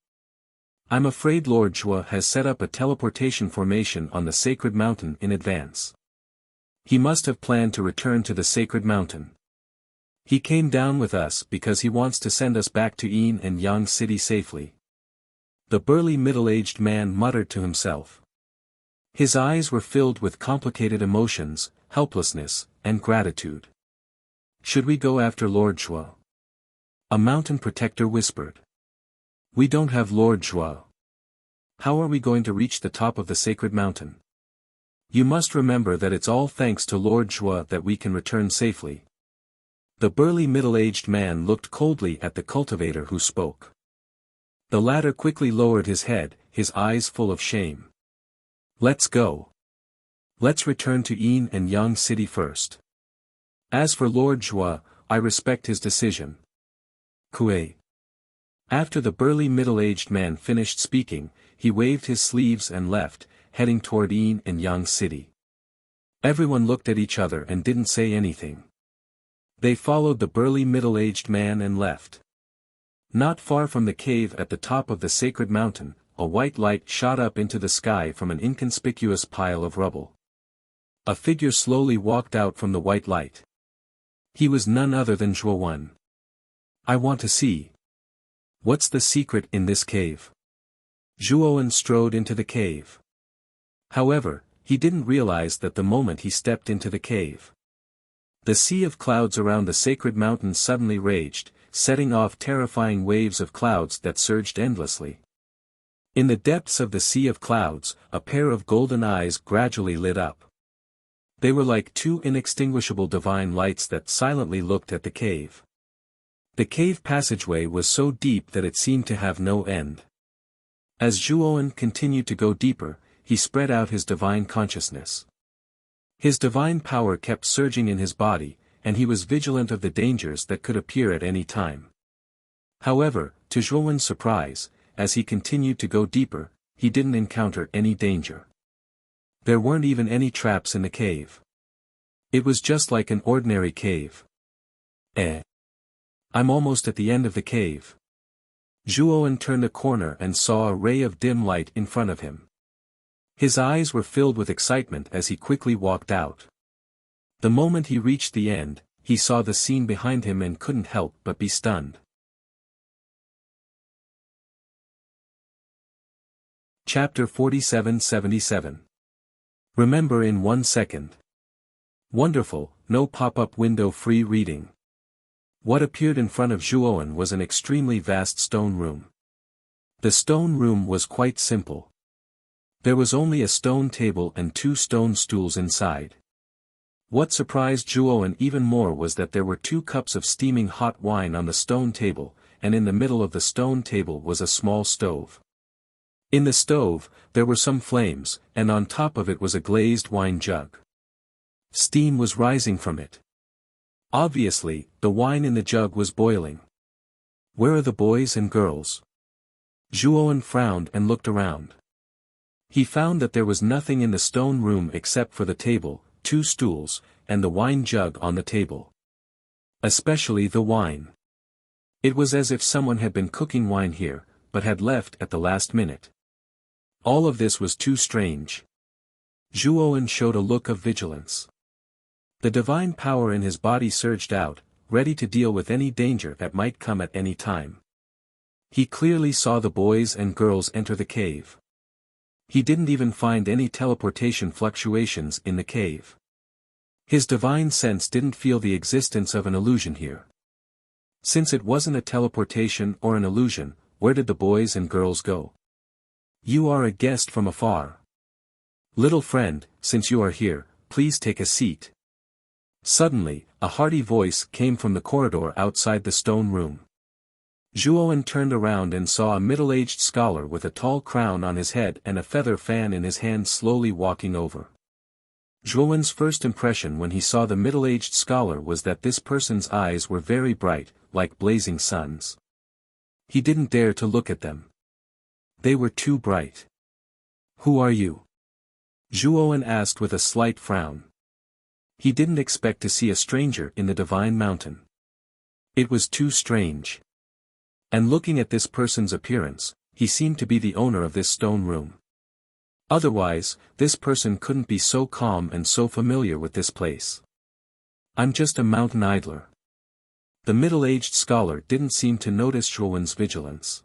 I'm afraid Lord Zhuo has set up a teleportation formation on the sacred mountain in advance. He must have planned to return to the sacred mountain. He came down with us because he wants to send us back to Yin and Yang City safely. The burly middle-aged man muttered to himself. His eyes were filled with complicated emotions, helplessness, and gratitude. Should we go after Lord Zhuo? A mountain protector whispered. We don't have Lord Zhuo. How are we going to reach the top of the sacred mountain? You must remember that it's all thanks to Lord Zhuo that we can return safely. The burly middle-aged man looked coldly at the cultivator who spoke. The latter quickly lowered his head, his eyes full of shame. Let's go. Let's return to Yin and Yang City first. As for Lord Zhuo, I respect his decision. Kuei. After the burly middle-aged man finished speaking, he waved his sleeves and left, heading toward Yin and Yang City. Everyone looked at each other and didn't say anything. They followed the burly middle-aged man and left. Not far from the cave at the top of the sacred mountain, a white light shot up into the sky from an inconspicuous pile of rubble. A figure slowly walked out from the white light. He was none other than Zhuo. I want to see. What's the secret in this cave? Zhuo strode into the cave. However, he didn't realize that the moment he stepped into the cave. The sea of clouds around the sacred mountain suddenly raged, setting off terrifying waves of clouds that surged endlessly. In the depths of the sea of clouds, a pair of golden eyes gradually lit up. They were like two inextinguishable divine lights that silently looked at the cave. The cave passageway was so deep that it seemed to have no end. As Zhuo continued to go deeper, he spread out his divine consciousness. His divine power kept surging in his body, and he was vigilant of the dangers that could appear at any time. However, to Zhuo's surprise, as he continued to go deeper, he didn't encounter any danger. There weren't even any traps in the cave. It was just like an ordinary cave. I'm almost at the end of the cave. Zhuo turned a corner and saw a ray of dim light in front of him. His eyes were filled with excitement as he quickly walked out. The moment he reached the end, he saw the scene behind him and couldn't help but be stunned. Chapter 47-77. Remember in 1 second. Wonderful, no pop-up window free reading. What appeared in front of Zhuo was an extremely vast stone room. The stone room was quite simple. There was only a stone table and 2 stone stools inside. What surprised Zhuo even more was that there were 2 cups of steaming hot wine on the stone table, and in the middle of the stone table was a small stove. In the stove, there were some flames, and on top of it was a glazed wine jug. Steam was rising from it. Obviously, the wine in the jug was boiling. Where are the boys and girls? Zhuo frowned and looked around. He found that there was nothing in the stone room except for the table, 2 stools, and the wine jug on the table. Especially the wine. It was as if someone had been cooking wine here, but had left at the last minute. All of this was too strange. Zhuo showed a look of vigilance. The divine power in his body surged out, ready to deal with any danger that might come at any time. He clearly saw the boys and girls enter the cave. He didn't even find any teleportation fluctuations in the cave. His divine sense didn't feel the existence of an illusion here. Since it wasn't a teleportation or an illusion, where did the boys and girls go? You are a guest from afar. Little friend, since you are here, please take a seat. Suddenly, a hearty voice came from the corridor outside the stone room. Zhuo turned around and saw a middle-aged scholar with a tall crown on his head and a feather fan in his hand slowly walking over. Zhuo's first impression when he saw the middle-aged scholar was that this person's eyes were very bright, like blazing suns. He didn't dare to look at them. They were too bright. Who are you? Zhuo asked with a slight frown. He didn't expect to see a stranger in the divine mountain. It was too strange. And looking at this person's appearance, he seemed to be the owner of this stone room. Otherwise, this person couldn't be so calm and so familiar with this place. I'm just a mountain idler. The middle-aged scholar didn't seem to notice Zhuowen's vigilance.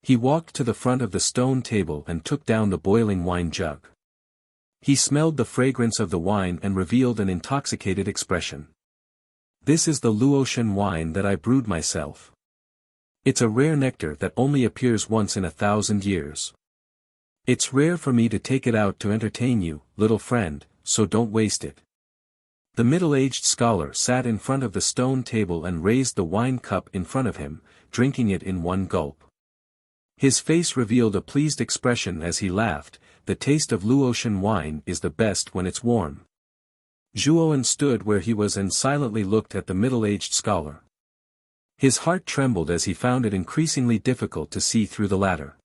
He walked to the front of the stone table and took down the boiling wine jug. He smelled the fragrance of the wine and revealed an intoxicated expression. This is the Luotian wine that I brewed myself. It's a rare nectar that only appears once in 1,000 years. It's rare for me to take it out to entertain you, little friend, so don't waste it. The middle-aged scholar sat in front of the stone table and raised the wine cup in front of him, drinking it in one gulp. His face revealed a pleased expression as he laughed. The taste of Luotian wine is the best when it's warm. Zhuowen stood where he was and silently looked at the middle-aged scholar. His heart trembled as he found it increasingly difficult to see through the latter.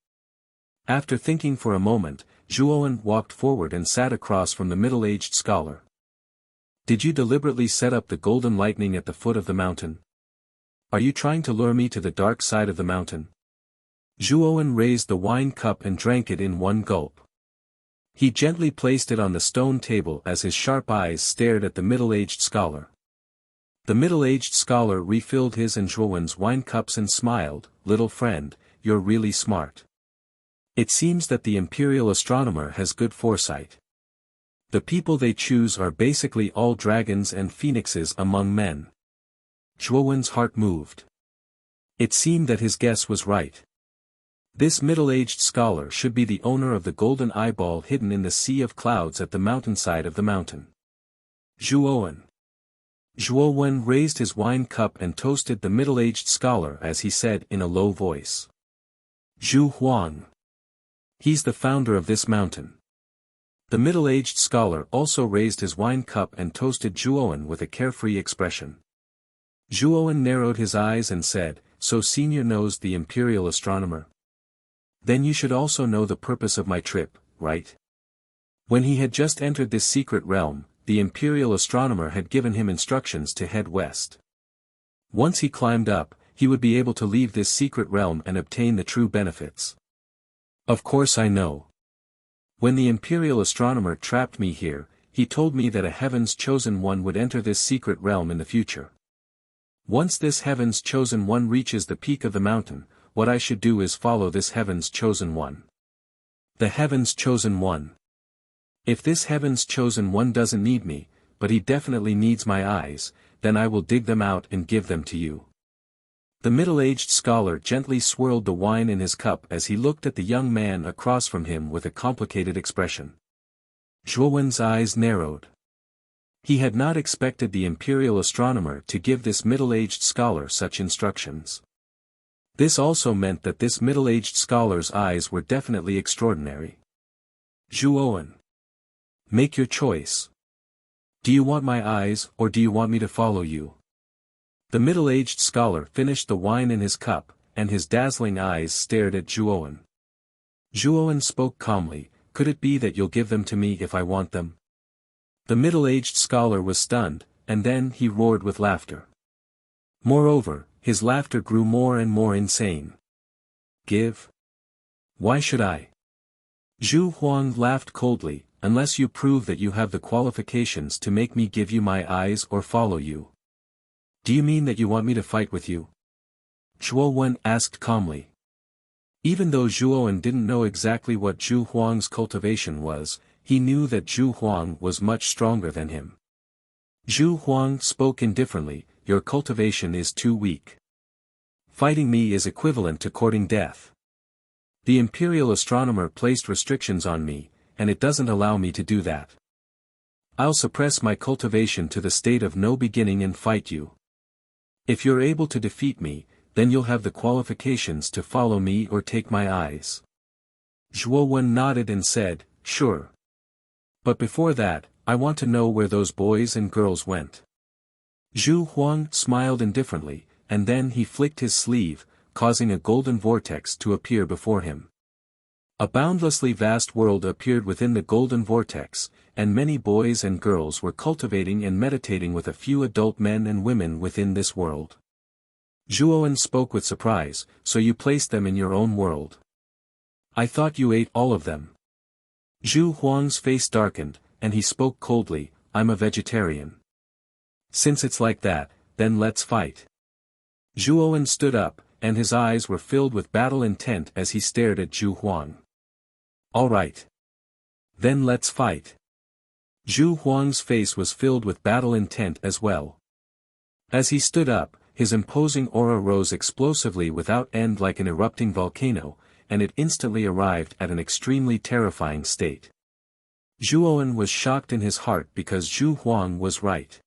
After thinking for a moment, Zhuowen walked forward and sat across from the middle-aged scholar. Did you deliberately set up the golden lightning at the foot of the mountain? Are you trying to lure me to the dark side of the mountain? Zhuowen raised the wine cup and drank it in one gulp. He gently placed it on the stone table as his sharp eyes stared at the middle-aged scholar. The middle-aged scholar refilled his and Zhuowen's wine cups and smiled, "Little friend, you're really smart. It seems that the imperial astronomer has good foresight. The people they choose are basically all dragons and phoenixes among men." Zhuowen's heart moved. It seemed that his guess was right. This middle-aged scholar should be the owner of the golden eyeball hidden in the sea of clouds at the mountainside of the mountain. Zhuowen. Zhuowen raised his wine cup and toasted the middle-aged scholar as he said in a low voice. "Zhu Huang. He's the founder of this mountain." The middle-aged scholar also raised his wine cup and toasted Zhuowen with a carefree expression. Zhuowen narrowed his eyes and said, "So Senior knows the imperial astronomer? Then you should also know the purpose of my trip, right?" When he had just entered this secret realm, the imperial astronomer had given him instructions to head west. Once he climbed up, he would be able to leave this secret realm and obtain the true benefits. "Of course I know. When the imperial astronomer trapped me here, he told me that a heaven's chosen one would enter this secret realm in the future. Once this heaven's chosen one reaches the peak of the mountain, what I should do is follow this heaven's chosen one." The heaven's chosen one. If this heaven's chosen one doesn't need me, but he definitely needs my eyes, then I will dig them out and give them to you. The middle-aged scholar gently swirled the wine in his cup as he looked at the young man across from him with a complicated expression. Zhuowen's eyes narrowed. He had not expected the imperial astronomer to give this middle-aged scholar such instructions. This also meant that this middle-aged scholar's eyes were definitely extraordinary. "Zhuowen. Make your choice. Do you want my eyes or do you want me to follow you?" The middle-aged scholar finished the wine in his cup, and his dazzling eyes stared at Zhuowen. Zhuowen spoke calmly, "Could it be that you'll give them to me if I want them?" The middle-aged scholar was stunned, and then he roared with laughter. Moreover, his laughter grew more and more insane. "Give? Why should I?" Zhu Huang laughed coldly, "Unless you prove that you have the qualifications to make me give you my eyes or follow you." "Do you mean that you want me to fight with you?" Zhuowen asked calmly. Even though Zhuowen didn't know exactly what Zhu Huang's cultivation was, he knew that Zhu Huang was much stronger than him. Zhu Huang spoke indifferently, "Your cultivation is too weak. Fighting me is equivalent to courting death. The imperial astronomer placed restrictions on me, and it doesn't allow me to do that. I'll suppress my cultivation to the state of no beginning and fight you. If you're able to defeat me, then you'll have the qualifications to follow me or take my eyes." Zhuowen nodded and said, "Sure. But before that, I want to know where those boys and girls went." Zhu Huang smiled indifferently, and then he flicked his sleeve, causing a golden vortex to appear before him. A boundlessly vast world appeared within the golden vortex, and many boys and girls were cultivating and meditating with a few adult men and women within this world. Zhuowen spoke with surprise, "So you placed them in your own world?" I thought you ate all of them. Zhu Huang's face darkened, and he spoke coldly, I'm a vegetarian. Since it's like that, then let's fight. Zhuowen stood up, and his eyes were filled with battle intent as he stared at Zhu Huang. All right. Then let's fight. Zhu Huang's face was filled with battle intent as well. As he stood up, his imposing aura rose explosively without end like an erupting volcano, and it instantly arrived at an extremely terrifying state. Zhuowen was shocked in his heart because Zhu Huang was right.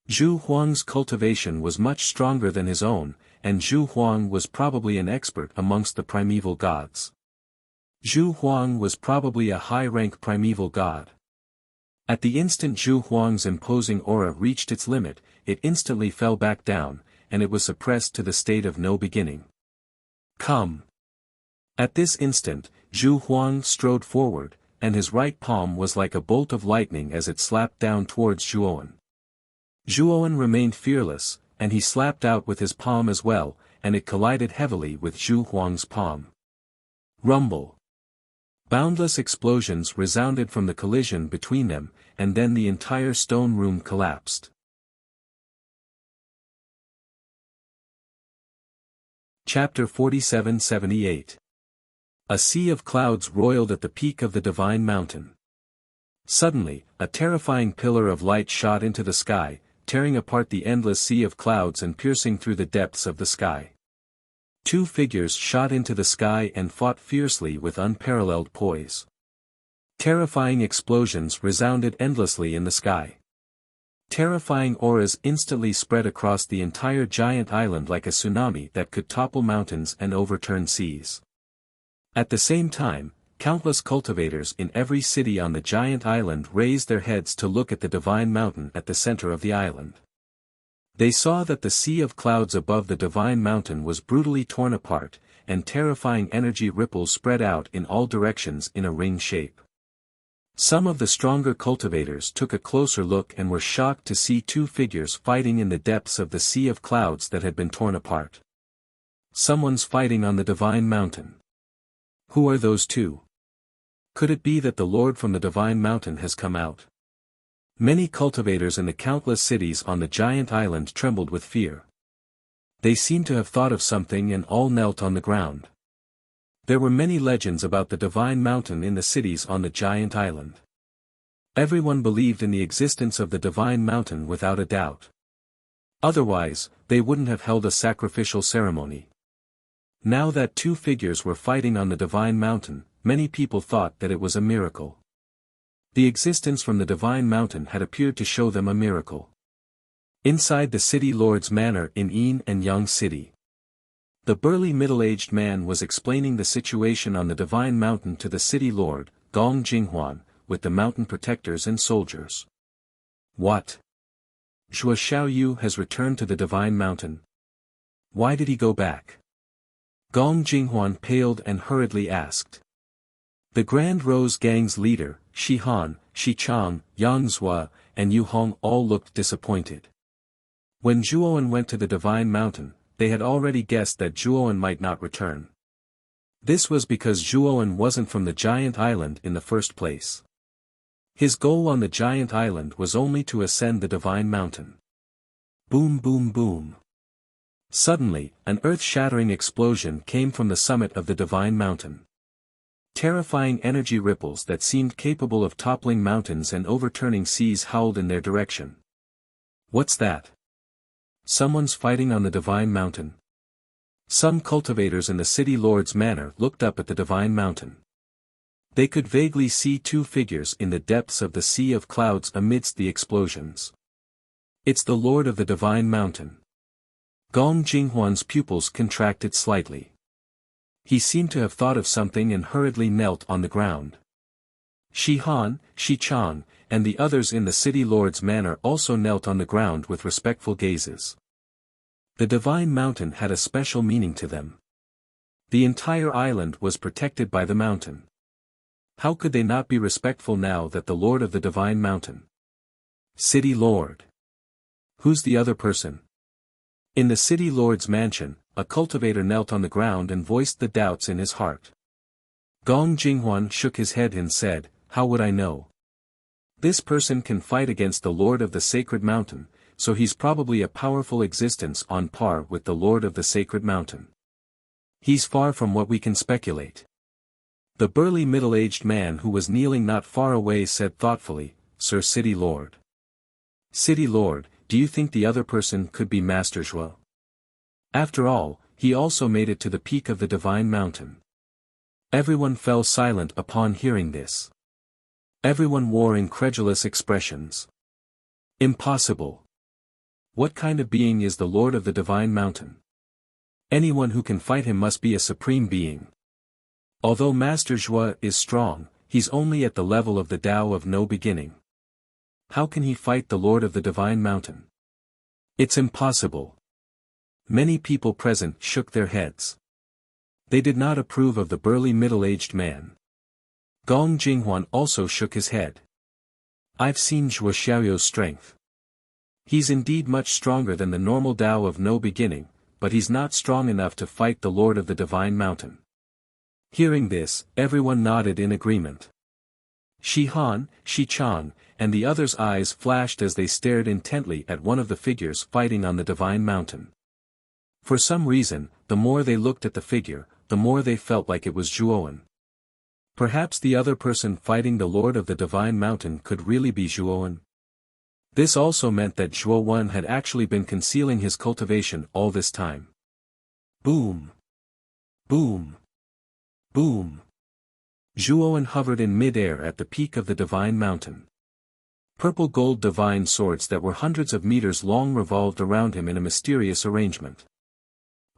Zhu Huang's cultivation was much stronger than his own, and Zhu Huang was probably an expert amongst the primeval gods. Zhu Huang was probably a high-rank primeval god. At the instant Zhu Huang's imposing aura reached its limit, it instantly fell back down, and it was suppressed to the state of no beginning. Come! At this instant, Zhu Huang strode forward, and his right palm was like a bolt of lightning as it slapped down towards Zhuowen. Zhuowen remained fearless, and he slapped out with his palm as well, and it collided heavily with Zhu Huang's palm. Rumble! Boundless explosions resounded from the collision between them, and then the entire stone room collapsed. Chapter 47-78. A sea of clouds roiled at the peak of the divine mountain. Suddenly, a terrifying pillar of light shot into the sky, tearing apart the endless sea of clouds and piercing through the depths of the sky. Two figures shot into the sky and fought fiercely with unparalleled poise. Terrifying explosions resounded endlessly in the sky. Terrifying auras instantly spread across the entire giant island like a tsunami that could topple mountains and overturn seas. At the same time, countless cultivators in every city on the giant island raised their heads to look at the divine mountain at the center of the island. They saw that the sea of clouds above the divine mountain was brutally torn apart, and terrifying energy ripples spread out in all directions in a ring shape. Some of the stronger cultivators took a closer look and were shocked to see two figures fighting in the depths of the sea of clouds that had been torn apart. Someone's fighting on the divine mountain. Who are those two? Could it be that the Lord from the divine mountain has come out? Many cultivators in the countless cities on the giant island trembled with fear. They seemed to have thought of something and all knelt on the ground. There were many legends about the divine mountain in the cities on the giant island. Everyone believed in the existence of the divine mountain without a doubt. Otherwise, they wouldn't have held a sacrificial ceremony. Now that two figures were fighting on the divine mountain, many people thought that it was a miracle. The existence from the divine mountain had appeared to show them a miracle. Inside the city lord's manor in Yin and Yang City, the burly middle-aged man was explaining the situation on the divine mountain to the city lord, Gong Jinghuan, with the mountain protectors and soldiers. What? Zhuo Xiaoyu has returned to the divine mountain. Why did he go back? Gong Jinghuan paled and hurriedly asked. The Grand Rose Gang's leader, Shi Han, Shi Chang, Yang Zhua, and Yu Hong all looked disappointed. When Zhuowen went to the divine mountain, they had already guessed that Zhuowen might not return. This was because Zhuowen wasn't from the giant island in the first place. His goal on the giant island was only to ascend the divine mountain. Boom boom boom. Suddenly, an earth-shattering explosion came from the summit of the divine mountain. Terrifying energy ripples that seemed capable of toppling mountains and overturning seas howled in their direction. What's that? Someone's fighting on the divine mountain. Some cultivators in the city lord's manor looked up at the divine mountain. They could vaguely see two figures in the depths of the sea of clouds amidst the explosions. It's the lord of the divine mountain. Gong Jinghuan's pupils contracted slightly. He seemed to have thought of something and hurriedly knelt on the ground. Shi Han, Shi Chang, and the others in the city lord's manor also knelt on the ground with respectful gazes. The divine mountain had a special meaning to them. The entire island was protected by the mountain. How could they not be respectful now that the lord of the divine mountain? City lord. Who's the other person? In the city lord's mansion, a cultivator knelt on the ground and voiced the doubts in his heart. Gong Jinghuan shook his head and said, "How would I know? This person can fight against the Lord of the Sacred Mountain, so he's probably a powerful existence on par with the Lord of the Sacred Mountain. He's far from what we can speculate." The burly middle-aged man who was kneeling not far away said thoughtfully, "Sir City Lord. City Lord, do you think the other person could be Master Zhuo? After all, he also made it to the peak of the Divine Mountain." Everyone fell silent upon hearing this. Everyone wore incredulous expressions. Impossible. What kind of being is the Lord of the Divine Mountain? Anyone who can fight him must be a supreme being. Although Master Zhuo is strong, he's only at the level of the Tao of no beginning. How can he fight the Lord of the Divine Mountain? It's impossible. Many people present shook their heads. They did not approve of the burly middle-aged man. Gong Jinghuan also shook his head. "I've seen Zhuo Xiaoyou's strength. He's indeed much stronger than the normal Tao of no beginning, but he's not strong enough to fight the Lord of the Divine Mountain." Hearing this, everyone nodded in agreement. Shi Han, Shi Chang, and the others' eyes flashed as they stared intently at one of the figures fighting on the Divine Mountain. For some reason, the more they looked at the figure, the more they felt like it was Zhuowen. Perhaps the other person fighting the Lord of the Divine Mountain could really be Zhuowen. This also meant that Zhuowen had actually been concealing his cultivation all this time. Boom! Boom! Boom! Zhuowen hovered in mid-air at the peak of the Divine Mountain. Purple gold divine swords that were hundreds of meters long revolved around him in a mysterious arrangement.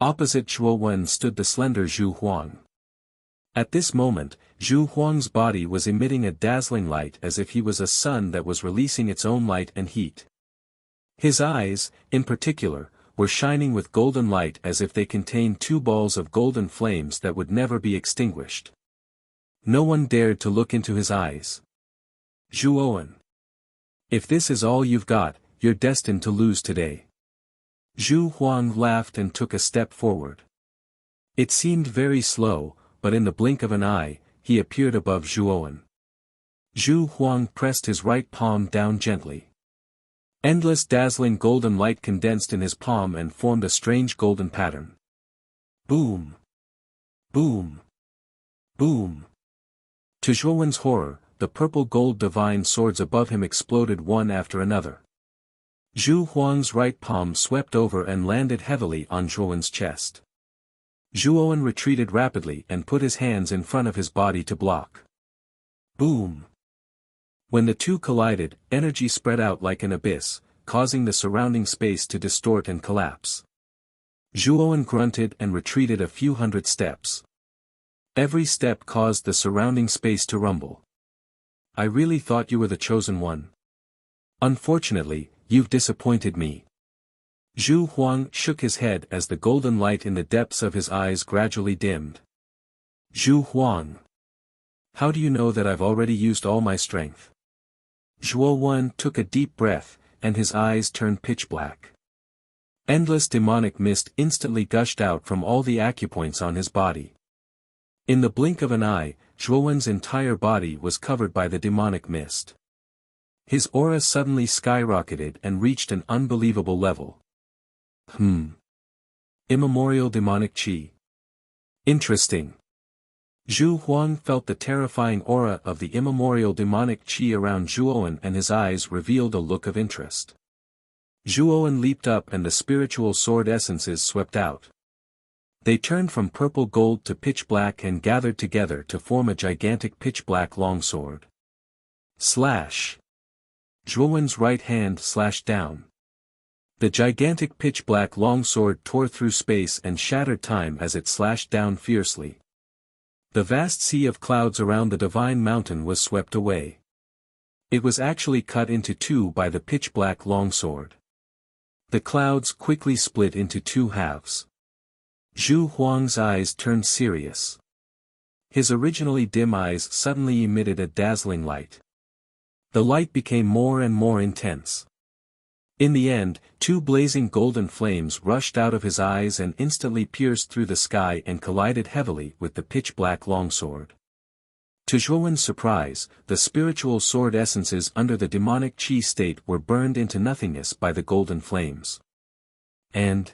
Opposite Zhuowen stood the slender Zhu Huang. At this moment, Zhu Huang's body was emitting a dazzling light as if he was a sun that was releasing its own light and heat. His eyes, in particular, were shining with golden light as if they contained two balls of golden flames that would never be extinguished. No one dared to look into his eyes. "Zhuowen. If this is all you've got, you're destined to lose today." Zhu Huang laughed and took a step forward. It seemed very slow, but in the blink of an eye, he appeared above Zhuowen. Zhu Huang pressed his right palm down gently. Endless dazzling golden light condensed in his palm and formed a strange golden pattern. Boom! Boom! Boom! To Zhuowen's horror, the purple gold divine swords above him exploded one after another. Zhu Huang's right palm swept over and landed heavily on Zhuowen's chest. Zhuowen retreated rapidly and put his hands in front of his body to block. Boom! When the two collided, energy spread out like an abyss, causing the surrounding space to distort and collapse. Zhuowen grunted and retreated a few hundred steps. Every step caused the surrounding space to rumble. "I really thought you were the chosen one. Unfortunately, you've disappointed me." Zhu Huang shook his head as the golden light in the depths of his eyes gradually dimmed. "Zhu Huang. How do you know that I've already used all my strength?" Zhuowen took a deep breath, and his eyes turned pitch black. Endless demonic mist instantly gushed out from all the acupoints on his body. In the blink of an eye, Zhuowen's entire body was covered by the demonic mist. His aura suddenly skyrocketed and reached an unbelievable level. Immemorial demonic qi. Interesting. Zhu Huang felt the terrifying aura of the immemorial demonic qi around Zhuowen and his eyes revealed a look of interest. Zhuowen leaped up and the spiritual sword essences swept out. They turned from purple gold to pitch black and gathered together to form a gigantic pitch black longsword. Slash! Zhuowen's right hand slashed down. The gigantic pitch black longsword tore through space and shattered time as it slashed down fiercely. The vast sea of clouds around the Divine Mountain was swept away. It was actually cut into two by the pitch black longsword. The clouds quickly split into two halves. Zhu Huang's eyes turned serious. His originally dim eyes suddenly emitted a dazzling light. The light became more and more intense. In the end, two blazing golden flames rushed out of his eyes and instantly pierced through the sky and collided heavily with the pitch-black longsword. To Zhuowen's surprise, the spiritual sword essences under the demonic chi state were burned into nothingness by the golden flames. And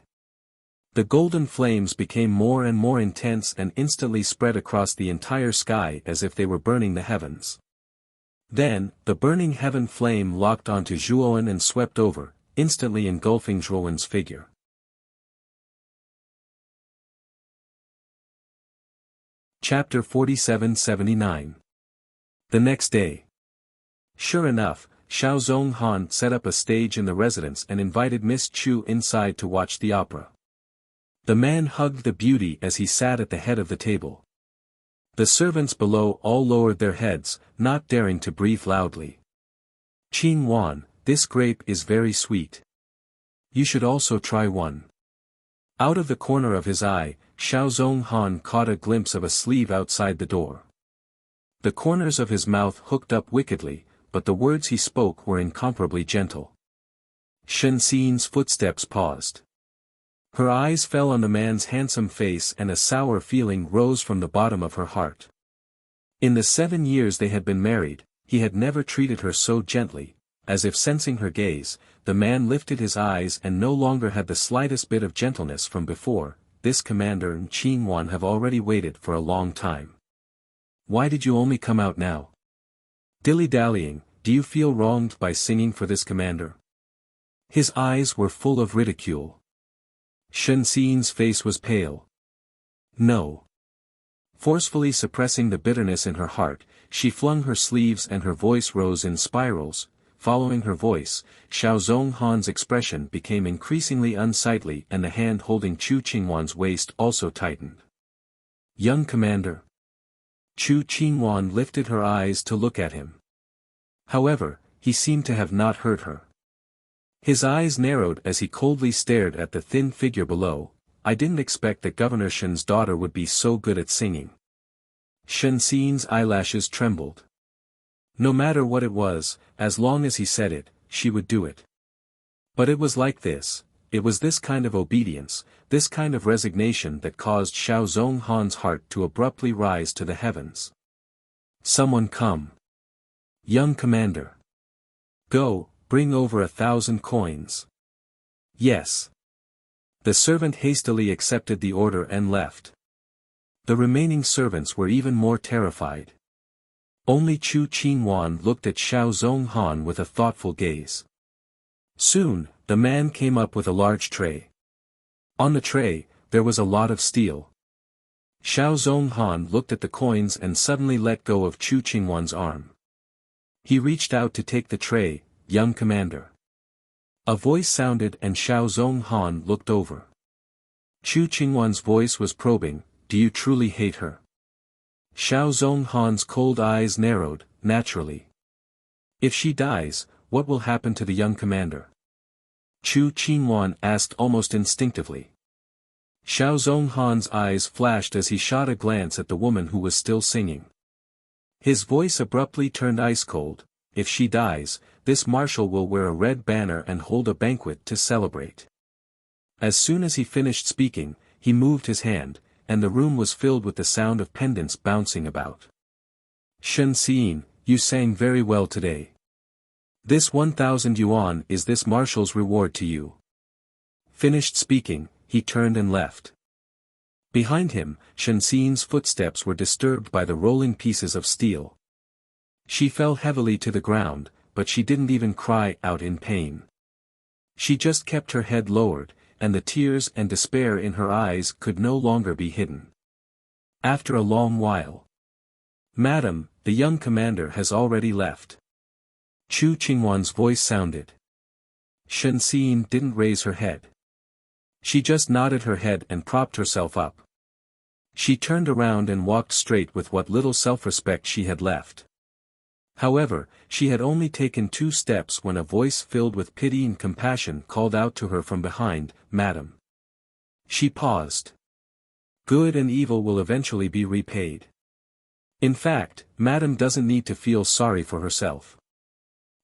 the golden flames became more and more intense and instantly spread across the entire sky as if they were burning the heavens. Then, the burning heaven flame locked onto Zhuowen and swept over, instantly engulfing Zhuowen's figure. Chapter 47-79. The next day. Sure enough, Xiao Zhonghan set up a stage in the residence and invited Miss Chu inside to watch the opera. The man hugged the beauty as he sat at the head of the table. The servants below all lowered their heads, not daring to breathe loudly. "Qing Wan, this grape is very sweet. You should also try one." Out of the corner of his eye, Xiao Zhonghan caught a glimpse of a sleeve outside the door. The corners of his mouth hooked up wickedly, but the words he spoke were incomparably gentle. Shen Xin's footsteps paused. Her eyes fell on the man's handsome face and a sour feeling rose from the bottom of her heart. In the 7 years they had been married, he had never treated her so gently. As if sensing her gaze, the man lifted his eyes and no longer had the slightest bit of gentleness from before. "This commander and Qing Wan have already waited for a long time. Why did you only come out now? Dilly-dallying, do you feel wronged by singing for this commander?" His eyes were full of ridicule. Shen Xin's face was pale. "No." Forcefully suppressing the bitterness in her heart, she flung her sleeves and her voice rose in spirals. Following her voice, Xiao Zhonghan's expression became increasingly unsightly and the hand holding Chu Qingwan's waist also tightened. "Young commander." Chu Qingwan lifted her eyes to look at him. However, he seemed to have not heard her. His eyes narrowed as he coldly stared at the thin figure below. "I didn't expect that Governor Shen's daughter would be so good at singing." Shen Xin's eyelashes trembled. No matter what it was, as long as he said it, she would do it. But it was like this, it was this kind of obedience, this kind of resignation that caused Xiao Zhonghan's heart to abruptly rise to the heavens. "Someone come. Young commander. Go, bring over 1,000 coins." "Yes." The servant hastily accepted the order and left. The remaining servants were even more terrified. Only Chu Qingwan looked at Xiao Zhonghan with a thoughtful gaze. Soon, the man came up with a large tray. On the tray, there was a lot of steel. Xiao Zhonghan looked at the coins and suddenly let go of Chu Qingwan's arm. He reached out to take the tray. "Young commander." A voice sounded and Xiao Zhonghan looked over. Chu Qingwan's voice was probing, "Do you truly hate her?" Xiao Zhonghan's cold eyes narrowed, naturally. "If she dies, what will happen to the young commander?" Chu Qingwan asked almost instinctively. Xiao Zhonghan's eyes flashed as he shot a glance at the woman who was still singing. His voice abruptly turned ice-cold. "If she dies, this marshal will wear a red banner and hold a banquet to celebrate." As soon as he finished speaking, he moved his hand, and the room was filled with the sound of pendants bouncing about. "Shen Xin, you sang very well today. This 1,000 yuan is this marshal's reward to you." Finished speaking, he turned and left. Behind him, Shen Xin's footsteps were disturbed by the rolling pieces of steel. She fell heavily to the ground, but she didn't even cry out in pain. She just kept her head lowered, and the tears and despair in her eyes could no longer be hidden. After a long while, "Madam, the young commander has already left." Chu Qingwan's voice sounded. Shen Xin didn't raise her head. She just nodded her head and propped herself up. She turned around and walked straight with what little self-respect she had left. However, she had only taken 2 steps when a voice filled with pity and compassion called out to her from behind, "Madam." She paused. Good and evil will eventually be repaid. In fact, Madam doesn't need to feel sorry for herself.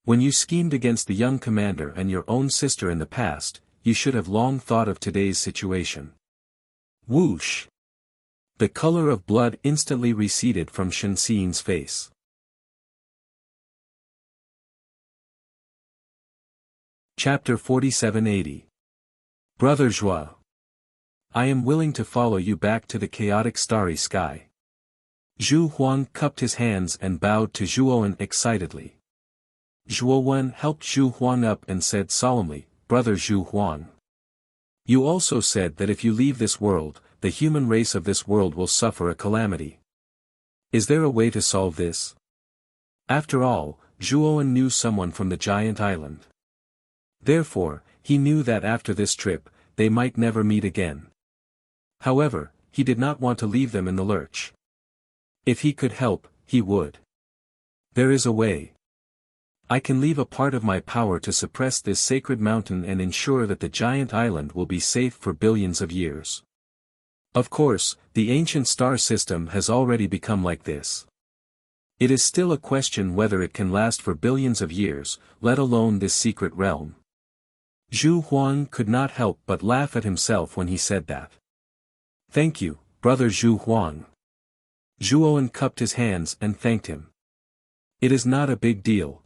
When you schemed against the young commander and your own sister in the past, you should have long thought of today's situation. Whoosh! The color of blood instantly receded from Shenxi's face. Chapter 4780. Brother Zhuo. I am willing to follow you back to the chaotic starry sky. Zhu Huang cupped his hands and bowed to Zhuowen excitedly. Zhuowen helped Zhu Huang up and said solemnly, Brother Zhu Huang. You also said that if you leave this world, the human race of this world will suffer a calamity. Is there a way to solve this? After all, Zhuowen knew someone from the giant island. Therefore, he knew that after this trip, they might never meet again. However, he did not want to leave them in the lurch. If he could help, he would. There is a way. I can leave a part of my power to suppress this sacred mountain and ensure that the giant island will be safe for billions of years. Of course, the ancient star system has already become like this. It is still a question whether it can last for billions of years, let alone this secret realm. Zhu Huang could not help but laugh at himself when he said that. Thank you, Brother Zhu Huang. Zhuowen cupped his hands and thanked him. It is not a big deal.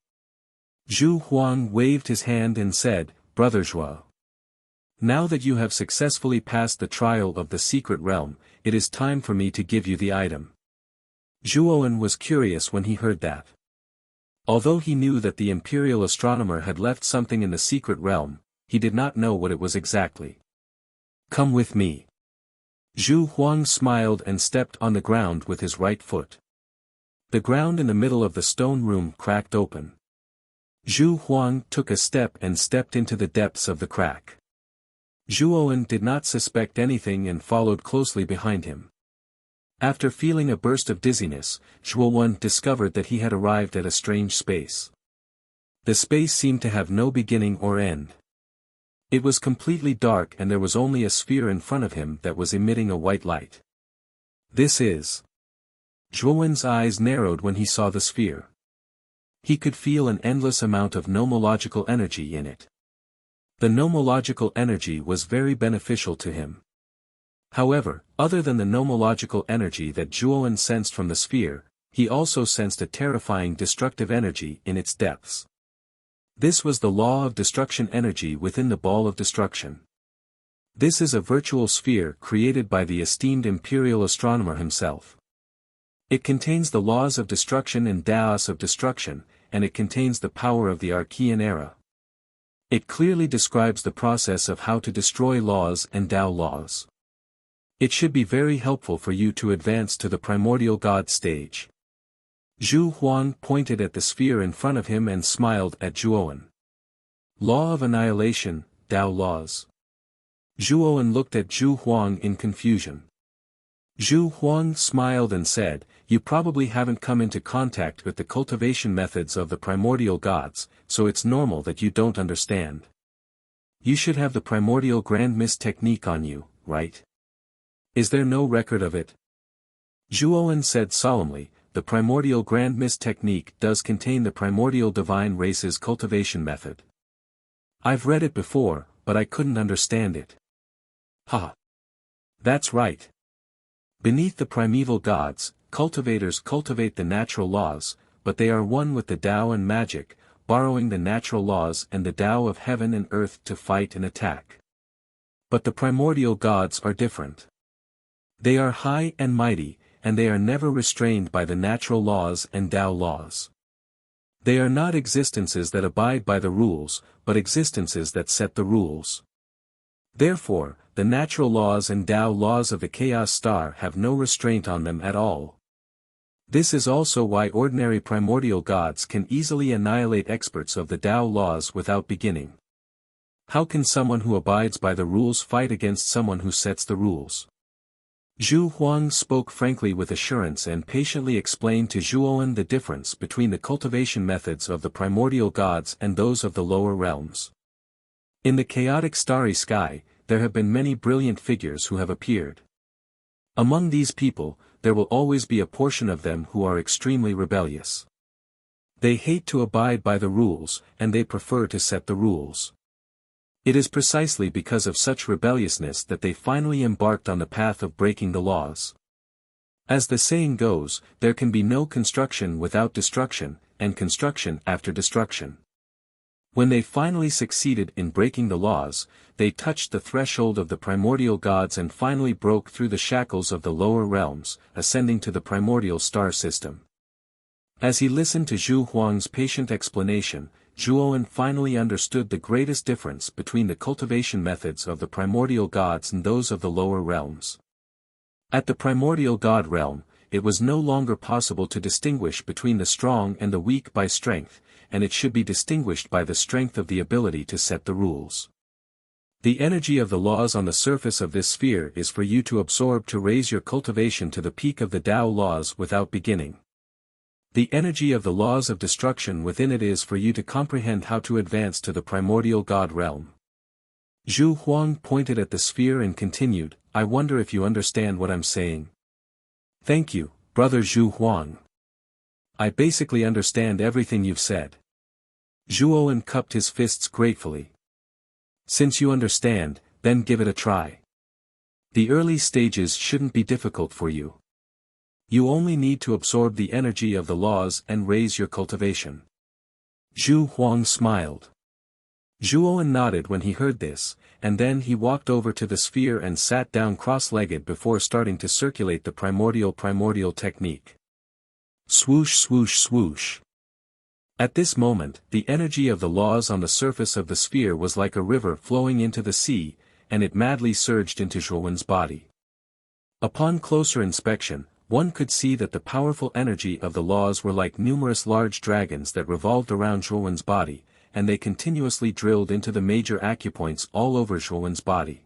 Zhu Huang waved his hand and said, Brother Zhuo. Now that you have successfully passed the trial of the secret realm, it is time for me to give you the item. Zhuowen was curious when he heard that. Although he knew that the imperial astronomer had left something in the secret realm, he did not know what it was exactly. Come with me. Zhu Huang smiled and stepped on the ground with his right foot. The ground in the middle of the stone room cracked open. Zhu Huang took a step and stepped into the depths of the crack. Zhuowen did not suspect anything and followed closely behind him. After feeling a burst of dizziness, Zhuowen discovered that he had arrived at a strange space. The space seemed to have no beginning or end. It was completely dark and there was only a sphere in front of him that was emitting a white light. This is. Zhuowen's eyes narrowed when he saw the sphere. He could feel an endless amount of nomological energy in it. The nomological energy was very beneficial to him. However, other than the nomological energy that Zhuowen sensed from the sphere, he also sensed a terrifying destructive energy in its depths. This was the law of destruction energy within the ball of destruction. This is a virtual sphere created by the esteemed imperial astronomer himself. It contains the laws of destruction and Taos of destruction, and it contains the power of the Archean era. It clearly describes the process of how to destroy laws and Tao laws. It should be very helpful for you to advance to the primordial God stage. Zhu Huang pointed at the sphere in front of him and smiled at Zhuowen. Law of annihilation, Tao laws. Zhuowen looked at Zhu Huang in confusion. Zhu Huang smiled and said, You probably haven't come into contact with the cultivation methods of the primordial gods, so it's normal that you don't understand. You should have the primordial grand mist technique on you, right? Is there no record of it? Zhuowen said solemnly, The primordial grand mist technique does contain the primordial divine race's cultivation method. I've read it before, but I couldn't understand it. Ha! That's right. Beneath the primeval gods, cultivators cultivate the natural laws, but they are one with the Tao and magic, borrowing the natural laws and the Tao of heaven and earth to fight and attack. But the primordial gods are different. They are high and mighty, and they are never restrained by the natural laws and Tao laws. They are not existences that abide by the rules, but existences that set the rules. Therefore, the natural laws and Tao laws of the Chaos Star have no restraint on them at all. This is also why ordinary primordial gods can easily annihilate experts of the Tao laws without beginning. How can someone who abides by the rules fight against someone who sets the rules? Zhu Huang spoke frankly with assurance and patiently explained to Zhuowen the difference between the cultivation methods of the primordial gods and those of the lower realms. In the chaotic starry sky, there have been many brilliant figures who have appeared. Among these people, there will always be a portion of them who are extremely rebellious. They hate to abide by the rules, and they prefer to set the rules. It is precisely because of such rebelliousness that they finally embarked on the path of breaking the laws. As the saying goes, there can be no construction without destruction, and construction after destruction. When they finally succeeded in breaking the laws, they touched the threshold of the primordial gods and finally broke through the shackles of the lower realms, ascending to the primordial star system. As he listened to Zhu Huang's patient explanation, Zhuowen finally understood the greatest difference between the cultivation methods of the primordial gods and those of the lower realms. At the primordial god realm, it was no longer possible to distinguish between the strong and the weak by strength, and it should be distinguished by the strength of the ability to set the rules. The energy of the laws on the surface of this sphere is for you to absorb to raise your cultivation to the peak of the Tao laws without beginning. The energy of the laws of destruction within it is for you to comprehend how to advance to the primordial god realm. Zhu Huang pointed at the sphere and continued, I wonder if you understand what I'm saying. Thank you, brother Zhu Huang. I basically understand everything you've said. Zhuowen cupped his fists gratefully. Since you understand, then give it a try. The early stages shouldn't be difficult for you. You only need to absorb the energy of the laws and raise your cultivation. Zhu Huang smiled. Zhuowen nodded when he heard this, and then he walked over to the sphere and sat down cross-legged before starting to circulate the primordial technique. Swoosh swoosh swoosh. At this moment, the energy of the laws on the surface of the sphere was like a river flowing into the sea, and it madly surged into Zhuowen's body. Upon closer inspection, one could see that the powerful energy of the laws were like numerous large dragons that revolved around Zhuowen's body, and they continuously drilled into the major acupoints all over Zhuowen's body.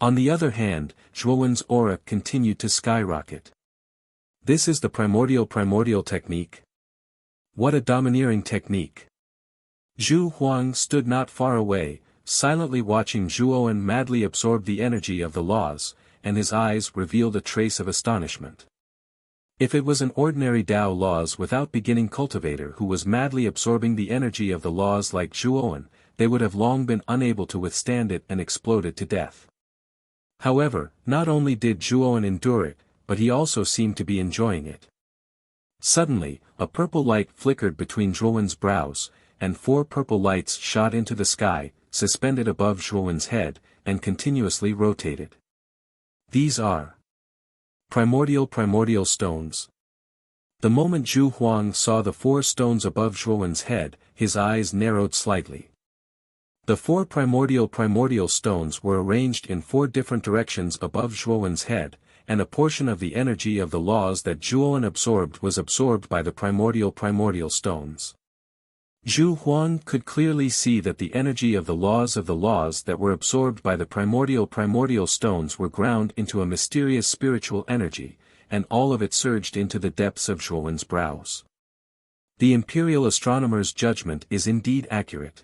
On the other hand, Zhuowen's aura continued to skyrocket. This is the primordial technique. What a domineering technique. Zhu Huang stood not far away, silently watching Zhuowen madly absorb the energy of the laws, and his eyes revealed a trace of astonishment. If it was an ordinary Tao laws without beginning cultivator who was madly absorbing the energy of the laws like Zhuowen, they would have long been unable to withstand it and exploded to death. However, not only did Zhuowen endure it, but he also seemed to be enjoying it. Suddenly, a purple light flickered between Zhuowen's brows, and 4 purple lights shot into the sky, suspended above Zhuowen's head, and continuously rotated. These are primordial stones. The moment Zhu Huang saw the 4 stones above Zhuowen's head, his eyes narrowed slightly. The 4 primordial stones were arranged in 4 different directions above Zhuowen's head, and a portion of the energy of the laws that Zhuowen absorbed was absorbed by the primordial stones. Zhu Huang could clearly see that the energy of the laws that were absorbed by the primordial stones were ground into a mysterious spiritual energy, and all of it surged into the depths of Zhuowen's brows. The imperial astronomer's judgment is indeed accurate.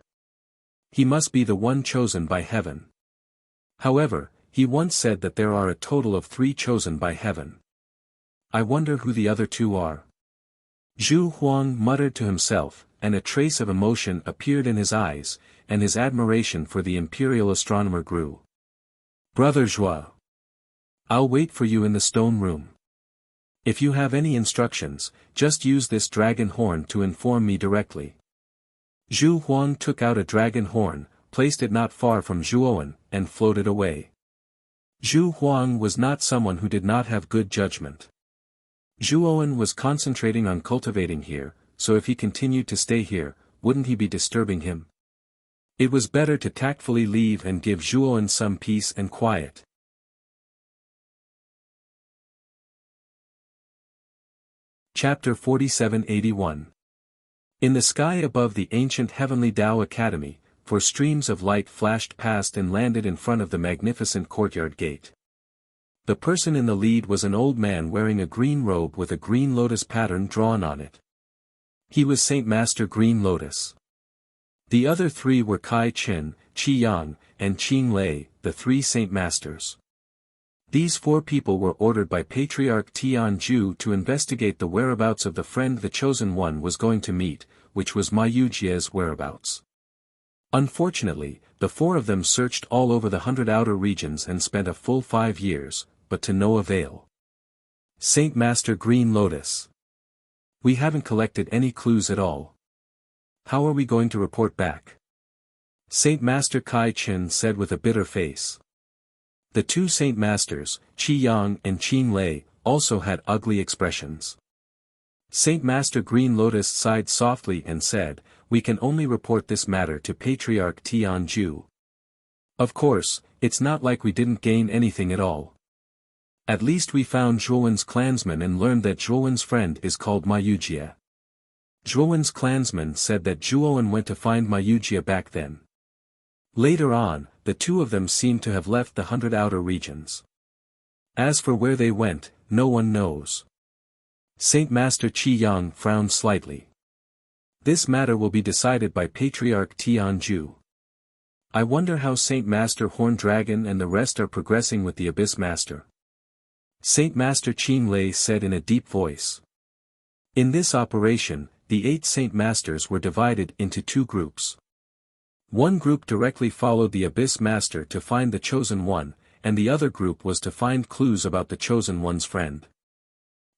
He must be the one chosen by heaven. However, he once said that there are a total of 3 chosen by heaven. I wonder who the other 2 are. Zhu Huang muttered to himself, and a trace of emotion appeared in his eyes, and his admiration for the imperial astronomer grew. Brother Zhua, I'll wait for you in the stone room. If you have any instructions, just use this dragon horn to inform me directly. Zhu Huang took out a dragon horn, placed it not far from Zhuowen, and floated away. Zhu Huang was not someone who did not have good judgment. Zhuowen was concentrating on cultivating here, so if he continued to stay here, wouldn't he be disturbing him? It was better to tactfully leave and give Zhuowen some peace and quiet. Chapter 4781. In the sky above the ancient heavenly Tao Academy, 4 streams of light flashed past and landed in front of the magnificent courtyard gate. The person in the lead was an old man wearing a green robe with a green lotus pattern drawn on it. He was Saint Master Green Lotus. The other 3 were Kai Chin, Qi Yang, and Qing Lei, the 3 Saint Masters. These 4 people were ordered by Patriarch Tianju to investigate the whereabouts of the friend the Chosen One was going to meet, which was Ma Yujie's whereabouts. Unfortunately, the 4 of them searched all over the 100 outer regions and spent a full 5 years, but to no avail. Saint Master Green Lotus. We haven't collected any clues at all. How are we going to report back? Saint Master Kai Chen said with a bitter face. The two Saint Masters, Qi Yang and Qin Lei, also had ugly expressions. Saint Master Green Lotus sighed softly and said, "We can only report this matter to Patriarch Tianju. Of course, it's not like we didn't gain anything at all. At least we found Zhuowen's clansman and learned that Zhuowen's friend is called Wuxia. Zhuowen's clansman said that Zhuowen went to find Wuxia back then. Later on, the two of them seemed to have left the 100 outer regions. As for where they went, no one knows." Saint Master Qi Yang frowned slightly. This matter will be decided by Patriarch Tianju. I wonder how Saint Master Horn Dragon and the rest are progressing with the Abyss Master. Saint Master Qin Lei said in a deep voice. In this operation, the 8 Saint Masters were divided into 2 groups. One group directly followed the Abyss Master to find the Chosen One, and the other group was to find clues about the Chosen One's friend.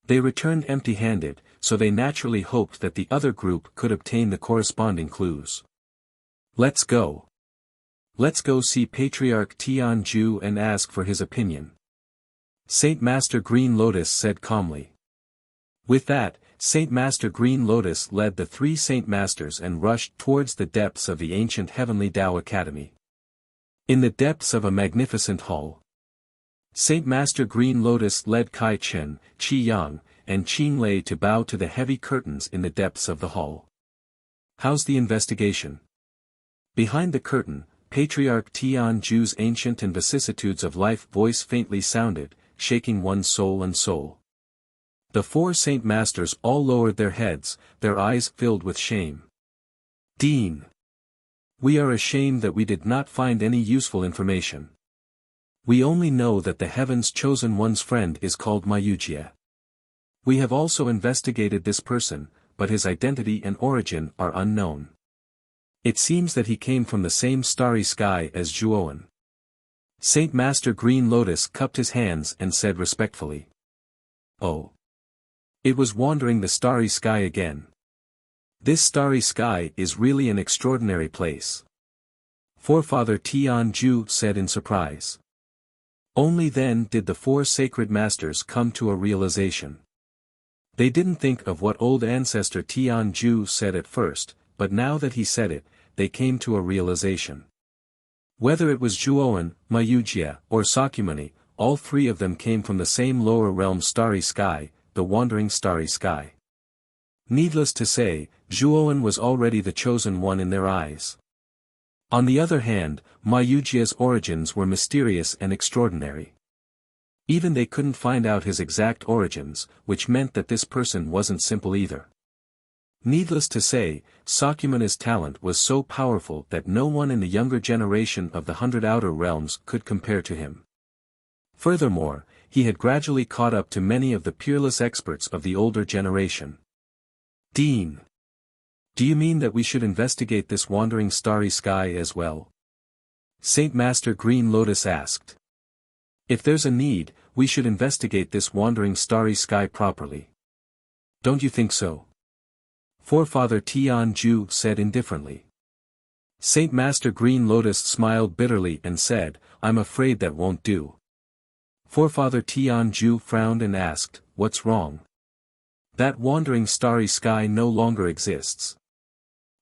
They returned empty-handed, so they naturally hoped that the other group could obtain the corresponding clues. Let's go. Let's go see Patriarch Tianju and ask for his opinion. Saint Master Green Lotus said calmly. With that, Saint Master Green Lotus led the 3 Saint Masters and rushed towards the depths of the ancient Heavenly Tao Academy. In the depths of a magnificent hall, Saint Master Green Lotus led Kai Chen, Qi Yang, and Qin Lei to bow to the heavy curtains in the depths of the hall. How's the investigation? Behind the curtain, Patriarch Tianju's ancient and vicissitudes of life voice faintly sounded, shaking one's soul and soul. The 4 Saint Masters all lowered their heads, their eyes filled with shame. Dean. We are ashamed that we did not find any useful information. We only know that the Heaven's Chosen One's friend is called Wuxia. We have also investigated this person, but his identity and origin are unknown. It seems that he came from the same starry sky as Zhuowen. Saint Master Green Lotus cupped his hands and said respectfully. Oh. It was wandering the starry sky again. This starry sky is really an extraordinary place. Forefather Tianju said in surprise. Only then did the 4 sacred masters come to a realization. They didn't think of what old ancestor Tianju said at first, but now that he said it, they came to a realization. Whether it was Zhuowen, Wuxia, or Sakyamuni, all 3 of them came from the same lower realm starry sky, the wandering starry sky. Needless to say, Zhuowen was already the chosen one in their eyes. On the other hand, Wuxia's origins were mysterious and extraordinary. Even they couldn't find out his exact origins, which meant that this person wasn't simple either. Needless to say, Sakyamuni's talent was so powerful that no one in the younger generation of the 100 Outer Realms could compare to him. Furthermore, he had gradually caught up to many of the peerless experts of the older generation. Dean. Do you mean that we should investigate this wandering starry sky as well? Saint Master Green Lotus asked. If there's a need, we should investigate this wandering starry sky properly. Don't you think so? Forefather Tianju said indifferently. Saint Master Green Lotus smiled bitterly and said, I'm afraid that won't do. Forefather Tianju frowned and asked, what's wrong? That wandering starry sky no longer exists.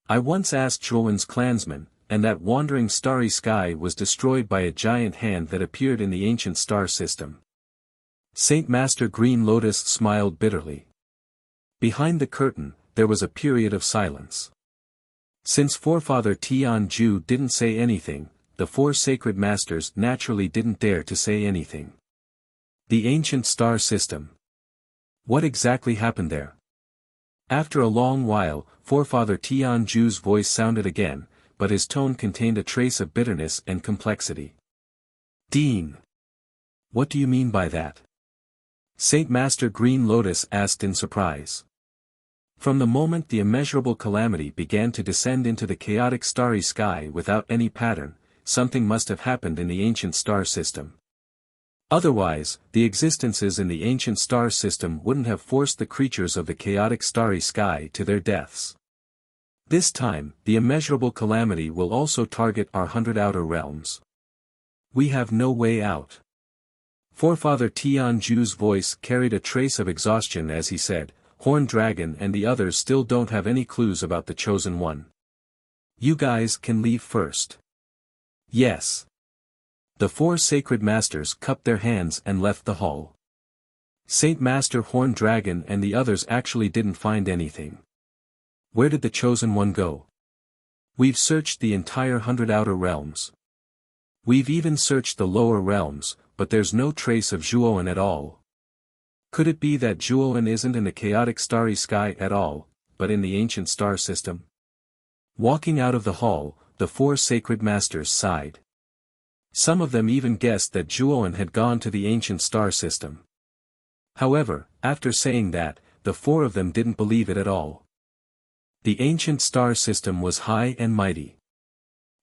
I once asked Zhuowen's clansman, and that wandering starry sky was destroyed by a giant hand that appeared in the ancient star system. Saint Master Green Lotus smiled bitterly. Behind the curtain, there was a period of silence. Since Forefather Tianju didn't say anything, the 4 sacred masters naturally didn't dare to say anything. The ancient star system. What exactly happened there? After a long while, Forefather Tianju's voice sounded again, but his tone contained a trace of bitterness and complexity. Dean. What do you mean by that? Saint Master Green Lotus asked in surprise. From the moment the immeasurable calamity began to descend into the chaotic starry sky without any pattern, something must have happened in the ancient star system. Otherwise, the existences in the ancient star system wouldn't have forced the creatures of the chaotic starry sky to their deaths. This time, the immeasurable calamity will also target our 100 outer realms. We have no way out. Forefather Tianju's voice carried a trace of exhaustion as he said, Horned Dragon and the others still don't have any clues about the Chosen One. You guys can leave first. Yes. The 4 sacred masters cupped their hands and left the hall. Saint Master Horned Dragon and the others actually didn't find anything. Where did the Chosen One go? We've searched the entire 100 outer realms. We've even searched the lower realms, but there's no trace of Zhuoan at all. Could it be that Zhuoan isn't in the chaotic starry sky at all, but in the ancient star system? Walking out of the hall, the 4 sacred masters sighed. Some of them even guessed that Zhuoan had gone to the ancient star system. However, after saying that, the 4 of them didn't believe it at all. The ancient star system was high and mighty.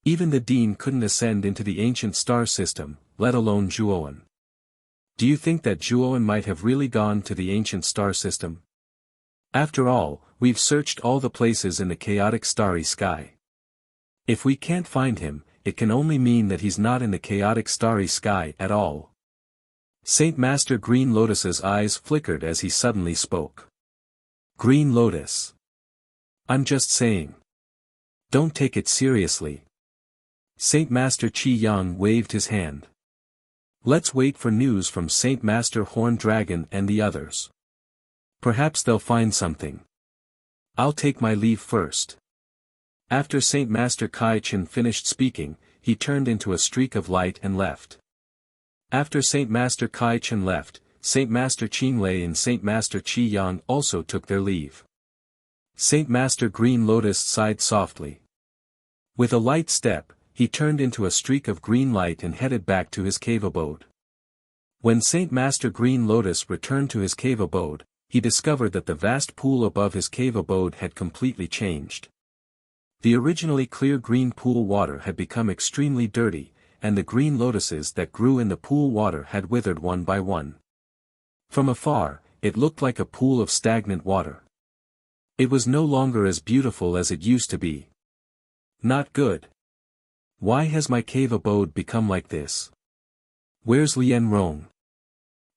Even the Dean couldn't ascend into the ancient star system, let alone Zhuoan. Do you think that Zhuoan might have really gone to the ancient star system? After all, we've searched all the places in the chaotic starry sky. If we can't find him, it can only mean that he's not in the chaotic starry sky at all. Saint Master Green Lotus's eyes flickered as he suddenly spoke. Green Lotus. I'm just saying. Don't take it seriously. Saint Master Qi Yang waved his hand. Let's wait for news from Saint Master Horned Dragon and the others. Perhaps they'll find something. I'll take my leave first. After Saint Master Kai Chen finished speaking, he turned into a streak of light and left. After Saint Master Kai Chen left, Saint Master Qing Lei and Saint Master Qi Yang also took their leave. Saint Master Green Lotus sighed softly. With a light step, he turned into a streak of green light and headed back to his cave abode. When Saint Master Green Lotus returned to his cave abode, he discovered that the vast pool above his cave abode had completely changed. The originally clear green pool water had become extremely dirty, and the green lotuses that grew in the pool water had withered one by one. From afar, it looked like a pool of stagnant water. It was no longer as beautiful as it used to be. Not good. Why has my cave abode become like this? Where's Lien Rong?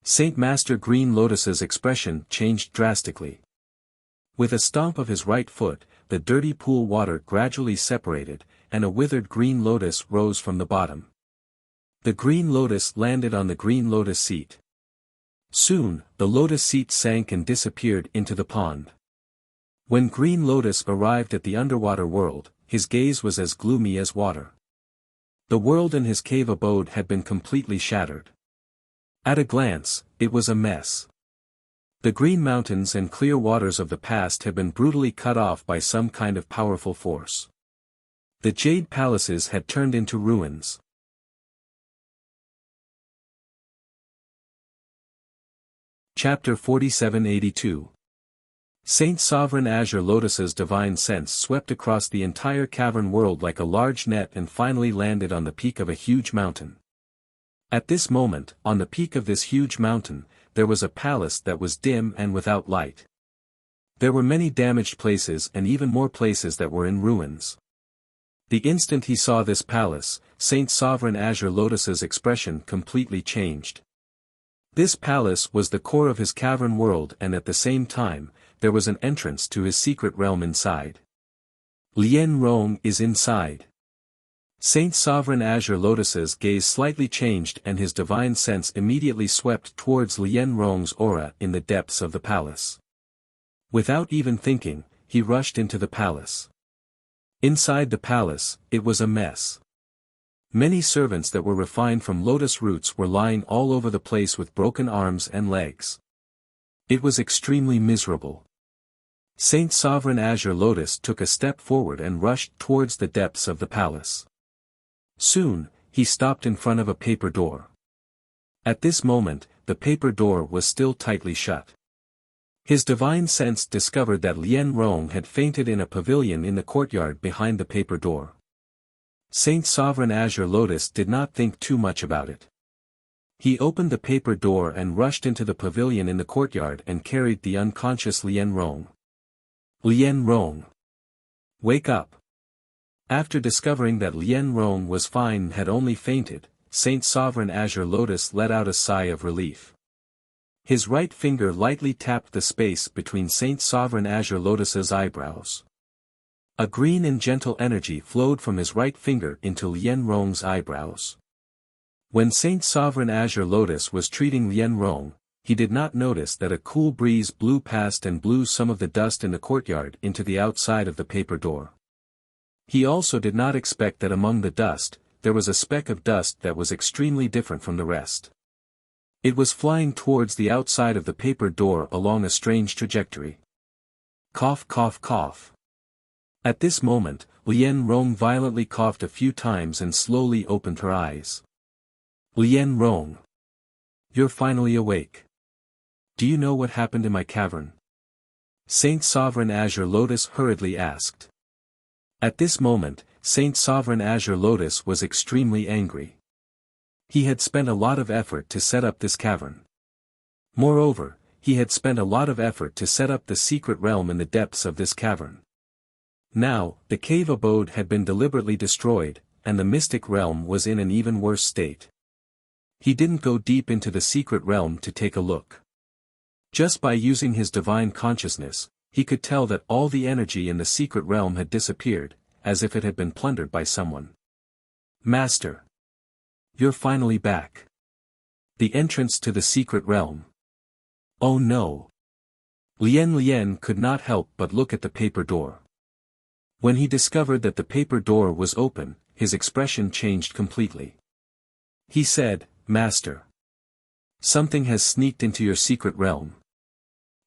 Saint Master Green Lotus's expression changed drastically. With a stomp of his right foot, the dirty pool water gradually separated, and a withered green lotus rose from the bottom. The green lotus landed on the green lotus seat. Soon, the lotus seat sank and disappeared into the pond. When Green Lotus arrived at the underwater world, his gaze was as gloomy as water. The world in his cave abode had been completely shattered. At a glance, it was a mess. The green mountains and clear waters of the past had been brutally cut off by some kind of powerful force. The jade palaces had turned into ruins. Chapter 4782. Saint Sovereign Azure Lotus's divine sense swept across the entire cavern world like a large net and finally landed on the peak of a huge mountain. At this moment, on the peak of this huge mountain, there was a palace that was dim and without light. There were many damaged places and even more places that were in ruins. The instant he saw this palace, Saint Sovereign Azure Lotus's expression completely changed. This palace was the core of his cavern world, and at the same time, there was an entrance to his secret realm inside. Lien Rong is inside. Saint Sovereign Azure Lotus's gaze slightly changed and his divine sense immediately swept towards Lien Rong's aura in the depths of the palace. Without even thinking, he rushed into the palace. Inside the palace, it was a mess. Many servants that were refined from lotus roots were lying all over the place with broken arms and legs. It was extremely miserable. Saint Sovereign Azure Lotus took a step forward and rushed towards the depths of the palace. Soon, he stopped in front of a paper door. At this moment, the paper door was still tightly shut. His divine sense discovered that Lien Rong had fainted in a pavilion in the courtyard behind the paper door. Saint Sovereign Azure Lotus did not think too much about it. He opened the paper door and rushed into the pavilion in the courtyard and carried the unconscious Lien Rong. Lien Rong! Wake up! After discovering that Lien Rong was fine and had only fainted, Saint Sovereign Azure Lotus let out a sigh of relief. His right finger lightly tapped the space between Saint Sovereign Azure Lotus's eyebrows. A green and gentle energy flowed from his right finger into Lien Rong's eyebrows. When Saint Sovereign Azure Lotus was treating Lien Rong, he did not notice that a cool breeze blew past and blew some of the dust in the courtyard into the outside of the paper door. He also did not expect that among the dust, there was a speck of dust that was extremely different from the rest. It was flying towards the outside of the paper door along a strange trajectory. Cough, cough, cough. At this moment, Lien Rong violently coughed a few times and slowly opened her eyes. Lien Rong! You're finally awake. Do you know what happened in my cavern? Saint Sovereign Azure Lotus hurriedly asked. At this moment, Saint Sovereign Azure Lotus was extremely angry. He had spent a lot of effort to set up this cavern. Moreover, he had spent a lot of effort to set up the secret realm in the depths of this cavern. Now, the cave abode had been deliberately destroyed, and the mystic realm was in an even worse state. He didn't go deep into the secret realm to take a look. Just by using his divine consciousness, he could tell that all the energy in the secret realm had disappeared, as if it had been plundered by someone. Master! You're finally back. The entrance to the secret realm. Oh no! Lien could not help but look at the paper door. When he discovered that the paper door was open, his expression changed completely. He said, Master! Something has sneaked into your secret realm.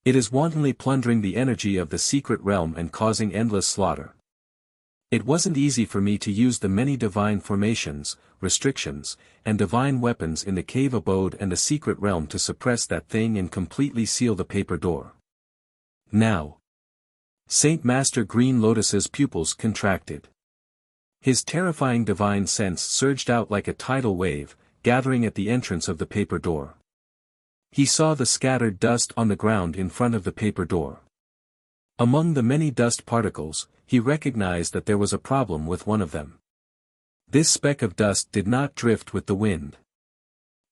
It is wantonly plundering the energy of the secret realm and causing endless slaughter. It wasn't easy for me to use the many divine formations, restrictions, and divine weapons in the cave abode and the secret realm to suppress that thing and completely seal the paper door. Now, Saint Master Green Lotus's pupils contracted. His terrifying divine sense surged out like a tidal wave, gathering at the entrance of the paper door. He saw the scattered dust on the ground in front of the paper door. Among the many dust particles, he recognized that there was a problem with one of them. This speck of dust did not drift with the wind.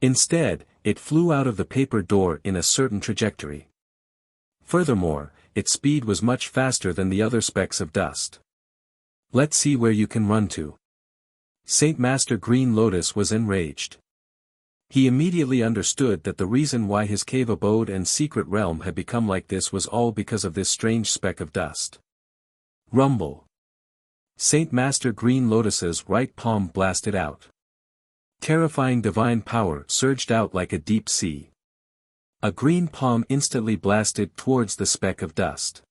Instead, it flew out of the paper door in a certain trajectory. Furthermore, its speed was much faster than the other specks of dust. Let's see where you can run to. Saint Master Green Lotus was enraged. He immediately understood that the reason why his cave abode and secret realm had become like this was all because of this strange speck of dust. Rumble. Saint Master Green Lotus's right palm blasted out. Terrifying divine power surged out like a deep sea. A green palm instantly blasted towards the speck of dust.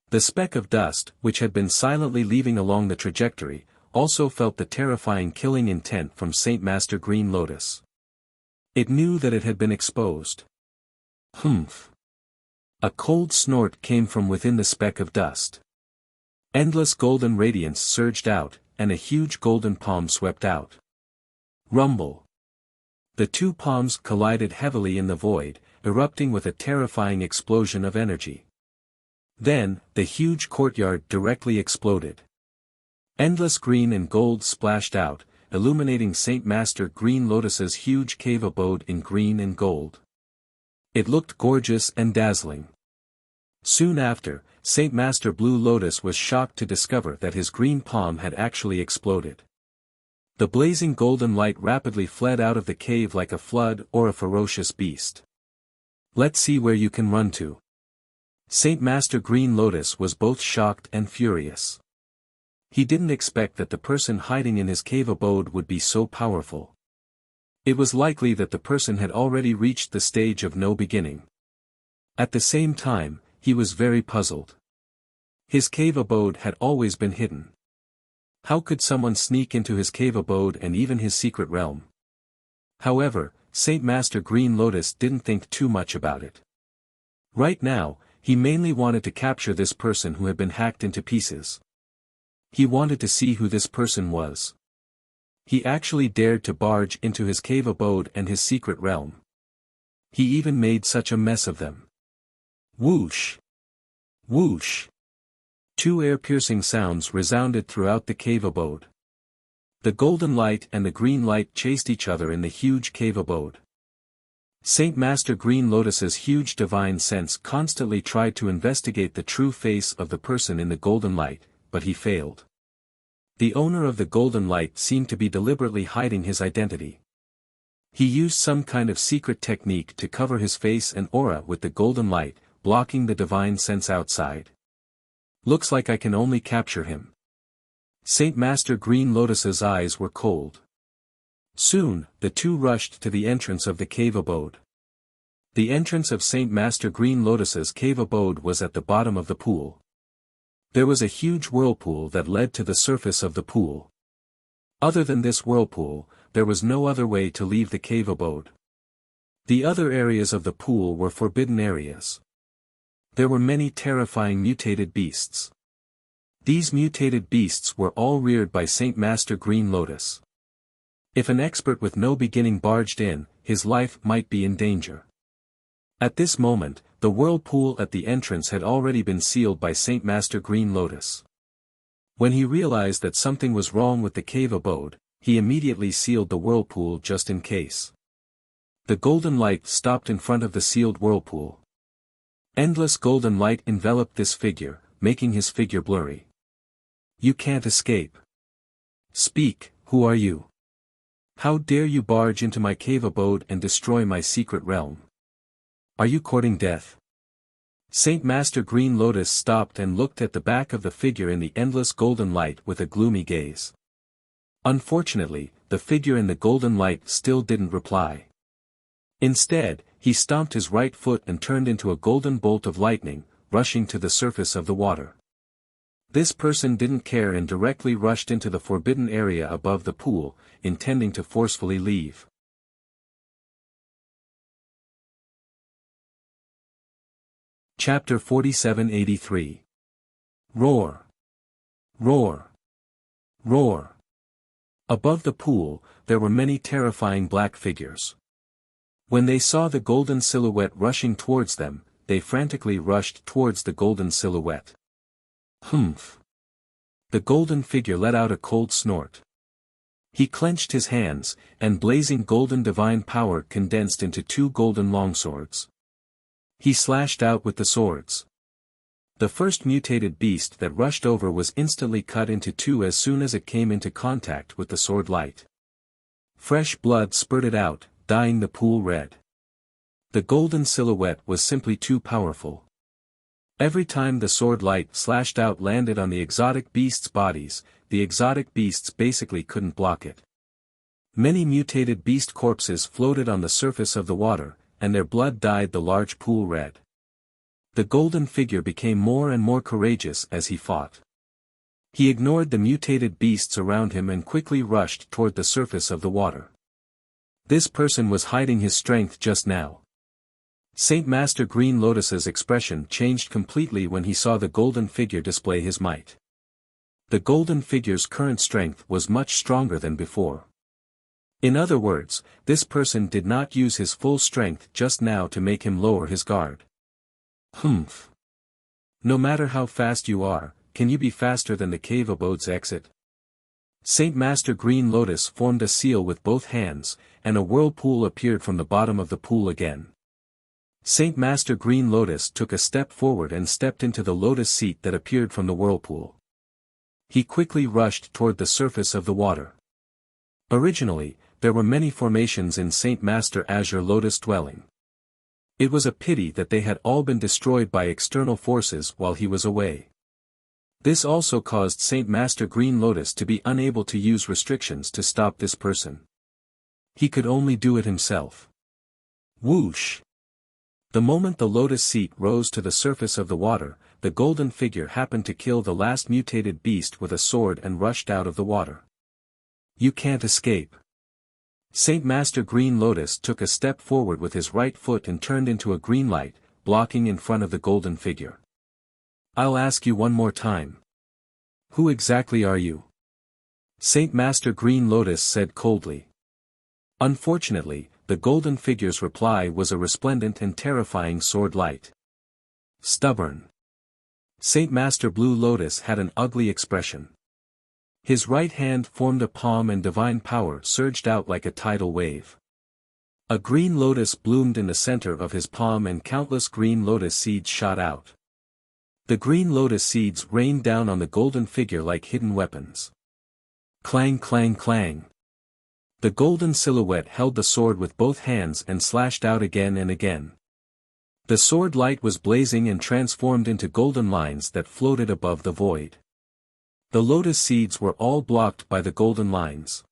The speck of dust, which had been silently leaving along the trajectory, also felt the terrifying killing intent from Saint Master Green Lotus. It knew that it had been exposed. Humph! A cold snort came from within the speck of dust. Endless golden radiance surged out, and a huge golden palm swept out. Rumble! The two palms collided heavily in the void, erupting with a terrifying explosion of energy. Then, the huge courtyard directly exploded. Endless green and gold splashed out, illuminating Saint Master Green Lotus's huge cave abode in green and gold. It looked gorgeous and dazzling. Soon after, Saint Master Blue Lotus was shocked to discover that his green palm had actually exploded. The blazing golden light rapidly fled out of the cave like a flood or a ferocious beast. Let's see where you can run to. Saint Master Green Lotus was both shocked and furious. He didn't expect that the person hiding in his cave abode would be so powerful. It was likely that the person had already reached the stage of no beginning. At the same time, he was very puzzled. His cave abode had always been hidden. How could someone sneak into his cave abode and even his secret realm? However, Saint Master Green Lotus didn't think too much about it. Right now, he mainly wanted to capture this person who had been hacked into pieces. He wanted to see who this person was. He actually dared to barge into his cave abode and his secret realm. He even made such a mess of them. Whoosh! Whoosh! Two ear-piercing sounds resounded throughout the cave abode. The golden light and the green light chased each other in the huge cave abode. Saint Master Green Lotus's huge divine sense constantly tried to investigate the true face of the person in the golden light, but he failed. The owner of the golden light seemed to be deliberately hiding his identity. He used some kind of secret technique to cover his face and aura with the golden light, blocking the divine sense outside. Looks like I can only capture him. Saint Master Green Lotus's eyes were cold. Soon, the two rushed to the entrance of the cave abode. The entrance of Saint Master Green Lotus's cave abode was at the bottom of the pool. There was a huge whirlpool that led to the surface of the pool. Other than this whirlpool, there was no other way to leave the cave abode. The other areas of the pool were forbidden areas. There were many terrifying mutated beasts. These mutated beasts were all reared by Saint Master Green Lotus. If an expert with no beginning barged in, his life might be in danger. At this moment, the whirlpool at the entrance had already been sealed by Saint Master Green Lotus. When he realized that something was wrong with the cave abode, he immediately sealed the whirlpool just in case. The golden light stopped in front of the sealed whirlpool. Endless golden light enveloped this figure, making his figure blurry. You can't escape. Speak, who are you? How dare you barge into my cave abode and destroy my secret realm? Are you courting death? Saint Master Green Lotus stopped and looked at the back of the figure in the endless golden light with a gloomy gaze. Unfortunately, the figure in the golden light still didn't reply. Instead, he stomped his right foot and turned into a golden bolt of lightning, rushing to the surface of the water. This person didn't care and directly rushed into the forbidden area above the pool, intending to forcefully leave. Chapter 4783. Roar! Roar! Roar! Above the pool, there were many terrifying black figures. When they saw the golden silhouette rushing towards them, they frantically rushed towards the golden silhouette. Humph! The golden figure let out a cold snort. He clenched his hands, and blazing golden divine power condensed into two golden longswords. He slashed out with the swords. The first mutated beast that rushed over was instantly cut into two as soon as it came into contact with the sword light. Fresh blood spurted out, dyeing the pool red. The golden silhouette was simply too powerful. Every time the sword light slashed out landed on the exotic beasts' bodies, the exotic beasts basically couldn't block it. Many mutated beast corpses floated on the surface of the water, and their blood dyed the large pool red. The golden figure became more and more courageous as he fought. He ignored the mutated beasts around him and quickly rushed toward the surface of the water. This person was hiding his strength just now. Saint Master Green Lotus's expression changed completely when he saw the golden figure display his might. The golden figure's current strength was much stronger than before. In other words, this person did not use his full strength just now to make him lower his guard. Humph! No matter how fast you are, can you be faster than the cave abode's exit? Saint Master Green Lotus formed a seal with both hands, and a whirlpool appeared from the bottom of the pool again. Saint Master Green Lotus took a step forward and stepped into the lotus seat that appeared from the whirlpool. He quickly rushed toward the surface of the water. Originally, there were many formations in Saint Master Azure Lotus dwelling. It was a pity that they had all been destroyed by external forces while he was away. This also caused Saint Master Green Lotus to be unable to use restrictions to stop this person. He could only do it himself. Whoosh! The moment the lotus seat rose to the surface of the water, the golden figure happened to kill the last mutated beast with a sword and rushed out of the water. You can't escape. Saint Master Green Lotus took a step forward with his right foot and turned into a green light, blocking in front of the golden figure. I'll ask you one more time. Who exactly are you? Saint Master Green Lotus said coldly. Unfortunately, the golden figure's reply was a resplendent and terrifying sword light. Stubborn. Saint Master Blue Lotus had an ugly expression. His right hand formed a palm and divine power surged out like a tidal wave. A green lotus bloomed in the center of his palm and countless green lotus seeds shot out. The green lotus seeds rained down on the golden figure like hidden weapons. Clang clang clang. The golden silhouette held the sword with both hands and slashed out again and again. The sword light was blazing and transformed into golden lines that floated above the void. The lotus seeds were all blocked by the golden lines.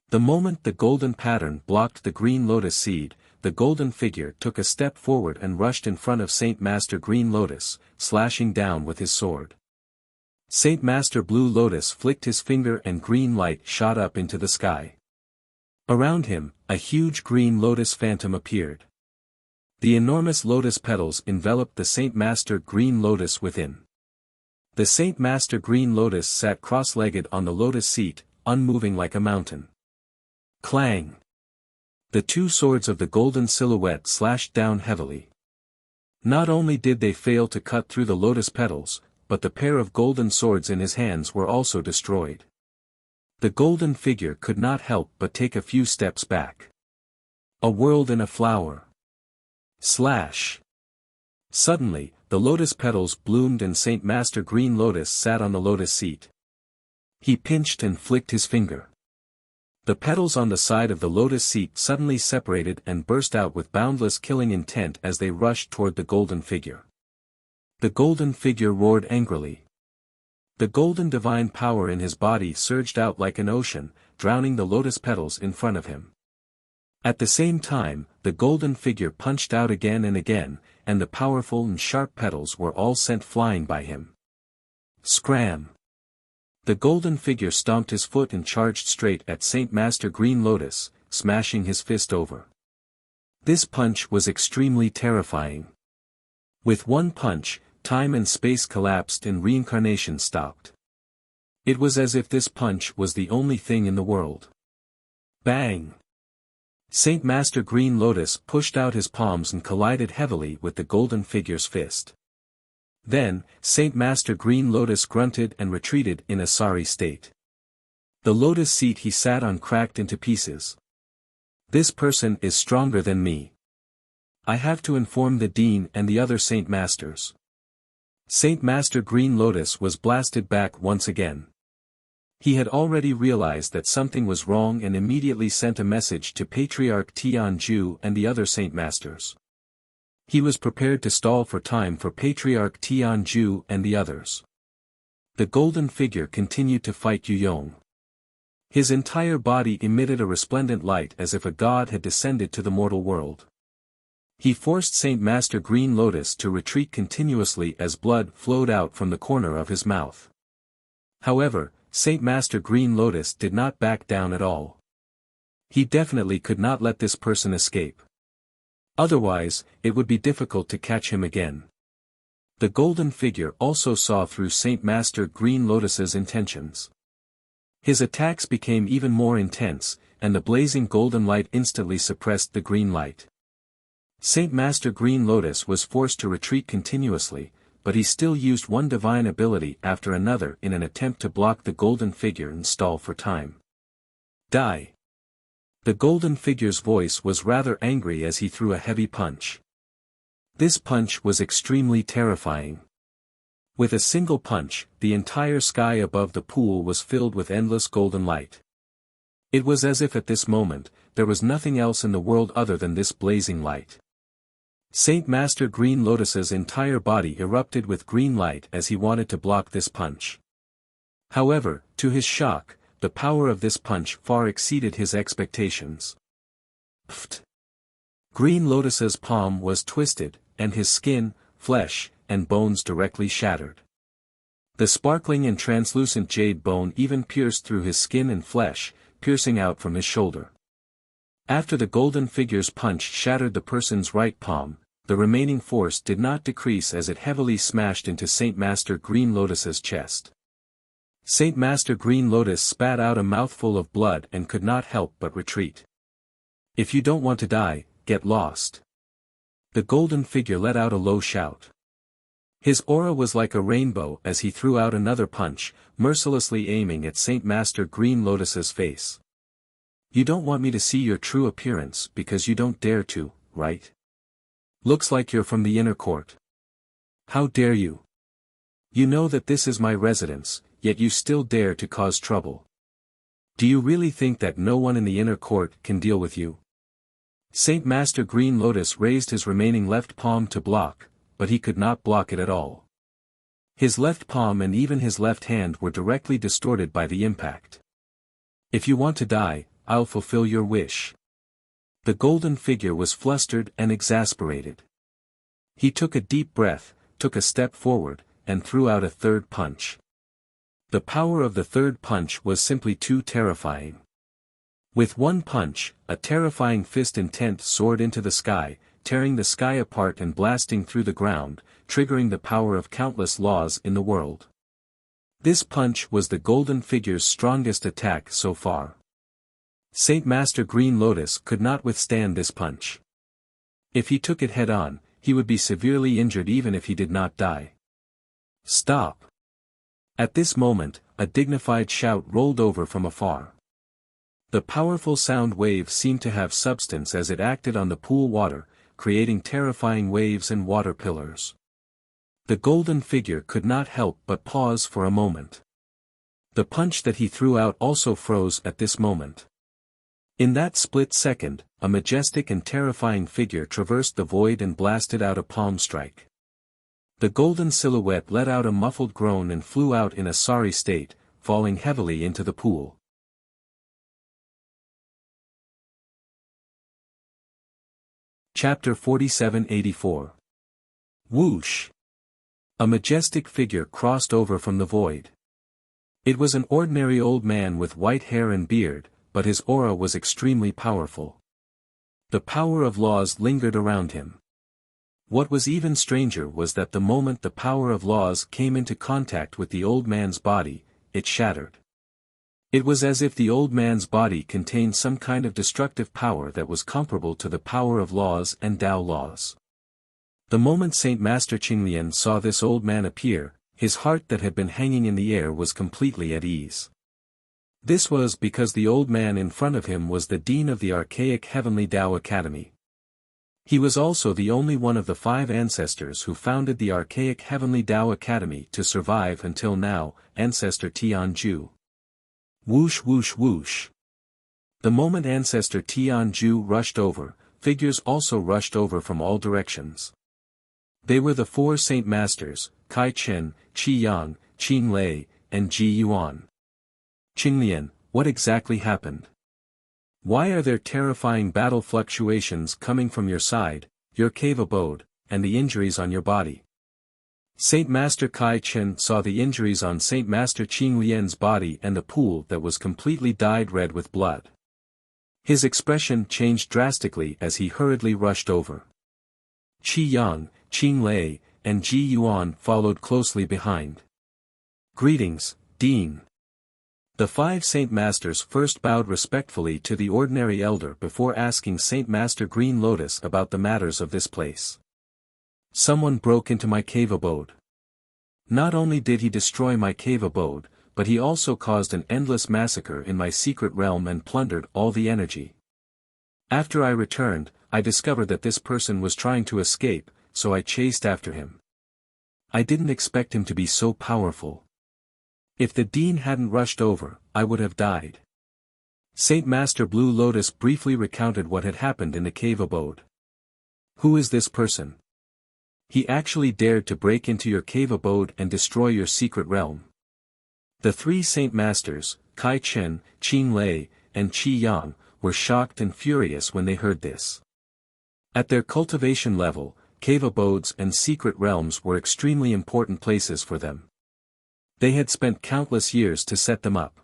The moment the golden pattern blocked the green lotus seed, the golden figure took a step forward and rushed in front of Saint Master Green Lotus, slashing down with his sword. Saint Master Blue Lotus flicked his finger and green light shot up into the sky. Around him, a huge green lotus phantom appeared. The enormous lotus petals enveloped the Saint Master Green Lotus within. The Saint Master Green Lotus sat cross-legged on the lotus seat, unmoving like a mountain. Clang! The two swords of the golden silhouette slashed down heavily. Not only did they fail to cut through the lotus petals, but the pair of golden swords in his hands were also destroyed. The golden figure could not help but take a few steps back. A world in a flower. Slash! Suddenly, the lotus petals bloomed and Saint Master Green Lotus sat on the lotus seat. He pinched and flicked his finger. The petals on the side of the lotus seat suddenly separated and burst out with boundless killing intent as they rushed toward the golden figure. The golden figure roared angrily. The golden divine power in his body surged out like an ocean, drowning the lotus petals in front of him. At the same time, the golden figure punched out again and again, and the powerful and sharp petals were all sent flying by him. Scram! The golden figure stomped his foot and charged straight at Saint Master Green Lotus, smashing his fist over. This punch was extremely terrifying. With one punch, time and space collapsed and reincarnation stopped. It was as if this punch was the only thing in the world. Bang! Saint Master Green Lotus pushed out his palms and collided heavily with the golden figure's fist. Then, Saint Master Green Lotus grunted and retreated in a sorry state. The lotus seat he sat on cracked into pieces. This person is stronger than me. I have to inform the Dean and the other Saint Masters. Saint Master Green Lotus was blasted back once again. He had already realized that something was wrong and immediately sent a message to Patriarch Tianju and the other Saint Masters. He was prepared to stall for time for Patriarch Tianju and the others. The golden figure continued to fight Yuyong. His entire body emitted a resplendent light as if a god had descended to the mortal world. He forced Saint Master Green Lotus to retreat continuously as blood flowed out from the corner of his mouth. However, Saint Master Green Lotus did not back down at all. He definitely could not let this person escape. Otherwise, it would be difficult to catch him again. The golden figure also saw through Saint Master Green Lotus's intentions. His attacks became even more intense, and the blazing golden light instantly suppressed the green light. Saint Master Green Lotus was forced to retreat continuously, but he still used one divine ability after another in an attempt to block the golden figure and stall for time. Die! The golden figure's voice was rather angry as he threw a heavy punch. This punch was extremely terrifying. With a single punch, the entire sky above the pool was filled with endless golden light. It was as if at this moment, there was nothing else in the world other than this blazing light. Saint Master Green Lotus's entire body erupted with green light as he wanted to block this punch. However, to his shock, the power of this punch far exceeded his expectations. Pfft! Green Lotus's palm was twisted, and his skin, flesh, and bones directly shattered. The sparkling and translucent jade bone even pierced through his skin and flesh, piercing out from his shoulder. After the golden figure's punch shattered the person's right palm, the remaining force did not decrease as it heavily smashed into Saint Master Green Lotus's chest. Saint Master Green Lotus spat out a mouthful of blood and could not help but retreat. If you don't want to die, get lost. The golden figure let out a low shout. His aura was like a rainbow as he threw out another punch, mercilessly aiming at Saint Master Green Lotus's face. You don't want me to see your true appearance because you don't dare to, right? Looks like you're from the inner court. How dare you? You know that this is my residence, yet you still dare to cause trouble. Do you really think that no one in the inner court can deal with you? Saint Master Green Lotus raised his remaining left palm to block, but he could not block it at all. His left palm and even his left hand were directly distorted by the impact. If you want to die, I'll fulfill your wish. The golden figure was flustered and exasperated. He took a deep breath, took a step forward, and threw out a third punch. The power of the third punch was simply too terrifying. With one punch, a terrifying fist intent soared into the sky, tearing the sky apart and blasting through the ground, triggering the power of countless laws in the world. This punch was the golden figure's strongest attack so far. Saint Master Green Lotus could not withstand this punch. If he took it head-on, he would be severely injured even if he did not die. Stop! At this moment, a dignified shout rolled over from afar. The powerful sound wave seemed to have substance as it acted on the pool water, creating terrifying waves and water pillars. The golden figure could not help but pause for a moment. The punch that he threw out also froze at this moment. In that split second, a majestic and terrifying figure traversed the void and blasted out a palm strike. The golden silhouette let out a muffled groan and flew out in a sorry state, falling heavily into the pool. Chapter 4784. Whoosh! A majestic figure crossed over from the void. It was an ordinary old man with white hair and beard, but his aura was extremely powerful. The power of laws lingered around him. What was even stranger was that the moment the power of laws came into contact with the old man's body, it shattered. It was as if the old man's body contained some kind of destructive power that was comparable to the power of laws and Tao laws. The moment Saint Master Qinglian saw this old man appear, his heart that had been hanging in the air was completely at ease. This was because the old man in front of him was the dean of the archaic Heavenly Tao Academy. He was also the only one of the 5 ancestors who founded the archaic Heavenly Tao Academy to survive until now, Ancestor Tianju. Whoosh whoosh whoosh. The moment Ancestor Tianju rushed over, figures also rushed over from all directions. They were the 4 Saint Masters, Kai Chen, Qi Yang, Qin Lei, and Ji Yuan. Qinglian, what exactly happened? Why are there terrifying battle fluctuations coming from your side, your cave abode, and the injuries on your body? Saint Master Kai Chen saw the injuries on Saint Master Qinglian's body and the pool that was completely dyed red with blood. His expression changed drastically as he hurriedly rushed over. Qi Yang, Qin Lei, and Ji Yuan followed closely behind. Greetings, Dean. The 5 Saint Masters first bowed respectfully to the ordinary elder before asking Saint Master Green Lotus about the matters of this place. Someone broke into my cave abode. Not only did he destroy my cave abode, but he also caused an endless massacre in my secret realm and plundered all the energy. After I returned, I discovered that this person was trying to escape, so I chased after him. I didn't expect him to be so powerful. If the dean hadn't rushed over, I would have died. Saint Master Blue Lotus briefly recounted what had happened in the cave abode. Who is this person? He actually dared to break into your cave abode and destroy your secret realm. The 3 Saint Masters, Kai Chen, Qin Lei, and Qi Yang, were shocked and furious when they heard this. At their cultivation level, cave abodes and secret realms were extremely important places for them. They had spent countless years to set them up.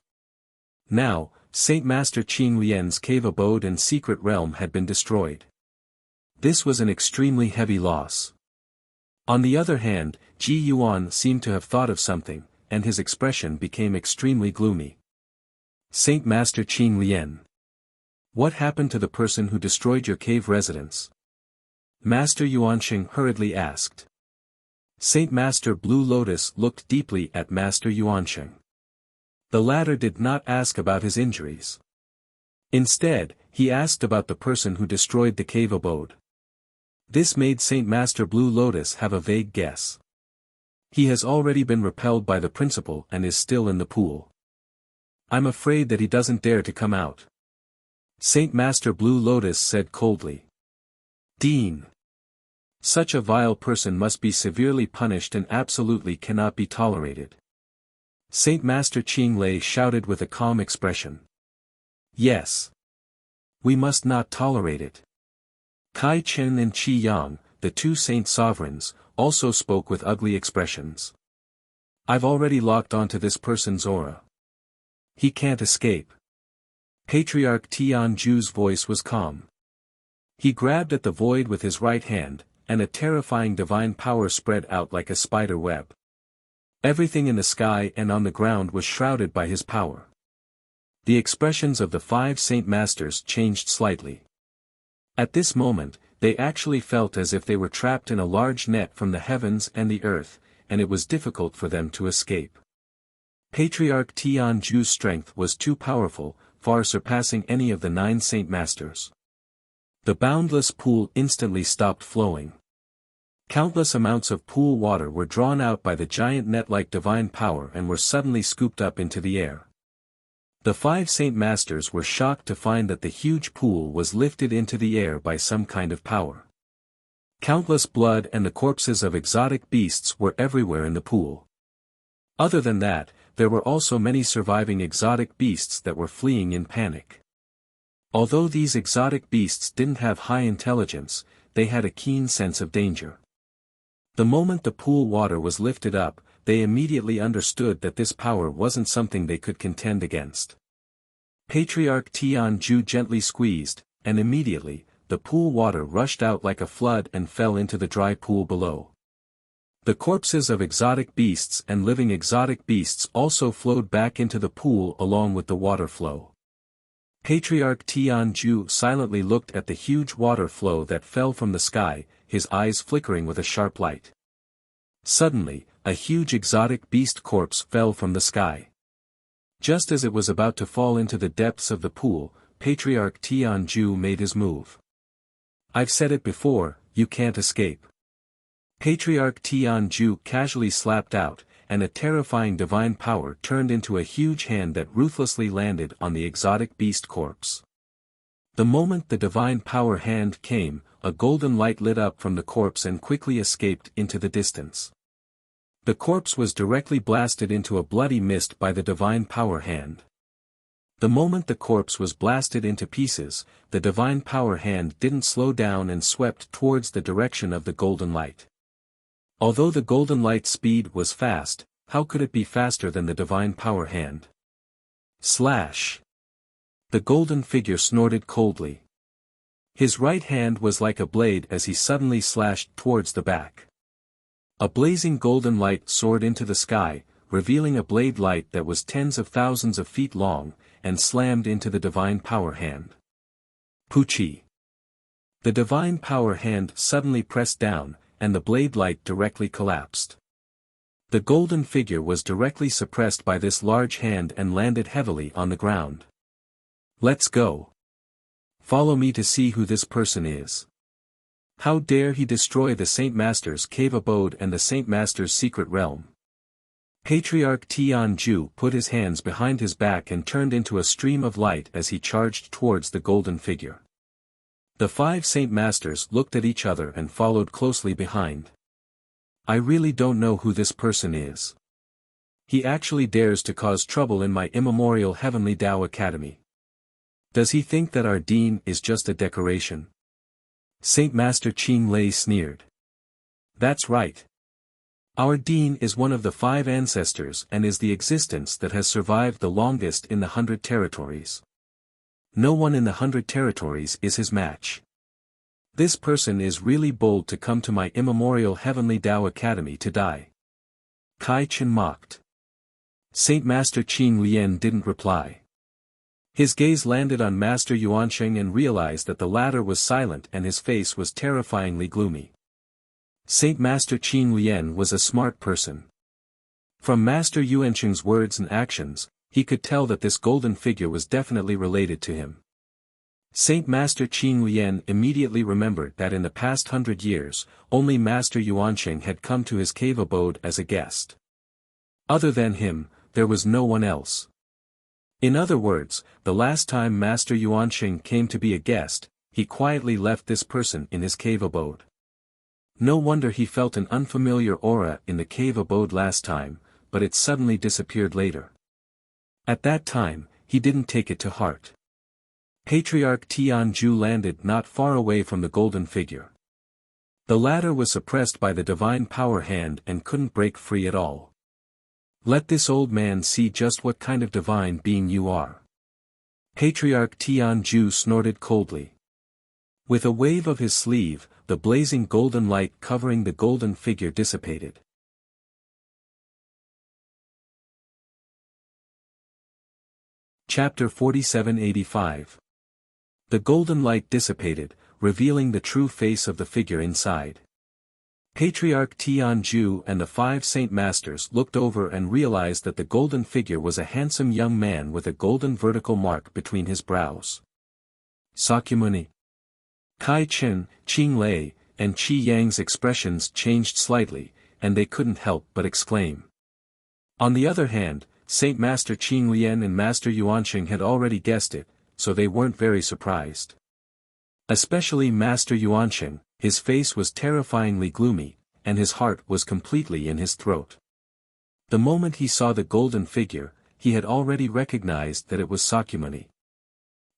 Now, Saint Master Qinglian's cave abode and secret realm had been destroyed. This was an extremely heavy loss. On the other hand, Ji Yuan seemed to have thought of something, and his expression became extremely gloomy. Saint Master Qing Lian. What happened to the person who destroyed your cave residence? Master Yuanqing hurriedly asked. Saint Master Blue Lotus looked deeply at Master Yuanqing. The latter did not ask about his injuries. Instead, he asked about the person who destroyed the cave abode. This made Saint Master Blue Lotus have a vague guess. He has already been repelled by the principal and is still in the pool. I'm afraid that he doesn't dare to come out. Saint Master Blue Lotus said coldly. Dean. Such a vile person must be severely punished and absolutely cannot be tolerated. Saint Master Qing Lei shouted with a calm expression. Yes. We must not tolerate it. Kai Chen and Qi Yang, the two saint sovereigns, also spoke with ugly expressions. I've already locked onto this person's aura. He can't escape. Patriarch Tianju's voice was calm. He grabbed at the void with his right hand, and a terrifying divine power spread out like a spider web. Everything in the sky and on the ground was shrouded by his power. The expressions of the 5 Saint Masters changed slightly. At this moment, they actually felt as if they were trapped in a large net from the heavens and the earth, and it was difficult for them to escape. Patriarch Tianju's strength was too powerful, far surpassing any of the 9 Saint Masters. The boundless pool instantly stopped flowing. Countless amounts of pool water were drawn out by the giant net-like divine power and were suddenly scooped up into the air. The 5 Saint Masters were shocked to find that the huge pool was lifted into the air by some kind of power. Countless blood and the corpses of exotic beasts were everywhere in the pool. Other than that, there were also many surviving exotic beasts that were fleeing in panic. Although these exotic beasts didn't have high intelligence, they had a keen sense of danger. The moment the pool water was lifted up, they immediately understood that this power wasn't something they could contend against. Patriarch Tianju gently squeezed, and immediately, the pool water rushed out like a flood and fell into the dry pool below. The corpses of exotic beasts and living exotic beasts also flowed back into the pool along with the water flow. Patriarch Tianju silently looked at the huge water flow that fell from the sky, his eyes flickering with a sharp light. Suddenly, a huge exotic beast corpse fell from the sky. Just as it was about to fall into the depths of the pool, Patriarch Tianju made his move. I've said it before, you can't escape. Patriarch Tianju casually slapped out, and a terrifying divine power turned into a huge hand that ruthlessly landed on the exotic beast corpse. The moment the divine power hand came, a golden light lit up from the corpse and quickly escaped into the distance. The corpse was directly blasted into a bloody mist by the divine power hand. The moment the corpse was blasted into pieces, the divine power hand didn't slow down and swept towards the direction of the golden light. Although the golden light's speed was fast, how could it be faster than the divine power hand? Slash! The golden figure snorted coldly. His right hand was like a blade as he suddenly slashed towards the back. A blazing golden light soared into the sky, revealing a blade light that was tens of thousands of feet long, and slammed into the divine power hand. Puchi! The divine power hand suddenly pressed down, and the blade light directly collapsed. The golden figure was directly suppressed by this large hand and landed heavily on the ground. Let's go. Follow me to see who this person is. How dare he destroy the Saint Master's cave abode and the Saint Master's secret realm? Patriarch Tianju put his hands behind his back and turned into a stream of light as he charged towards the golden figure. The 5 Saint Masters looked at each other and followed closely behind. I really don't know who this person is. He actually dares to cause trouble in my immemorial Heavenly Tao Academy. Does he think that our dean is just a decoration? Saint Master Qing Lei sneered. That's right. Our dean is one of the 5 ancestors and is the existence that has survived the longest in the 100 territories. No one in the 100 territories is his match. This person is really bold to come to my immemorial Heavenly Tao Academy to die. Kai Chen mocked. Saint Master Qin Lian didn't reply. His gaze landed on Master Yuansheng and realized that the latter was silent and his face was terrifyingly gloomy. Saint Master Qin Lian was a smart person. From Master Yuansheng's words and actions, he could tell that this golden figure was definitely related to him. Saint Master Qin Lian immediately remembered that in the past 100 years, only Master Yuansheng had come to his cave abode as a guest. Other than him, there was no one else. In other words, the last time Master Yuansheng came to be a guest, he quietly left this person in his cave abode. No wonder he felt an unfamiliar aura in the cave abode last time, but it suddenly disappeared later. At that time, he didn't take it to heart. Patriarch Tianju landed not far away from the golden figure. The latter was suppressed by the divine power hand and couldn't break free at all. Let this old man see just what kind of divine being you are. Patriarch Tianju snorted coldly. With a wave of his sleeve, the blazing golden light covering the golden figure dissipated. Chapter 4785. The golden light dissipated, revealing the true face of the figure inside. Patriarch Tianju and the 5 Saint Masters looked over and realized that the golden figure was a handsome young man with a golden vertical mark between his brows. Sakyamuni. Kai Chen, Qing Lei, and Qi Yang's expressions changed slightly, and they couldn't help but exclaim. On the other hand, Saint Master Qin Lian and Master Yuansheng had already guessed it, so they weren't very surprised. Especially Master Yuansheng, his face was terrifyingly gloomy, and his heart was completely in his throat. The moment he saw the golden figure, he had already recognized that it was Sakyamuni.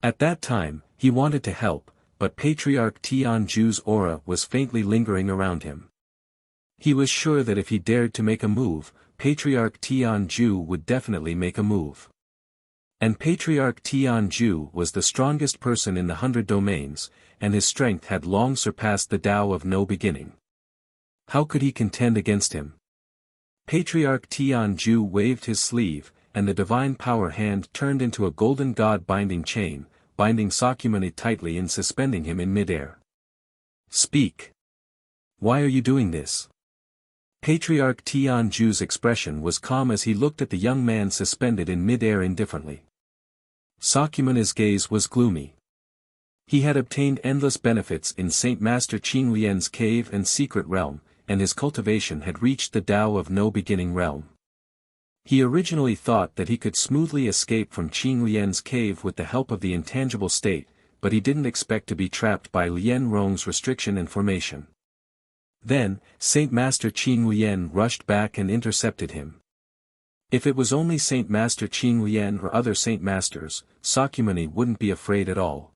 At that time, he wanted to help, but Patriarch Tianju's aura was faintly lingering around him. He was sure that if he dared to make a move, Patriarch Tianju would definitely make a move. And Patriarch Tianju was the strongest person in the 100 domains, and his strength had long surpassed the Tao of no beginning. How could he contend against him? Patriarch Tianju waved his sleeve, and the divine power hand turned into a golden god binding chain, binding Sakyamuni tightly and suspending him in midair. Speak. Why are you doing this? Patriarch Tianju's expression was calm as he looked at the young man suspended in midair indifferently. Sakyamuni's gaze was gloomy. He had obtained endless benefits in Saint Master Qin Lian's cave and secret realm, and his cultivation had reached the Tao of no beginning realm. He originally thought that he could smoothly escape from Qin Lian's cave with the help of the intangible state, but he didn't expect to be trapped by Lian Rong's restriction and formation. Then, Saint Master Qin Lian rushed back and intercepted him. If it was only Saint Master Qin Lian or other Saint Masters, Sakyamuni wouldn't be afraid at all.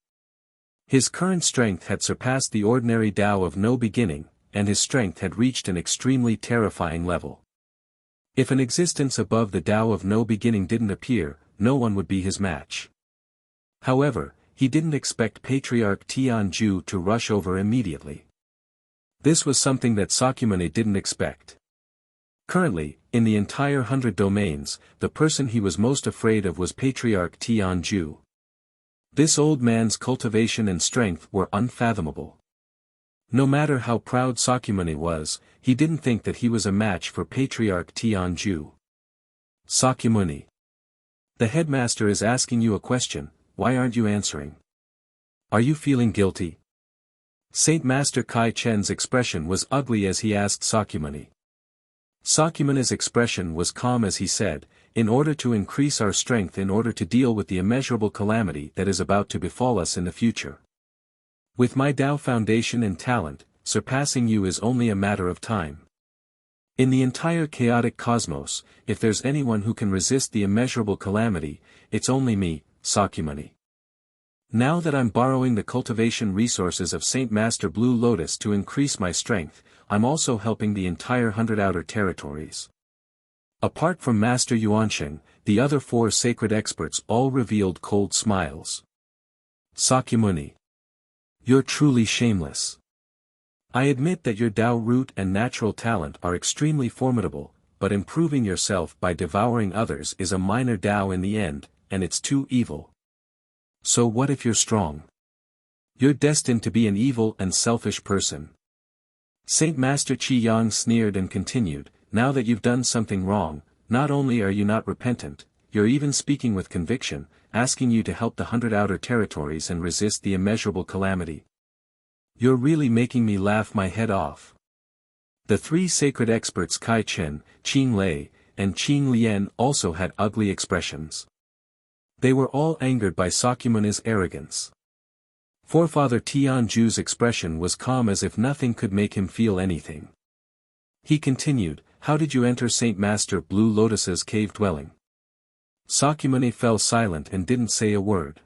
His current strength had surpassed the ordinary Tao of no beginning, and his strength had reached an extremely terrifying level. If an existence above the Tao of no beginning didn't appear, no one would be his match. However, he didn't expect Patriarch Tianju to rush over immediately. This was something that Sakyamuni didn't expect. Currently, in the entire 100 domains, the person he was most afraid of was Patriarch Tianju. This old man's cultivation and strength were unfathomable. No matter how proud Sakyamuni was, he didn't think that he was a match for Patriarch Tianju. Sakyamuni. The headmaster is asking you a question, why aren't you answering? Are you feeling guilty? Saint Master Kai Chen's expression was ugly as he asked Sakyamuni. Sakyamuni's expression was calm as he said, in order to increase our strength in order to deal with the immeasurable calamity that is about to befall us in the future. With my Tao foundation and talent, surpassing you is only a matter of time. In the entire chaotic cosmos, if there's anyone who can resist the immeasurable calamity, it's only me, Sakyamuni. Now that I'm borrowing the cultivation resources of Saint Master Blue Lotus to increase my strength, I'm also helping the entire 100 outer territories. Apart from Master Yuansheng, the other 4 sacred experts all revealed cold smiles. Sakyamuni. You're truly shameless. I admit that your Tao root and natural talent are extremely formidable, but improving yourself by devouring others is a minor Tao in the end, and it's too evil. So what if you're strong? You're destined to be an evil and selfish person. Saint Master Qi Yang sneered and continued, now that you've done something wrong, not only are you not repentant, you're even speaking with conviction, asking you to help the 100 outer territories and resist the immeasurable calamity. You're really making me laugh my head off. The three sacred experts Kai Chen, Qing Lei, and Qing Lian also had ugly expressions. They were all angered by Sakyamuni's arrogance. Forefather Tianju's expression was calm as if nothing could make him feel anything. He continued, how did you enter Saint Master Blue Lotus's cave dwelling? Sakyamuni fell silent and didn't say a word.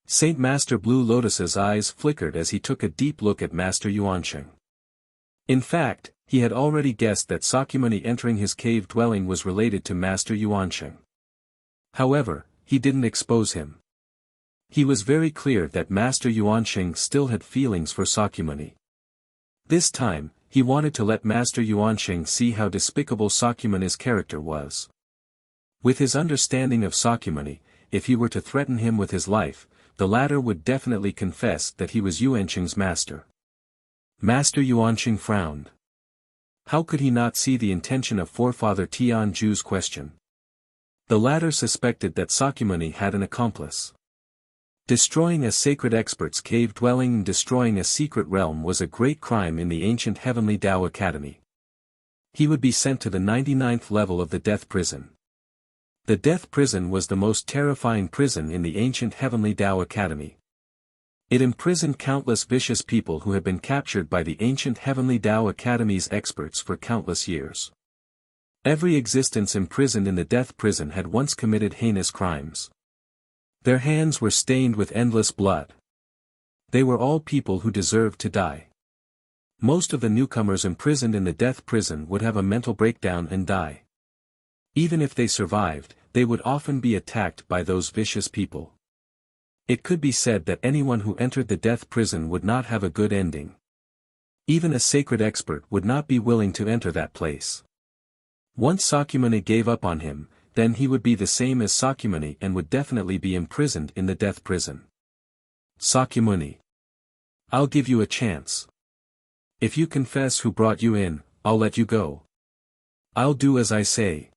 Saint Master Blue Lotus's eyes flickered as he took a deep look at Master Yuansheng. In fact, he had already guessed that Sakyamuni entering his cave dwelling was related to Master Yuansheng. However, he didn't expose him. He was very clear that Master Yuansheng still had feelings for Sakyamuni. This time, he wanted to let Master Yuansheng see how despicable Sakyamuni's character was. With his understanding of Sakyamuni, if he were to threaten him with his life, the latter would definitely confess that he was Yuansheng's master. Master Yuansheng frowned. How could he not see the intention of Forefather Tianju's question? The latter suspected that Sakyamuni had an accomplice. Destroying a sacred expert's cave dwelling and destroying a secret realm was a great crime in the ancient Heavenly Tao Academy. He would be sent to the 99th level of the death prison. The death prison was the most terrifying prison in the ancient Heavenly Tao Academy. It imprisoned countless vicious people who had been captured by the ancient Heavenly Tao Academy's experts for countless years. Every existence imprisoned in the death prison had once committed heinous crimes. Their hands were stained with endless blood. They were all people who deserved to die. Most of the newcomers imprisoned in the death prison would have a mental breakdown and die. Even if they survived, they would often be attacked by those vicious people. It could be said that anyone who entered the death prison would not have a good ending. Even a sacred expert would not be willing to enter that place. Once Sakyamuni gave up on him, then he would be the same as Sakyamuni and would definitely be imprisoned in the death prison. Sakyamuni. I'll give you a chance. If you confess who brought you in, I'll let you go. I'll do as I say.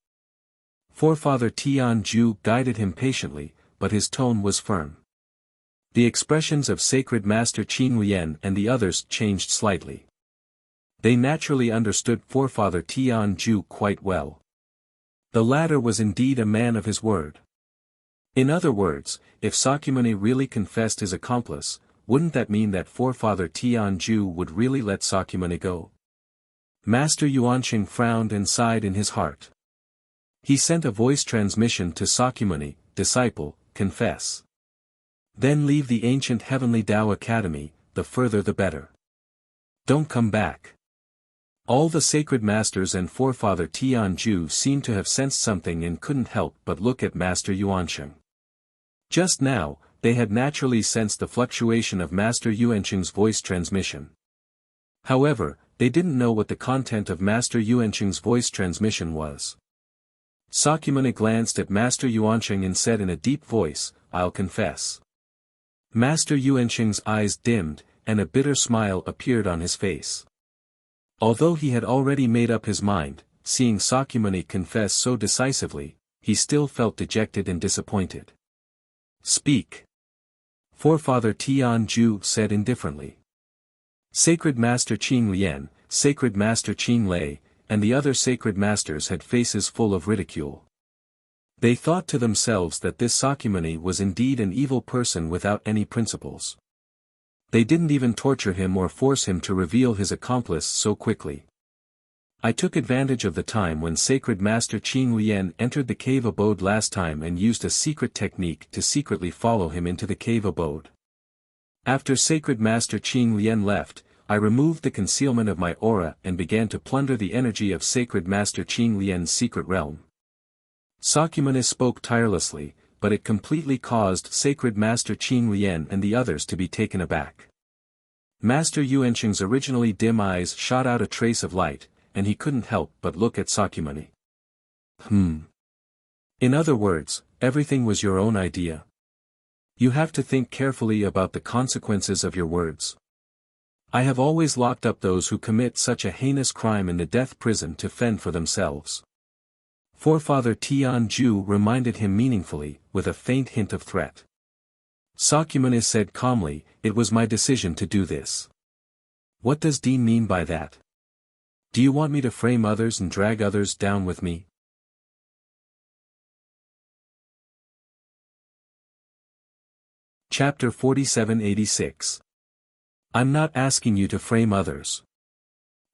Forefather Tianju guided him patiently, but his tone was firm. The expressions of Sacred Master Qing Lian and the others changed slightly. They naturally understood Forefather Tianju quite well. The latter was indeed a man of his word. In other words, if Sakyamuni really confessed his accomplice, wouldn't that mean that Forefather Tianju would really let Sakyamuni go? Master Yuansheng frowned and sighed in his heart. He sent a voice transmission to Sakyamuni, disciple, confess. Then leave the ancient Heavenly Tao Academy, the further the better. Don't come back. All the sacred masters and Forefather Tianju seemed to have sensed something and couldn't help but look at Master Yuansheng. Just now, they had naturally sensed the fluctuation of Master Yuansheng's voice transmission. However, they didn't know what the content of Master Yuansheng's voice transmission was. Sakyamuni glanced at Master Yuansheng and said in a deep voice, I'll confess. Master Yuansheng's eyes dimmed, and a bitter smile appeared on his face. Although he had already made up his mind, seeing Sakyamuni confess so decisively, he still felt dejected and disappointed. Speak. Forefather Tianju said indifferently. Sacred Master Qing Lian, Sacred Master Qing Lei, and the other sacred masters had faces full of ridicule. They thought to themselves that this Sakyamuni was indeed an evil person without any principles. They didn't even torture him or force him to reveal his accomplice so quickly. I took advantage of the time when Sacred Master Qing Lian entered the cave abode last time and used a secret technique to secretly follow him into the cave abode. After Sacred Master Qing Lian left, I removed the concealment of my aura and began to plunder the energy of Sacred Master Qing Lian's secret realm. Sakyamuni spoke tirelessly, but it completely caused Sacred Master Qing Lian and the others to be taken aback. Master Yuansheng's originally dim eyes shot out a trace of light, and he couldn't help but look at Sakyamuni. In other words, everything was your own idea. You have to think carefully about the consequences of your words. I have always locked up those who commit such a heinous crime in the death prison to fend for themselves. Forefather Tianju reminded him meaningfully, with a faint hint of threat. Sakyamuni said calmly, "It was my decision to do this." What does Dean mean by that? Do you want me to frame others and drag others down with me? Chapter 4786. I'm not asking you to frame others.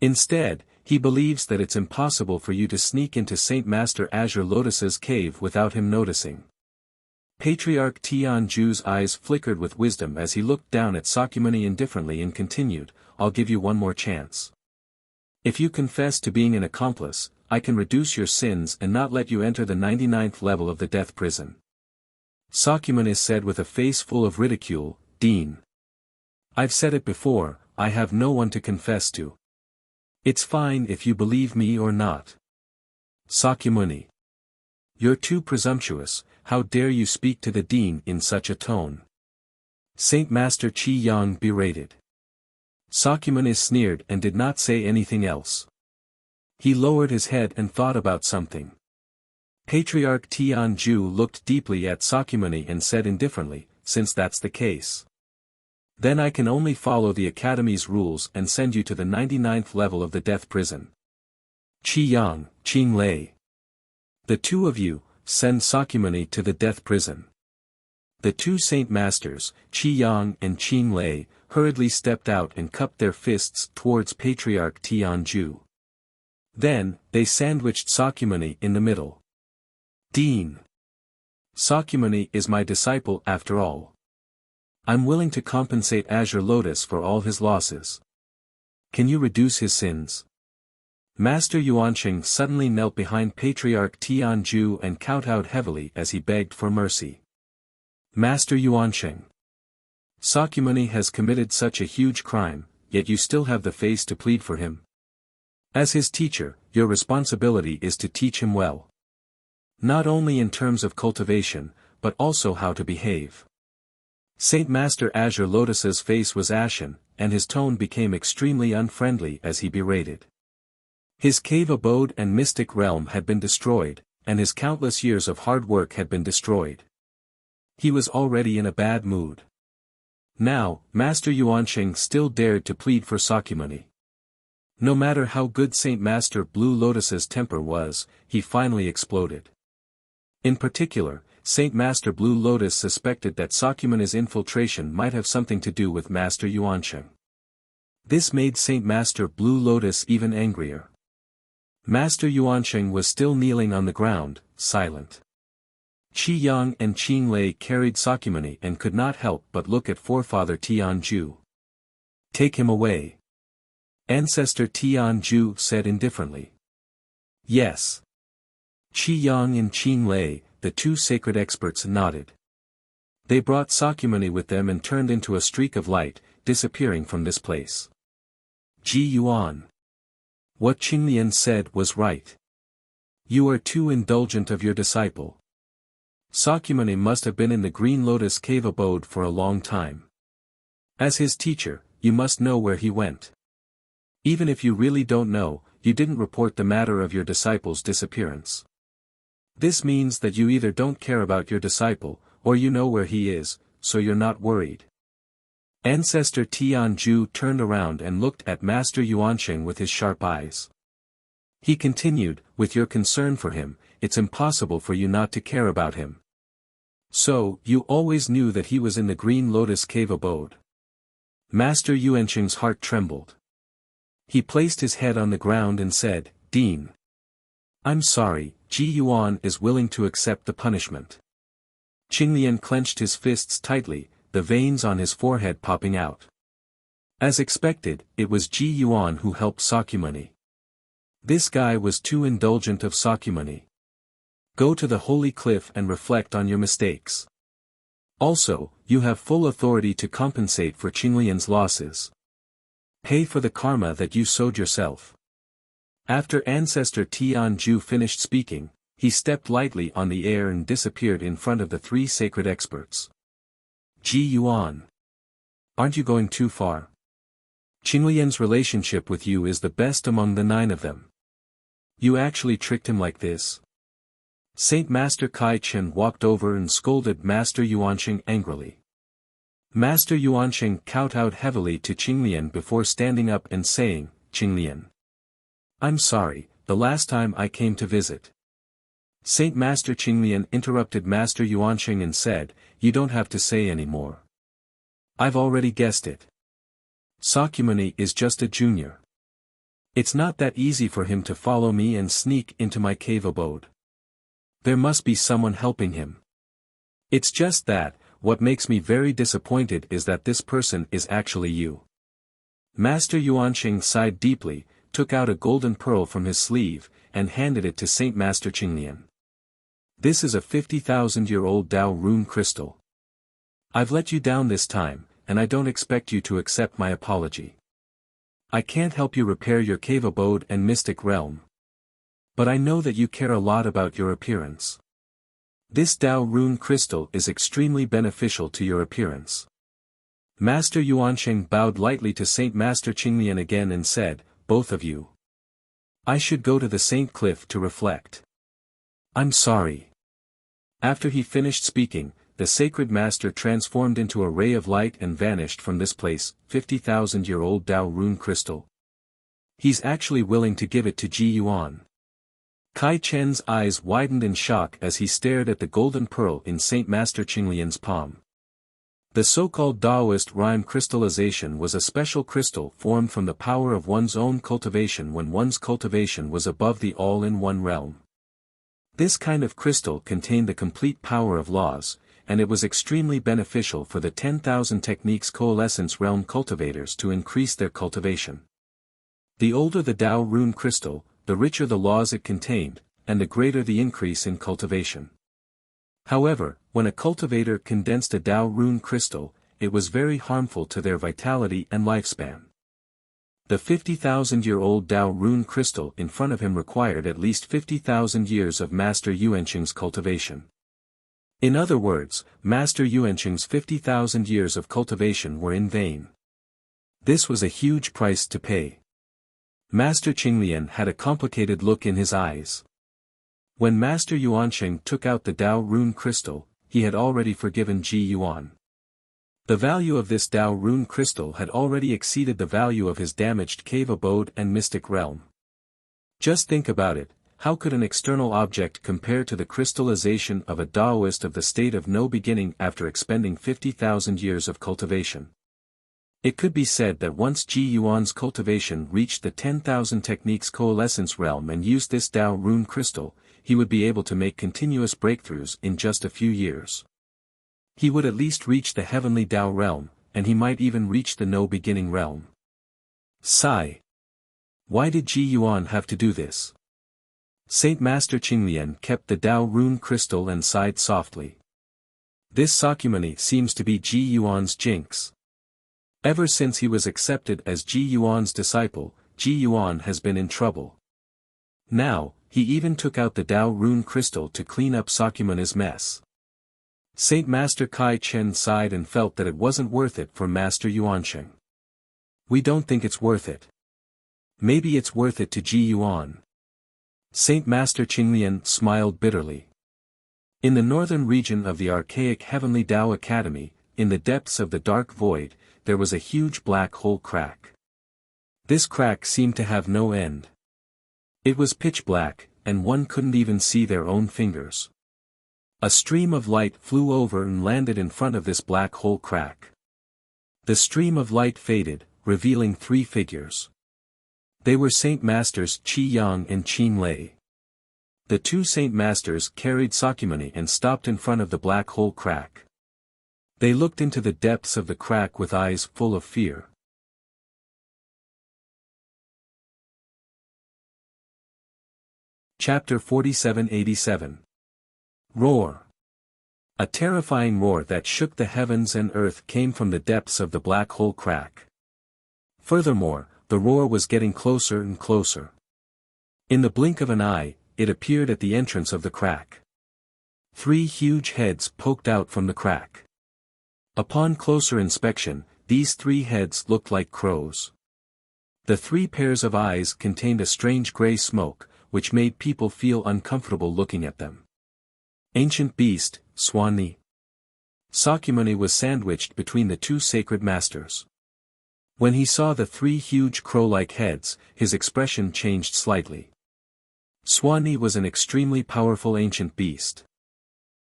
Instead, he believes that it's impossible for you to sneak into Saint Master Azure Lotus's cave without him noticing. Patriarch Tianju's eyes flickered with wisdom as he looked down at Sakyamuni indifferently and continued, "I'll give you one more chance. If you confess to being an accomplice, I can reduce your sins and not let you enter the 99th level of the death prison." Sakyamuni said with a face full of ridicule, "Dean. I've said it before, I have no one to confess to. It's fine if you believe me or not." Sakyamuni. You're too presumptuous, how dare you speak to the Dean in such a tone? Saint Master Qi Yang berated. Sakyamuni sneered and did not say anything else. He lowered his head and thought about something. Patriarch Tianju looked deeply at Sakyamuni and said indifferently, "Since that's the case, then I can only follow the Academy's rules and send you to the 99th level of the death prison. Qi Yang, Qing Lei. The two of you, send Sakyamuni to the death prison." The two Saint Masters, Qi Yang and Qing Lei, hurriedly stepped out and cupped their fists towards Patriarch Tianju. Then, they sandwiched Sakyamuni in the middle. "Dean. Sakyamuni is my disciple after all. I'm willing to compensate Azure Lotus for all his losses. Can you reduce his sins?" Master Yuanqing suddenly knelt behind Patriarch Tianju and kowtowed heavily as he begged for mercy. "Master Yuanqing. Sakyamuni has committed such a huge crime, yet you still have the face to plead for him. As his teacher, your responsibility is to teach him well. Not only in terms of cultivation, but also how to behave." Saint Master Azure Lotus's face was ashen, and his tone became extremely unfriendly as he berated. His cave abode and mystic realm had been destroyed, and his countless years of hard work had been destroyed. He was already in a bad mood. Now, Master Yuanqing still dared to plead for Sakyamuni. No matter how good Saint Master Blue Lotus's temper was, he finally exploded. In particular, Saint Master Blue Lotus suspected that Sakyamuni's infiltration might have something to do with Master Yuanqing. This made Saint Master Blue Lotus even angrier. Master Yuanqing was still kneeling on the ground, silent. Qi Yang and Qing Lei carried Sakyamuni and could not help but look at Forefather Tianju. "Take him away." Ancestor Tianju said indifferently. "Yes." Qi Yang and Qing Lei, the two sacred experts, nodded. They brought Sakyamuni with them and turned into a streak of light, disappearing from this place. Ji Yuan. What Qinglian said was right. You are too indulgent of your disciple. Sakyamuni must have been in the Green Lotus cave abode for a long time. As his teacher, you must know where he went. Even if you really don't know, you didn't report the matter of your disciple's disappearance. This means that you either don't care about your disciple, or you know where he is, so you're not worried. Ancestor Tianju turned around and looked at Master Yuanqing with his sharp eyes. He continued, with your concern for him, it's impossible for you not to care about him. So, you always knew that he was in the Green Lotus cave abode. Master Yuanqing's heart trembled. He placed his head on the ground and said, Dean. I'm sorry, Ji Yuan is willing to accept the punishment. Qinglian clenched his fists tightly, the veins on his forehead popping out. As expected, it was Ji Yuan who helped Sakyamuni. This guy was too indulgent of Sakyamuni. Go to the holy cliff and reflect on your mistakes. Also, you have full authority to compensate for Qinglian's losses. Pay for the karma that you sowed yourself. After Ancestor Tianju finished speaking, he stepped lightly on the air and disappeared in front of the three sacred experts. Ji Yuan. Aren't you going too far? Qinglian's relationship with you is the best among the 9 of them. You actually tricked him like this? Saint Master Kai Chen walked over and scolded Master Yuanqing angrily. Master Yuanqing kowtowed heavily to Qinglian before standing up and saying, Qinglian. I'm sorry, the last time I came to visit. Saint Master Qinglian interrupted Master Yuanqing and said, you don't have to say any more. I've already guessed it. Sakyamuni is just a junior. It's not that easy for him to follow me and sneak into my cave abode. There must be someone helping him. It's just that, what makes me very disappointed is that this person is actually you. Master Yuanqing sighed deeply, took out a golden pearl from his sleeve, and handed it to Saint Master Qinglian. This is a 50,000-year-old Dao rune crystal. I've let you down this time, and I don't expect you to accept my apology. I can't help you repair your cave abode and mystic realm. But I know that you care a lot about your appearance. This Dao rune crystal is extremely beneficial to your appearance. Master Yuanqing bowed lightly to Saint Master Qinglian again and said, both of you. I should go to the Saint Cliff to reflect. I'm sorry. After he finished speaking, the sacred master transformed into a ray of light and vanished from this place, 50,000-year-old Dao rune crystal. He's actually willing to give it to Ji Yuan. Kai Chen's eyes widened in shock as he stared at the golden pearl in Saint Master Qinglian's palm. The so-called Daoist rhyme crystallization was a special crystal formed from the power of one's own cultivation when one's cultivation was above the all-in-one realm. This kind of crystal contained the complete power of laws, and it was extremely beneficial for the 10,000 techniques coalescence realm cultivators to increase their cultivation. The older the Dao rune crystal, the richer the laws it contained, and the greater the increase in cultivation. However, when a cultivator condensed a Dao rune crystal, it was very harmful to their vitality and lifespan. The 50,000-year-old Dao rune crystal in front of him required at least 50,000 years of Master Yuanqing's cultivation. In other words, Master Yuanqing's 50,000 years of cultivation were in vain. This was a huge price to pay. Master Qinglian had a complicated look in his eyes. When Master Yuanqing took out the Dao rune crystal, he had already forgiven Ji Yuan. The value of this Dao rune crystal had already exceeded the value of his damaged cave abode and mystic realm. Just think about it, how could an external object compare to the crystallization of a Daoist of the state of no beginning after expending 50,000 years of cultivation? It could be said that once Ji Yuan's cultivation reached the 10,000 techniques coalescence realm and used this Dao rune crystal, he would be able to make continuous breakthroughs in just a few years. He would at least reach the heavenly Dao realm, and he might even reach the no-beginning realm. Sigh. Why did Ji Yuan have to do this? Saint Master Qinglian kept the Dao rune crystal and sighed softly. This Sakyamuni seems to be Ji Yuan's jinx. Ever since he was accepted as Ji Yuan's disciple, Ji Yuan has been in trouble. Now, he even took out the Dao rune crystal to clean up Sakyamuni's mess. Saint Master Kai Chen sighed and felt that it wasn't worth it for Master Yuanqing. We don't think it's worth it. Maybe it's worth it to Ji Yuan. Saint Master Qinglian smiled bitterly. In the northern region of the archaic Heavenly Dao Academy, in the depths of the dark void, there was a huge black hole crack. This crack seemed to have no end. It was pitch black, and one couldn't even see their own fingers. A stream of light flew over and landed in front of this black hole crack. The stream of light faded, revealing 3 figures. They were Saint Masters Qi Yang and Qin Lei. The 2 Saint Masters carried Sakyamuni and stopped in front of the black hole crack. They looked into the depths of the crack with eyes full of fear. Chapter 4787. Roar. A terrifying roar that shook the heavens and earth came from the depths of the black hole crack. Furthermore, the roar was getting closer and closer. In the blink of an eye, it appeared at the entrance of the crack. 3 huge heads poked out from the crack. Upon closer inspection, these 3 heads looked like crows. The 3 pairs of eyes contained a strange gray smoke, which made people feel uncomfortable looking at them. Ancient beast, Swanni. Sakyamuni was sandwiched between the 2 sacred masters. When he saw the 3 huge crow-like heads, his expression changed slightly. Swanni was an extremely powerful ancient beast.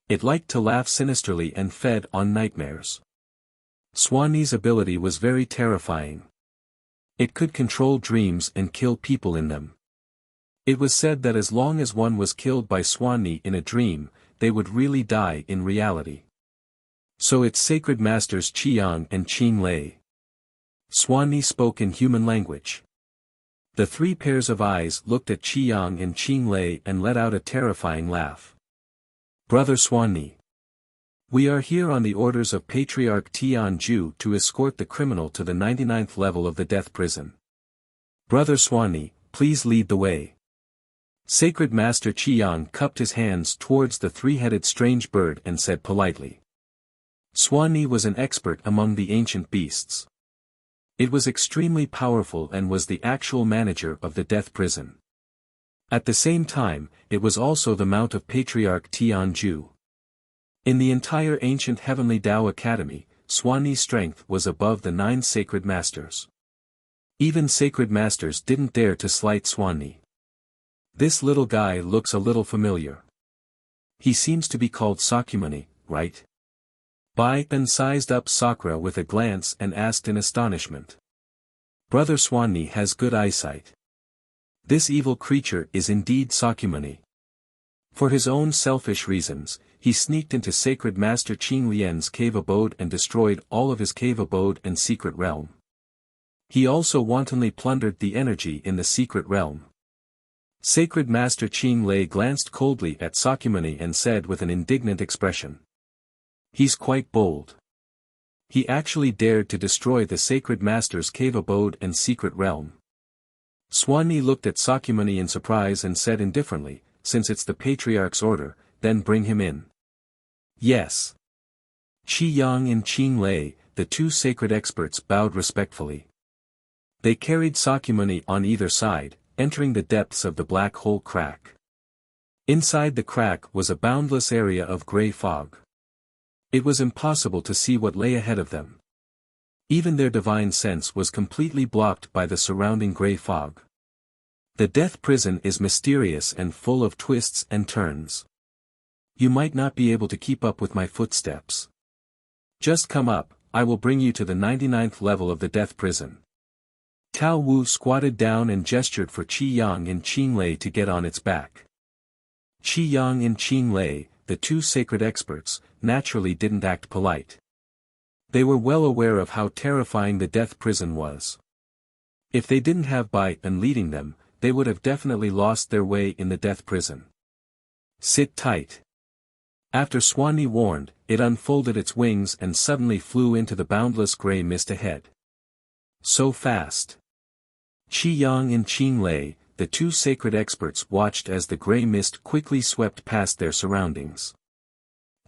It liked to laugh sinisterly and fed on nightmares. Swanni's ability was very terrifying. It could control dreams and kill people in them. It was said that as long as one was killed by Swanni in a dream, they would really die in reality. So its sacred masters Qiyang and Qing Lei. Swanni spoke in human language. The 3 pairs of eyes looked at Qiyang and Qing Lei and let out a terrifying laugh. Brother Swanni. We are here on the orders of Patriarch Tianju to escort the criminal to the 99th level of the death prison. Brother Swanni, please lead the way. Sacred Master Qiyang cupped his hands towards the 3-headed strange bird and said politely. Swanni was an expert among the ancient beasts. It was extremely powerful and was the actual manager of the death prison. At the same time, it was also the mount of Patriarch Tianju. In the entire ancient Heavenly Tao Academy, Swanni's strength was above the 9 sacred masters. Even sacred masters didn't dare to slight Swanni. This little guy looks a little familiar. He seems to be called Sakyamuni, right? Bai-an sized up Sakura with a glance and asked in astonishment. Brother Swanni has good eyesight. This evil creature is indeed Sakyamuni. For his own selfish reasons, he sneaked into Sacred Master Qing Lian's cave abode and destroyed all of his cave abode and secret realm. He also wantonly plundered the energy in the secret realm. Sacred Master Qing Lei glanced coldly at Sakyamuni and said with an indignant expression. He's quite bold. He actually dared to destroy the Sacred Master's cave abode and secret realm. Swanni looked at Sakyamuni in surprise and said indifferently, since it's the Patriarch's order, then bring him in. Yes. Qiyang and Qing Lei, the 2 sacred experts bowed respectfully. They carried Sakyamuni on either side, entering the depths of the black hole crack. Inside the crack was a boundless area of gray fog. It was impossible to see what lay ahead of them. Even their divine sense was completely blocked by the surrounding gray fog. The death prison is mysterious and full of twists and turns. You might not be able to keep up with my footsteps. Just come up, I will bring you to the 99th level of the death prison. Tao Wu squatted down and gestured for Qiyang and Qing Lei to get on its back. Qiyang and Qing Lei, the 2 sacred experts, naturally didn't act polite. They were well aware of how terrifying the death prison was. If they didn't have Bai-an leading them, they would have definitely lost their way in the death prison. Sit tight. After Swanni warned, it unfolded its wings and suddenly flew into the boundless gray mist ahead. So fast. Qiyang and Qing Lei, the 2 sacred experts watched as the gray mist quickly swept past their surroundings.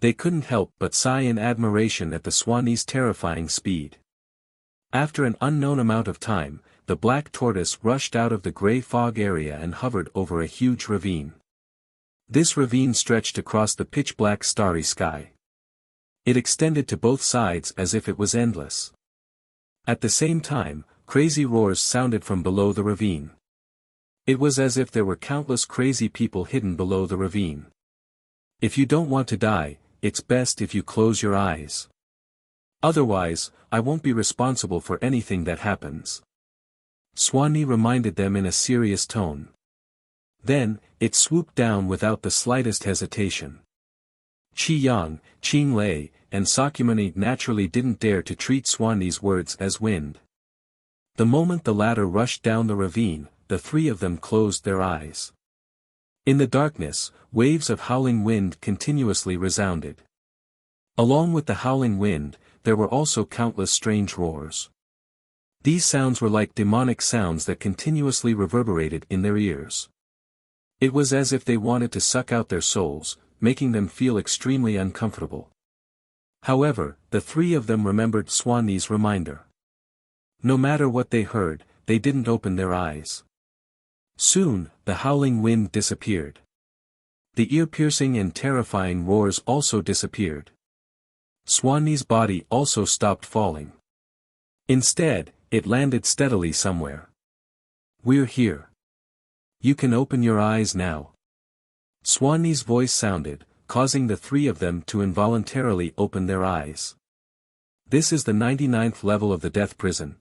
They couldn't help but sigh in admiration at the Swanni's terrifying speed. After an unknown amount of time, the black tortoise rushed out of the gray fog area and hovered over a huge ravine. This ravine stretched across the pitch-black starry sky. It extended to both sides as if it was endless. At the same time, crazy roars sounded from below the ravine. It was as if there were countless crazy people hidden below the ravine. If you don't want to die, it's best if you close your eyes. Otherwise, I won't be responsible for anything that happens. Swanni reminded them in a serious tone. Then, it swooped down without the slightest hesitation. Qiyang, Qing Lei, and Sakyamuni naturally didn't dare to treat Swanni's words as wind. The moment the latter rushed down the ravine, the 3 of them closed their eyes. In the darkness, waves of howling wind continuously resounded. Along with the howling wind, there were also countless strange roars. These sounds were like demonic sounds that continuously reverberated in their ears. It was as if they wanted to suck out their souls, making them feel extremely uncomfortable. However, the three of them remembered Swanni's reminder. No matter what they heard, they didn't open their eyes. Soon, the howling wind disappeared. The ear-piercing and terrifying roars also disappeared. Swanni's body also stopped falling. Instead, it landed steadily somewhere. "We're here. You can open your eyes now." Swanni's voice sounded, causing the three of them to involuntarily open their eyes. This is the 99th level of the death prison.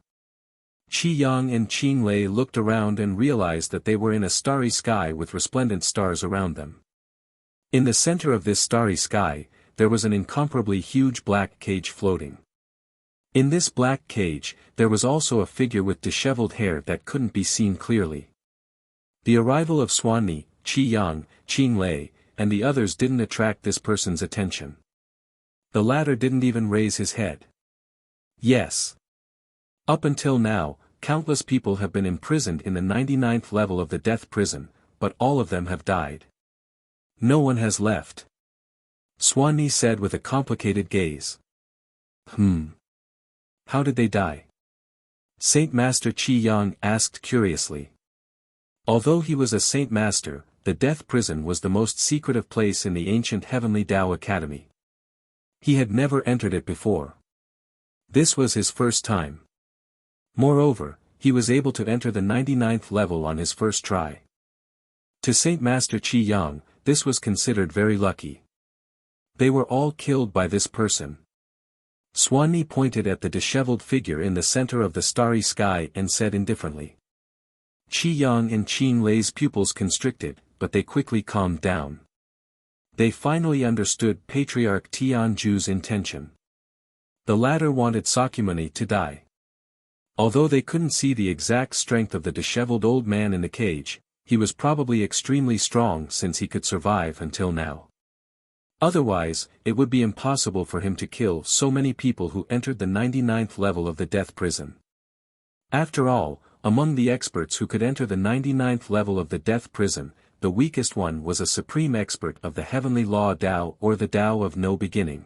Qi Yang and Qin Lei looked around and realized that they were in a starry sky with resplendent stars around them. In the center of this starry sky, there was an incomparably huge black cage floating. In this black cage, there was also a figure with disheveled hair that couldn't be seen clearly. The arrival of Swanni, Qi Yang, Qin Lei, and the others didn't attract this person's attention. The latter didn't even raise his head. Yes. Up until now, countless people have been imprisoned in the 99th level of the death prison, but all of them have died. No one has left. Swanni said with a complicated gaze. How did they die? Saint Master Qi Yang asked curiously. Although he was a Saint Master, the death prison was the most secretive place in the ancient Heavenly Tao Academy. He had never entered it before. This was his first time. Moreover, he was able to enter the 99th level on his first try. To Saint Master Qi Yang, this was considered very lucky. They were all killed by this person. Swanni pointed at the disheveled figure in the center of the starry sky and said indifferently. Qi Yang and Qin Lei's pupils constricted, but they quickly calmed down. They finally understood Patriarch Tianju's intention. The latter wanted Sakyamuni to die. Although they couldn't see the exact strength of the disheveled old man in the cage, he was probably extremely strong since he could survive until now. Otherwise, it would be impossible for him to kill so many people who entered the 99th level of the death prison. After all, among the experts who could enter the 99th level of the death prison, the weakest one was a supreme expert of the heavenly law Tao or the Tao of no beginning.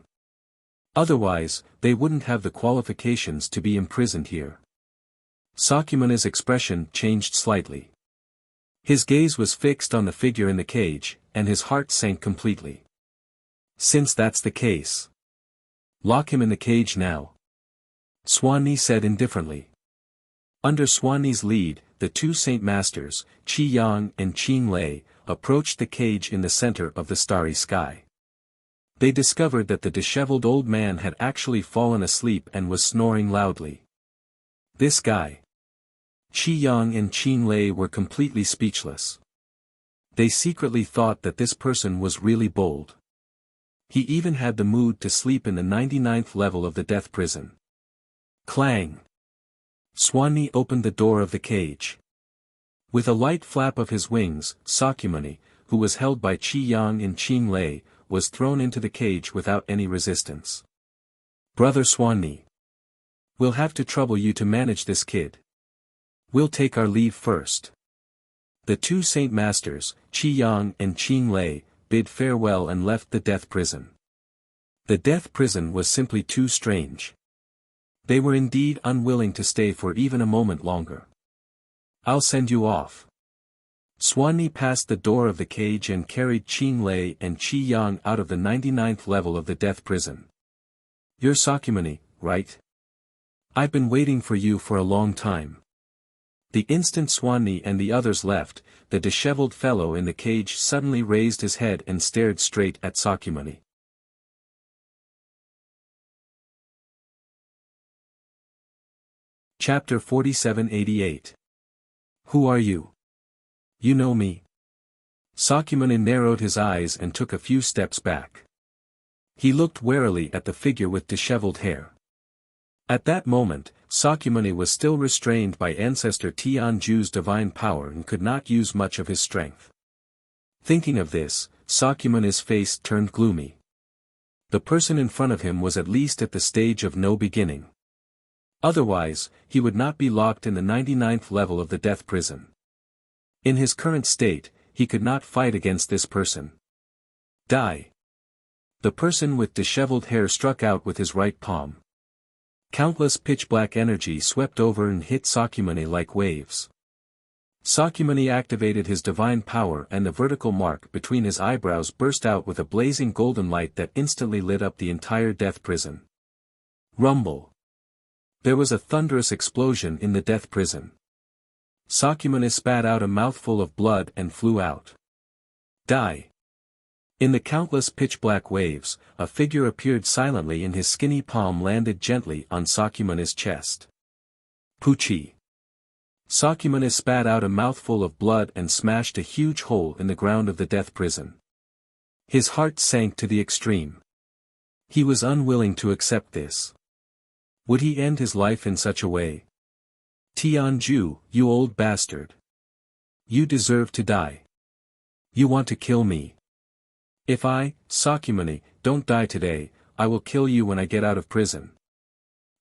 Otherwise, they wouldn't have the qualifications to be imprisoned here. Sakyamuni's expression changed slightly. His gaze was fixed on the figure in the cage, and his heart sank completely. Since that's the case, lock him in the cage now. Swanni said indifferently. Under Swanni's lead, the two Saint Masters, Qi Yang and Qin Lei, approached the cage in the center of the starry sky. They discovered that the disheveled old man had actually fallen asleep and was snoring loudly. This guy. Qi Yang and Qin Lei were completely speechless. They secretly thought that this person was really bold. He even had the mood to sleep in the 99th level of the death prison. Clang! Swanni opened the door of the cage. With a light flap of his wings, Sakyamuni, who was held by Qi Yang and Qin Lei, was thrown into the cage without any resistance. Brother Swanni. We'll have to trouble you to manage this kid. We'll take our leave first. The two Saint Masters, Qi Yang and Qin Lei, bid farewell and left the death prison. The death prison was simply too strange. They were indeed unwilling to stay for even a moment longer. I'll send you off. Swanni passed the door of the cage and carried Qin Lei and Qi Yang out of the 99th level of the death prison. You're Sakyamuni, right? I've been waiting for you for a long time. The instant Swanni and the others left, the disheveled fellow in the cage suddenly raised his head and stared straight at Sakyamuni. Chapter 4788. Who are you? You know me. Sakyamuni narrowed his eyes and took a few steps back. He looked warily at the figure with disheveled hair. At that moment, Sakyamuni was still restrained by Ancestor Tianju's divine power and could not use much of his strength. Thinking of this, Sakyamuni's face turned gloomy. The person in front of him was at least at the stage of no beginning. Otherwise, he would not be locked in the 99th level of the death prison. In his current state, he could not fight against this person. Die. The person with disheveled hair struck out with his right palm. Countless pitch-black energy swept over and hit Sakyamuni like waves. Sakyamuni activated his divine power and the vertical mark between his eyebrows burst out with a blazing golden light that instantly lit up the entire death prison. Rumble. There was a thunderous explosion in the death prison. Sakyamuni spat out a mouthful of blood and flew out. Die. In the countless pitch-black waves, a figure appeared silently and his skinny palm landed gently on Sakyamuni's chest. Puchi. Sakyamuni spat out a mouthful of blood and smashed a huge hole in the ground of the death prison. His heart sank to the extreme. He was unwilling to accept this. Would he end his life in such a way? Tianju, you old bastard. You deserve to die. You want to kill me. If I, Sakyamuni, don't die today, I will kill you when I get out of prison.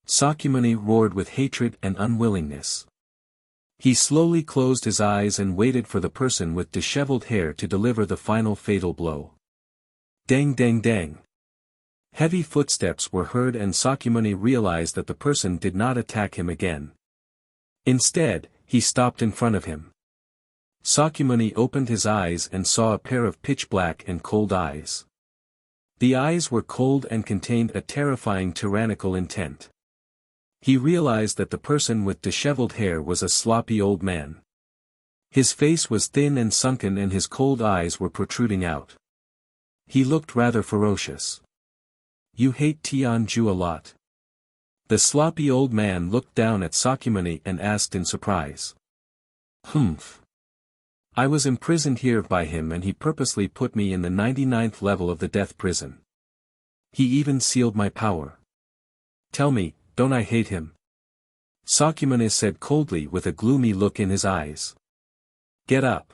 Sakyamuni roared with hatred and unwillingness. He slowly closed his eyes and waited for the person with disheveled hair to deliver the final fatal blow. Dang dang dang. Heavy footsteps were heard and Sakyamuni realized that the person did not attack him again. Instead, he stopped in front of him. Sakyamuni opened his eyes and saw a pair of pitch-black and cold eyes. The eyes were cold and contained a terrifying tyrannical intent. He realized that the person with disheveled hair was a sloppy old man. His face was thin and sunken and his cold eyes were protruding out. He looked rather ferocious. You hate Tianju a lot. The sloppy old man looked down at Sakyamuni and asked in surprise. Humph. I was imprisoned here by him and he purposely put me in the 99th level of the death prison. He even sealed my power. Tell me, don't I hate him? Sakyamuni said coldly with a gloomy look in his eyes. Get up.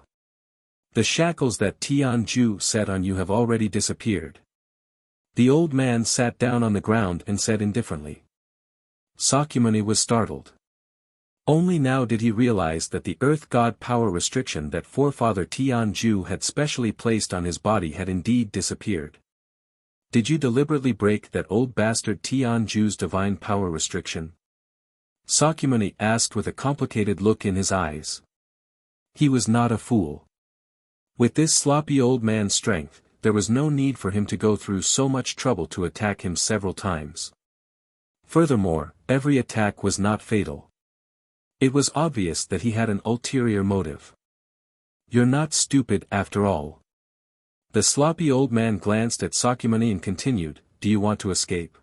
The shackles that Tianju set on you have already disappeared. The old man sat down on the ground and said indifferently. Sakyamuni was startled. Only now did he realize that the earth god power restriction that forefather Tianju had specially placed on his body had indeed disappeared. Did you deliberately break that old bastard Tianju's divine power restriction? Sakyamuni asked with a complicated look in his eyes. He was not a fool. With this sloppy old man's strength, there was no need for him to go through so much trouble to attack him several times. Furthermore, every attack was not fatal. It was obvious that he had an ulterior motive. You're not stupid after all. The sloppy old man glanced at Sakyamuni and continued, do you want to escape?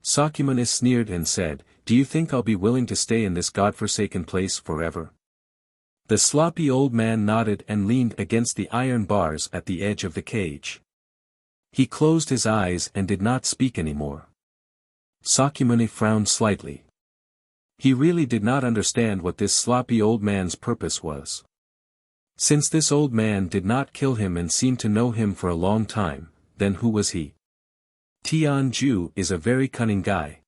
Sakyamuni sneered and said, do you think I'll be willing to stay in this godforsaken place forever? The sloppy old man nodded and leaned against the iron bars at the edge of the cage. He closed his eyes and did not speak anymore. Sakyamuni frowned slightly. He really did not understand what this sloppy old man's purpose was. Since this old man did not kill him and seemed to know him for a long time, then who was he? Tianju is a very cunning guy.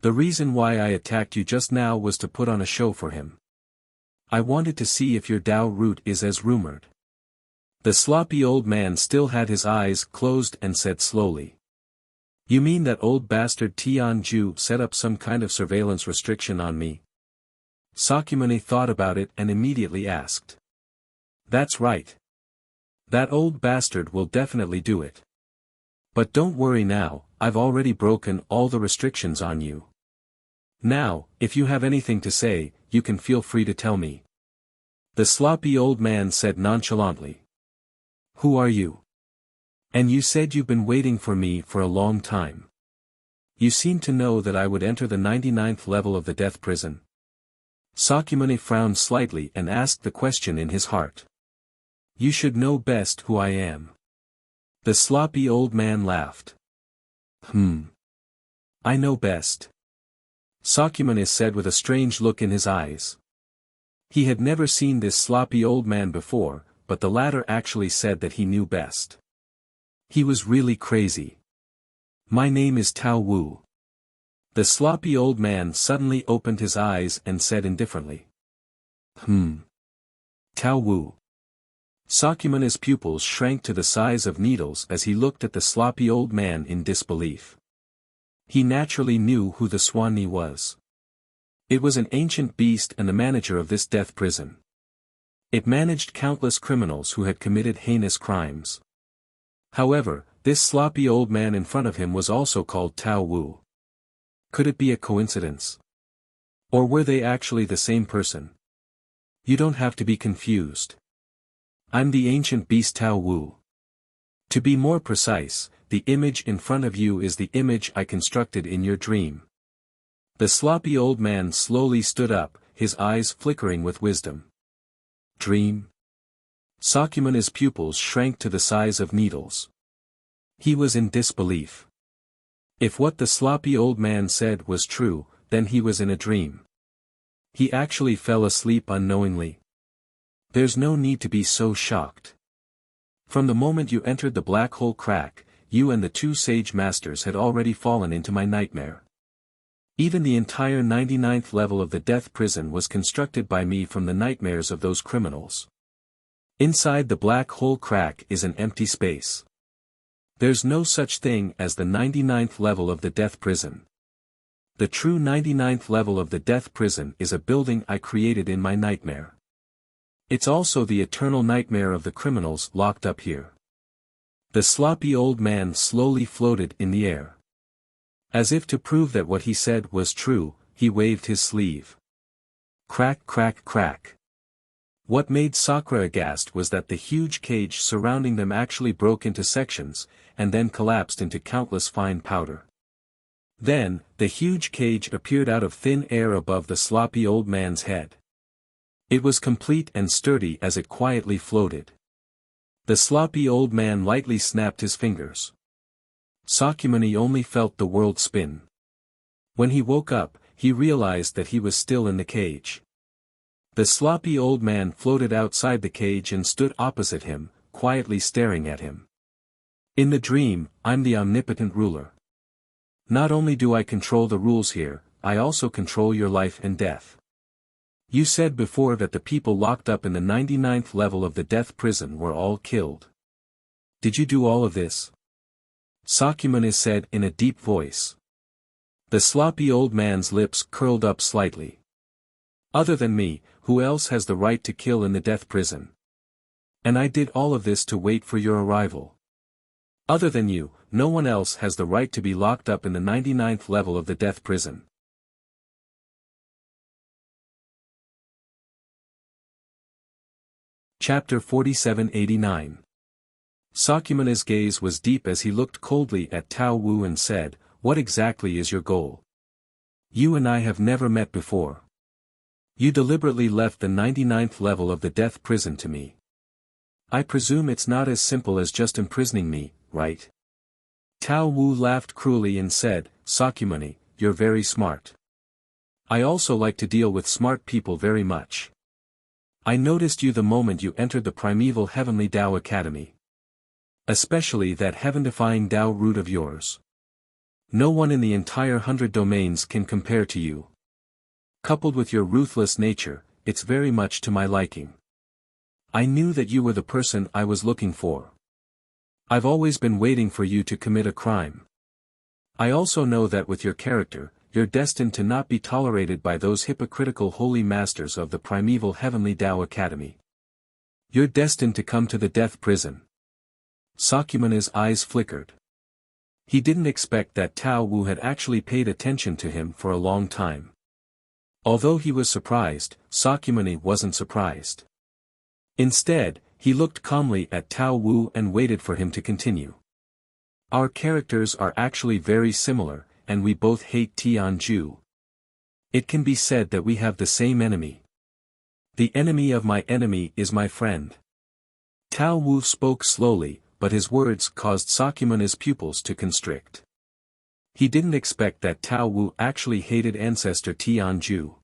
The reason why I attacked you just now was to put on a show for him. I wanted to see if your Tao root is as rumored. The sloppy old man still had his eyes closed and said slowly. You mean that old bastard Tianju set up some kind of surveillance restriction on me? Sakyamuni thought about it and immediately asked. That's right. That old bastard will definitely do it. But don't worry now, I've already broken all the restrictions on you. Now, if you have anything to say, you can feel free to tell me. The sloppy old man said nonchalantly. Who are you? And you said you've been waiting for me for a long time. You seem to know that I would enter the 99th level of the death prison. Sakyamuni frowned slightly and asked the question in his heart. You should know best who I am. The sloppy old man laughed. I know best. Sakyamuni said with a strange look in his eyes. He had never seen this sloppy old man before, but the latter actually said that he knew best. He was really crazy. My name is Tao Wu. The sloppy old man suddenly opened his eyes and said indifferently. Tao Wu. Sakyamana's pupils shrank to the size of needles as he looked at the sloppy old man in disbelief. He naturally knew who the Swanni was. It was an ancient beast and the manager of this death prison. It managed countless criminals who had committed heinous crimes. However, this sloppy old man in front of him was also called Tao Wu. Could it be a coincidence? Or were they actually the same person? You don't have to be confused. I'm the ancient beast Tao Wu. To be more precise, the image in front of you is the image I constructed in your dream. The sloppy old man slowly stood up, his eyes flickering with wisdom. Dream? Sakyamana's pupils shrank to the size of needles. He was in disbelief. If what the sloppy old man said was true, then he was in a dream. He actually fell asleep unknowingly. There's no need to be so shocked. From the moment you entered the black hole crack, you and the two sage masters had already fallen into my nightmare. Even the entire 99th level of the death prison was constructed by me from the nightmares of those criminals. Inside the black hole crack is an empty space. There's no such thing as the 99th level of the death prison. The true 99th level of the death prison is a building I created in my nightmare. It's also the eternal nightmare of the criminals locked up here. The sloppy old man slowly floated in the air. As if to prove that what he said was true, he waved his sleeve. Crack, crack, crack. What made Sakura aghast was that the huge cage surrounding them actually broke into sections, and then collapsed into countless fine powder. Then, the huge cage appeared out of thin air above the sloppy old man's head. It was complete and sturdy as it quietly floated. The sloppy old man lightly snapped his fingers. Sakyamuni only felt the world spin. When he woke up, he realized that he was still in the cage. The sloppy old man floated outside the cage and stood opposite him, quietly staring at him. In the dream, I'm the omnipotent ruler. Not only do I control the rules here, I also control your life and death. You said before that the people locked up in the 99th level of the death prison were all killed. Did you do all of this? Sakyamuni said in a deep voice. The sloppy old man's lips curled up slightly. Other than me, who else has the right to kill in the death prison? And I did all of this to wait for your arrival. Other than you, no one else has the right to be locked up in the 99th level of the death prison. Chapter 4789. Sakyamuni's gaze was deep as he looked coldly at Tao Wu and said, "What exactly is your goal? You and I have never met before. You deliberately left the 99th level of the death prison to me. I presume it's not as simple as just imprisoning me, right?" Tao Wu laughed cruelly and said, "Sakyamuni, you're very smart. I also like to deal with smart people very much. I noticed you the moment you entered the primeval heavenly Tao Academy. Especially that heaven-defying Tao root of yours. No one in the entire 100 domains can compare to you. Coupled with your ruthless nature, it's very much to my liking. I knew that you were the person I was looking for. I've always been waiting for you to commit a crime. I also know that with your character, you're destined to not be tolerated by those hypocritical holy masters of the primeval heavenly Tao Academy. You're destined to come to the death prison." Sakyamuni's eyes flickered. He didn't expect that Tao Wu had actually paid attention to him for a long time. Although he was surprised, Sakyamuni wasn't surprised. Instead, he looked calmly at Tao Wu and waited for him to continue. "Our characters are actually very similar, and we both hate Tianju. It can be said that we have the same enemy. The enemy of my enemy is my friend." Tao Wu spoke slowly, but his words caused Sakyamuni's pupils to constrict. He didn't expect that Tao Wu actually hated ancestor Tianju.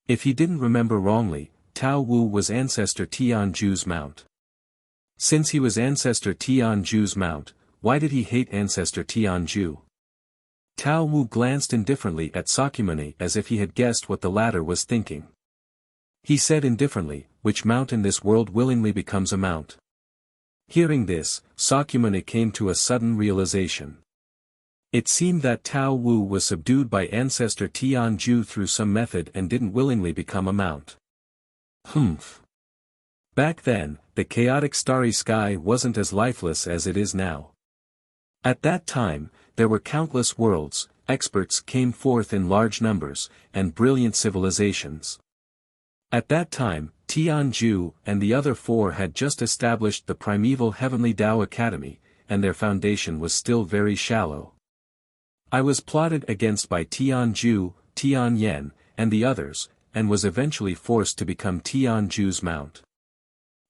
If he didn't remember wrongly, Tao Wu was ancestor Tianju's mount. Since he was ancestor Tianju's mount, why did he hate ancestor Tianju? Tao Wu glanced indifferently at Sakyamuni as if he had guessed what the latter was thinking. He said indifferently, which mount in this world willingly becomes a mount. Hearing this, Sakyamuni came to a sudden realization. It seemed that Tao Wu was subdued by ancestor Tianju through some method and didn't willingly become a mount. Humph. Back then, the chaotic starry sky wasn't as lifeless as it is now. At that time, there were countless worlds, experts came forth in large numbers, and brilliant civilizations. At that time, Tianju and the other four had just established the primeval Heavenly Tao Academy, and their foundation was still very shallow. I was plotted against by Tianju, Tianyan, and the others, and was eventually forced to become Tianju's mount.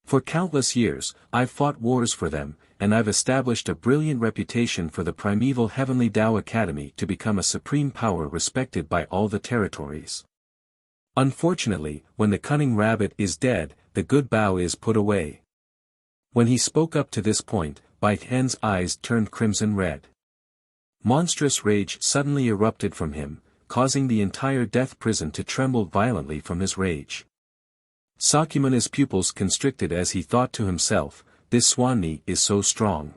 For countless years, I've fought wars for them, and I've established a brilliant reputation for the primeval Heavenly Tao Academy to become a supreme power respected by all the territories. Unfortunately, when the cunning rabbit is dead, the good Bao is put away. When he spoke up to this point, Bai Tian's eyes turned crimson red. Monstrous rage suddenly erupted from him, causing the entire death prison to tremble violently from his rage. Sakyamuni's pupils constricted as he thought to himself, this Swami is so strong.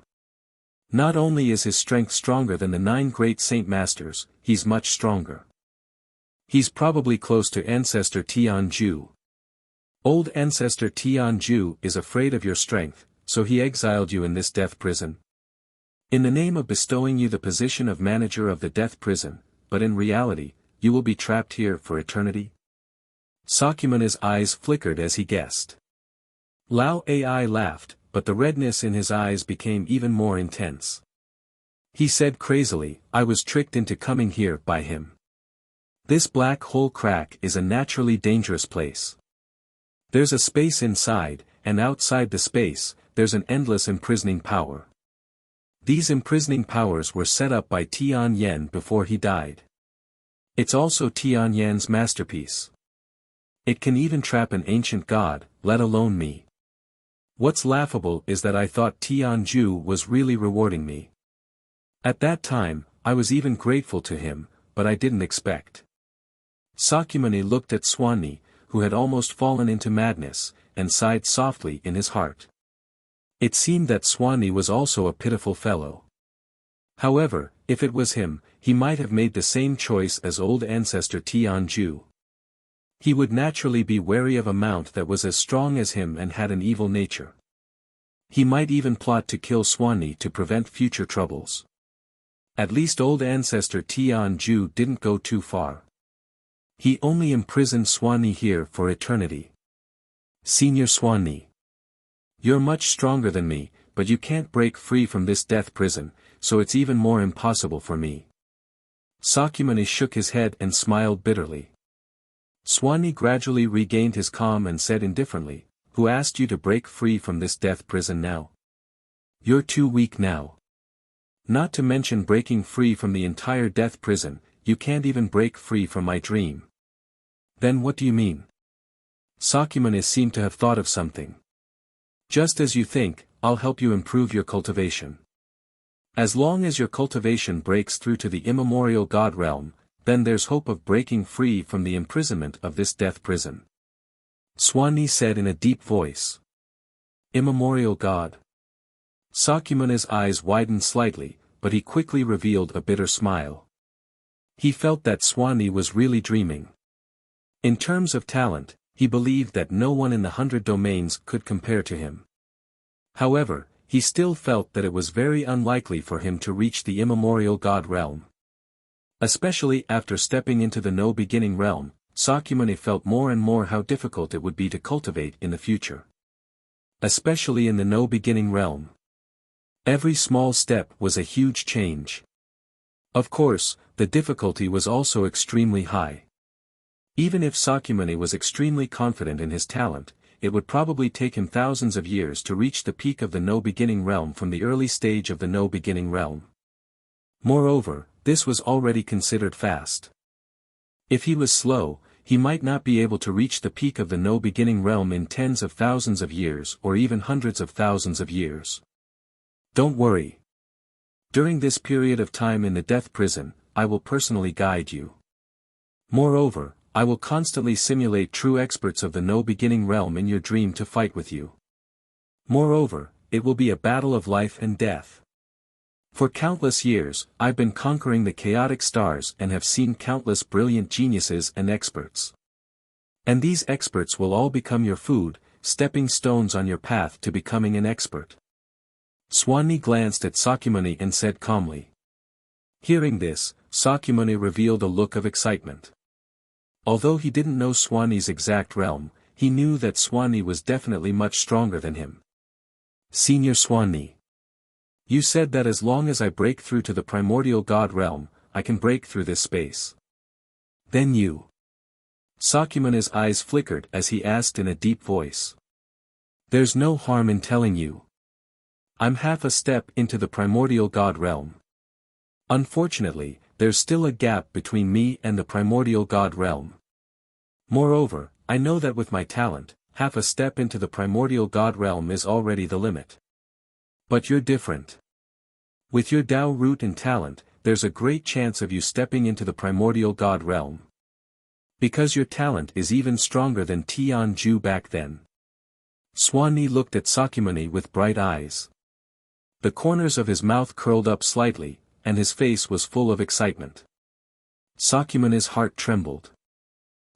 Not only is his strength stronger than the 9 great saint masters, he's much stronger. He's probably close to ancestor Tianju. Old ancestor Tianju is afraid of your strength, so he exiled you in this death prison. In the name of bestowing you the position of manager of the death prison, but in reality, you will be trapped here for eternity? Sakyamuni's eyes flickered as he guessed. Lao Ai laughed, but the redness in his eyes became even more intense. He said crazily, I was tricked into coming here by him. This black hole crack is a naturally dangerous place. There's a space inside, and outside the space, there's an endless imprisoning power. These imprisoning powers were set up by Tianyan before he died. It's also Tianyan's masterpiece. It can even trap an ancient god, let alone me. What's laughable is that I thought Tianju was really rewarding me. At that time, I was even grateful to him, but I didn't expect. Sakyamuni looked at Swami, who had almost fallen into madness, and sighed softly in his heart. It seemed that Swami was also a pitiful fellow. However, if it was him, he might have made the same choice as old ancestor Tianju. He would naturally be wary of a mount that was as strong as him and had an evil nature. He might even plot to kill Swami to prevent future troubles. At least old ancestor Tianju didn't go too far. He only imprisoned Swami here for eternity. Senior Swami. You're much stronger than me, but you can't break free from this death prison, so it's even more impossible for me. Sakyamuni shook his head and smiled bitterly. Swami gradually regained his calm and said indifferently, who asked you to break free from this death prison now? You're too weak now. Not to mention breaking free from the entire death prison, you can't even break free from my dream. Then what do you mean? Sakyamuni seemed to have thought of something. Just as you think, I'll help you improve your cultivation. As long as your cultivation breaks through to the immemorial God realm, then there's hope of breaking free from the imprisonment of this death prison. Swami said in a deep voice. Immemorial God. Sakyamuni's eyes widened slightly, but he quickly revealed a bitter smile. He felt that Swami was really dreaming. In terms of talent, he believed that no one in the 100 domains could compare to him. However, he still felt that it was very unlikely for him to reach the immemorial God realm. Especially after stepping into the no-beginning realm, Sakyamuni felt more and more how difficult it would be to cultivate in the future. Especially in the no-beginning realm. Every small step was a huge change. Of course, the difficulty was also extremely high. Even if Sakyamuni was extremely confident in his talent, it would probably take him thousands of years to reach the peak of the no-beginning realm from the early stage of the no-beginning realm. Moreover, this was already considered fast. If he was slow, he might not be able to reach the peak of the no-beginning realm in tens of thousands of years or even hundreds of thousands of years. Don't worry. During this period of time in the death prison, I will personally guide you. Moreover, I will constantly simulate true experts of the no-beginning realm in your dream to fight with you. Moreover, it will be a battle of life and death. For countless years, I've been conquering the chaotic stars and have seen countless brilliant geniuses and experts. And these experts will all become your food, stepping stones on your path to becoming an expert. Swanee glanced at Sakyamuni and said calmly. Hearing this, Sakyamuni revealed a look of excitement. Although he didn't know Swanee's exact realm, he knew that Swanee was definitely much stronger than him. Senior Swanee. You said that as long as I break through to the primordial god realm, I can break through this space. Then you. Sakyamuni's eyes flickered as he asked in a deep voice. There's no harm in telling you. I'm half a step into the primordial god realm. Unfortunately, there's still a gap between me and the primordial god realm. Moreover, I know that with my talent, half a step into the primordial god realm is already the limit. But you're different. With your Tao root and talent, there's a great chance of you stepping into the primordial god realm. Because your talent is even stronger than Tianju back then. Swanee looked at Sakyamuni with bright eyes. The corners of his mouth curled up slightly, and his face was full of excitement. Sakyamuni's heart trembled.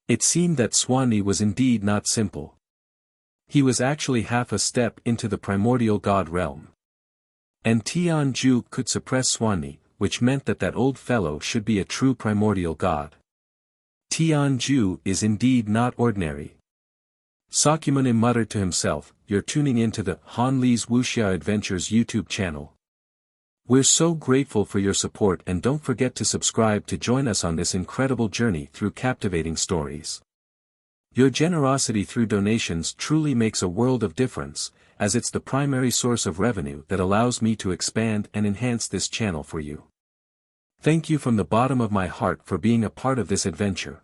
It seemed that Swanee was indeed not simple. He was actually half a step into the primordial god realm. And Tianju could suppress Swanee, which meant that that old fellow should be a true primordial god. Tianju is indeed not ordinary. Sakyamuni muttered to himself, "You're tuning into the Han Li's Wuxia Adventures YouTube channel. We're so grateful for your support, and don't forget to subscribe to join us on this incredible journey through captivating stories. Your generosity through donations truly makes a world of difference, as it's the primary source of revenue that allows me to expand and enhance this channel for you. Thank you from the bottom of my heart for being a part of this adventure."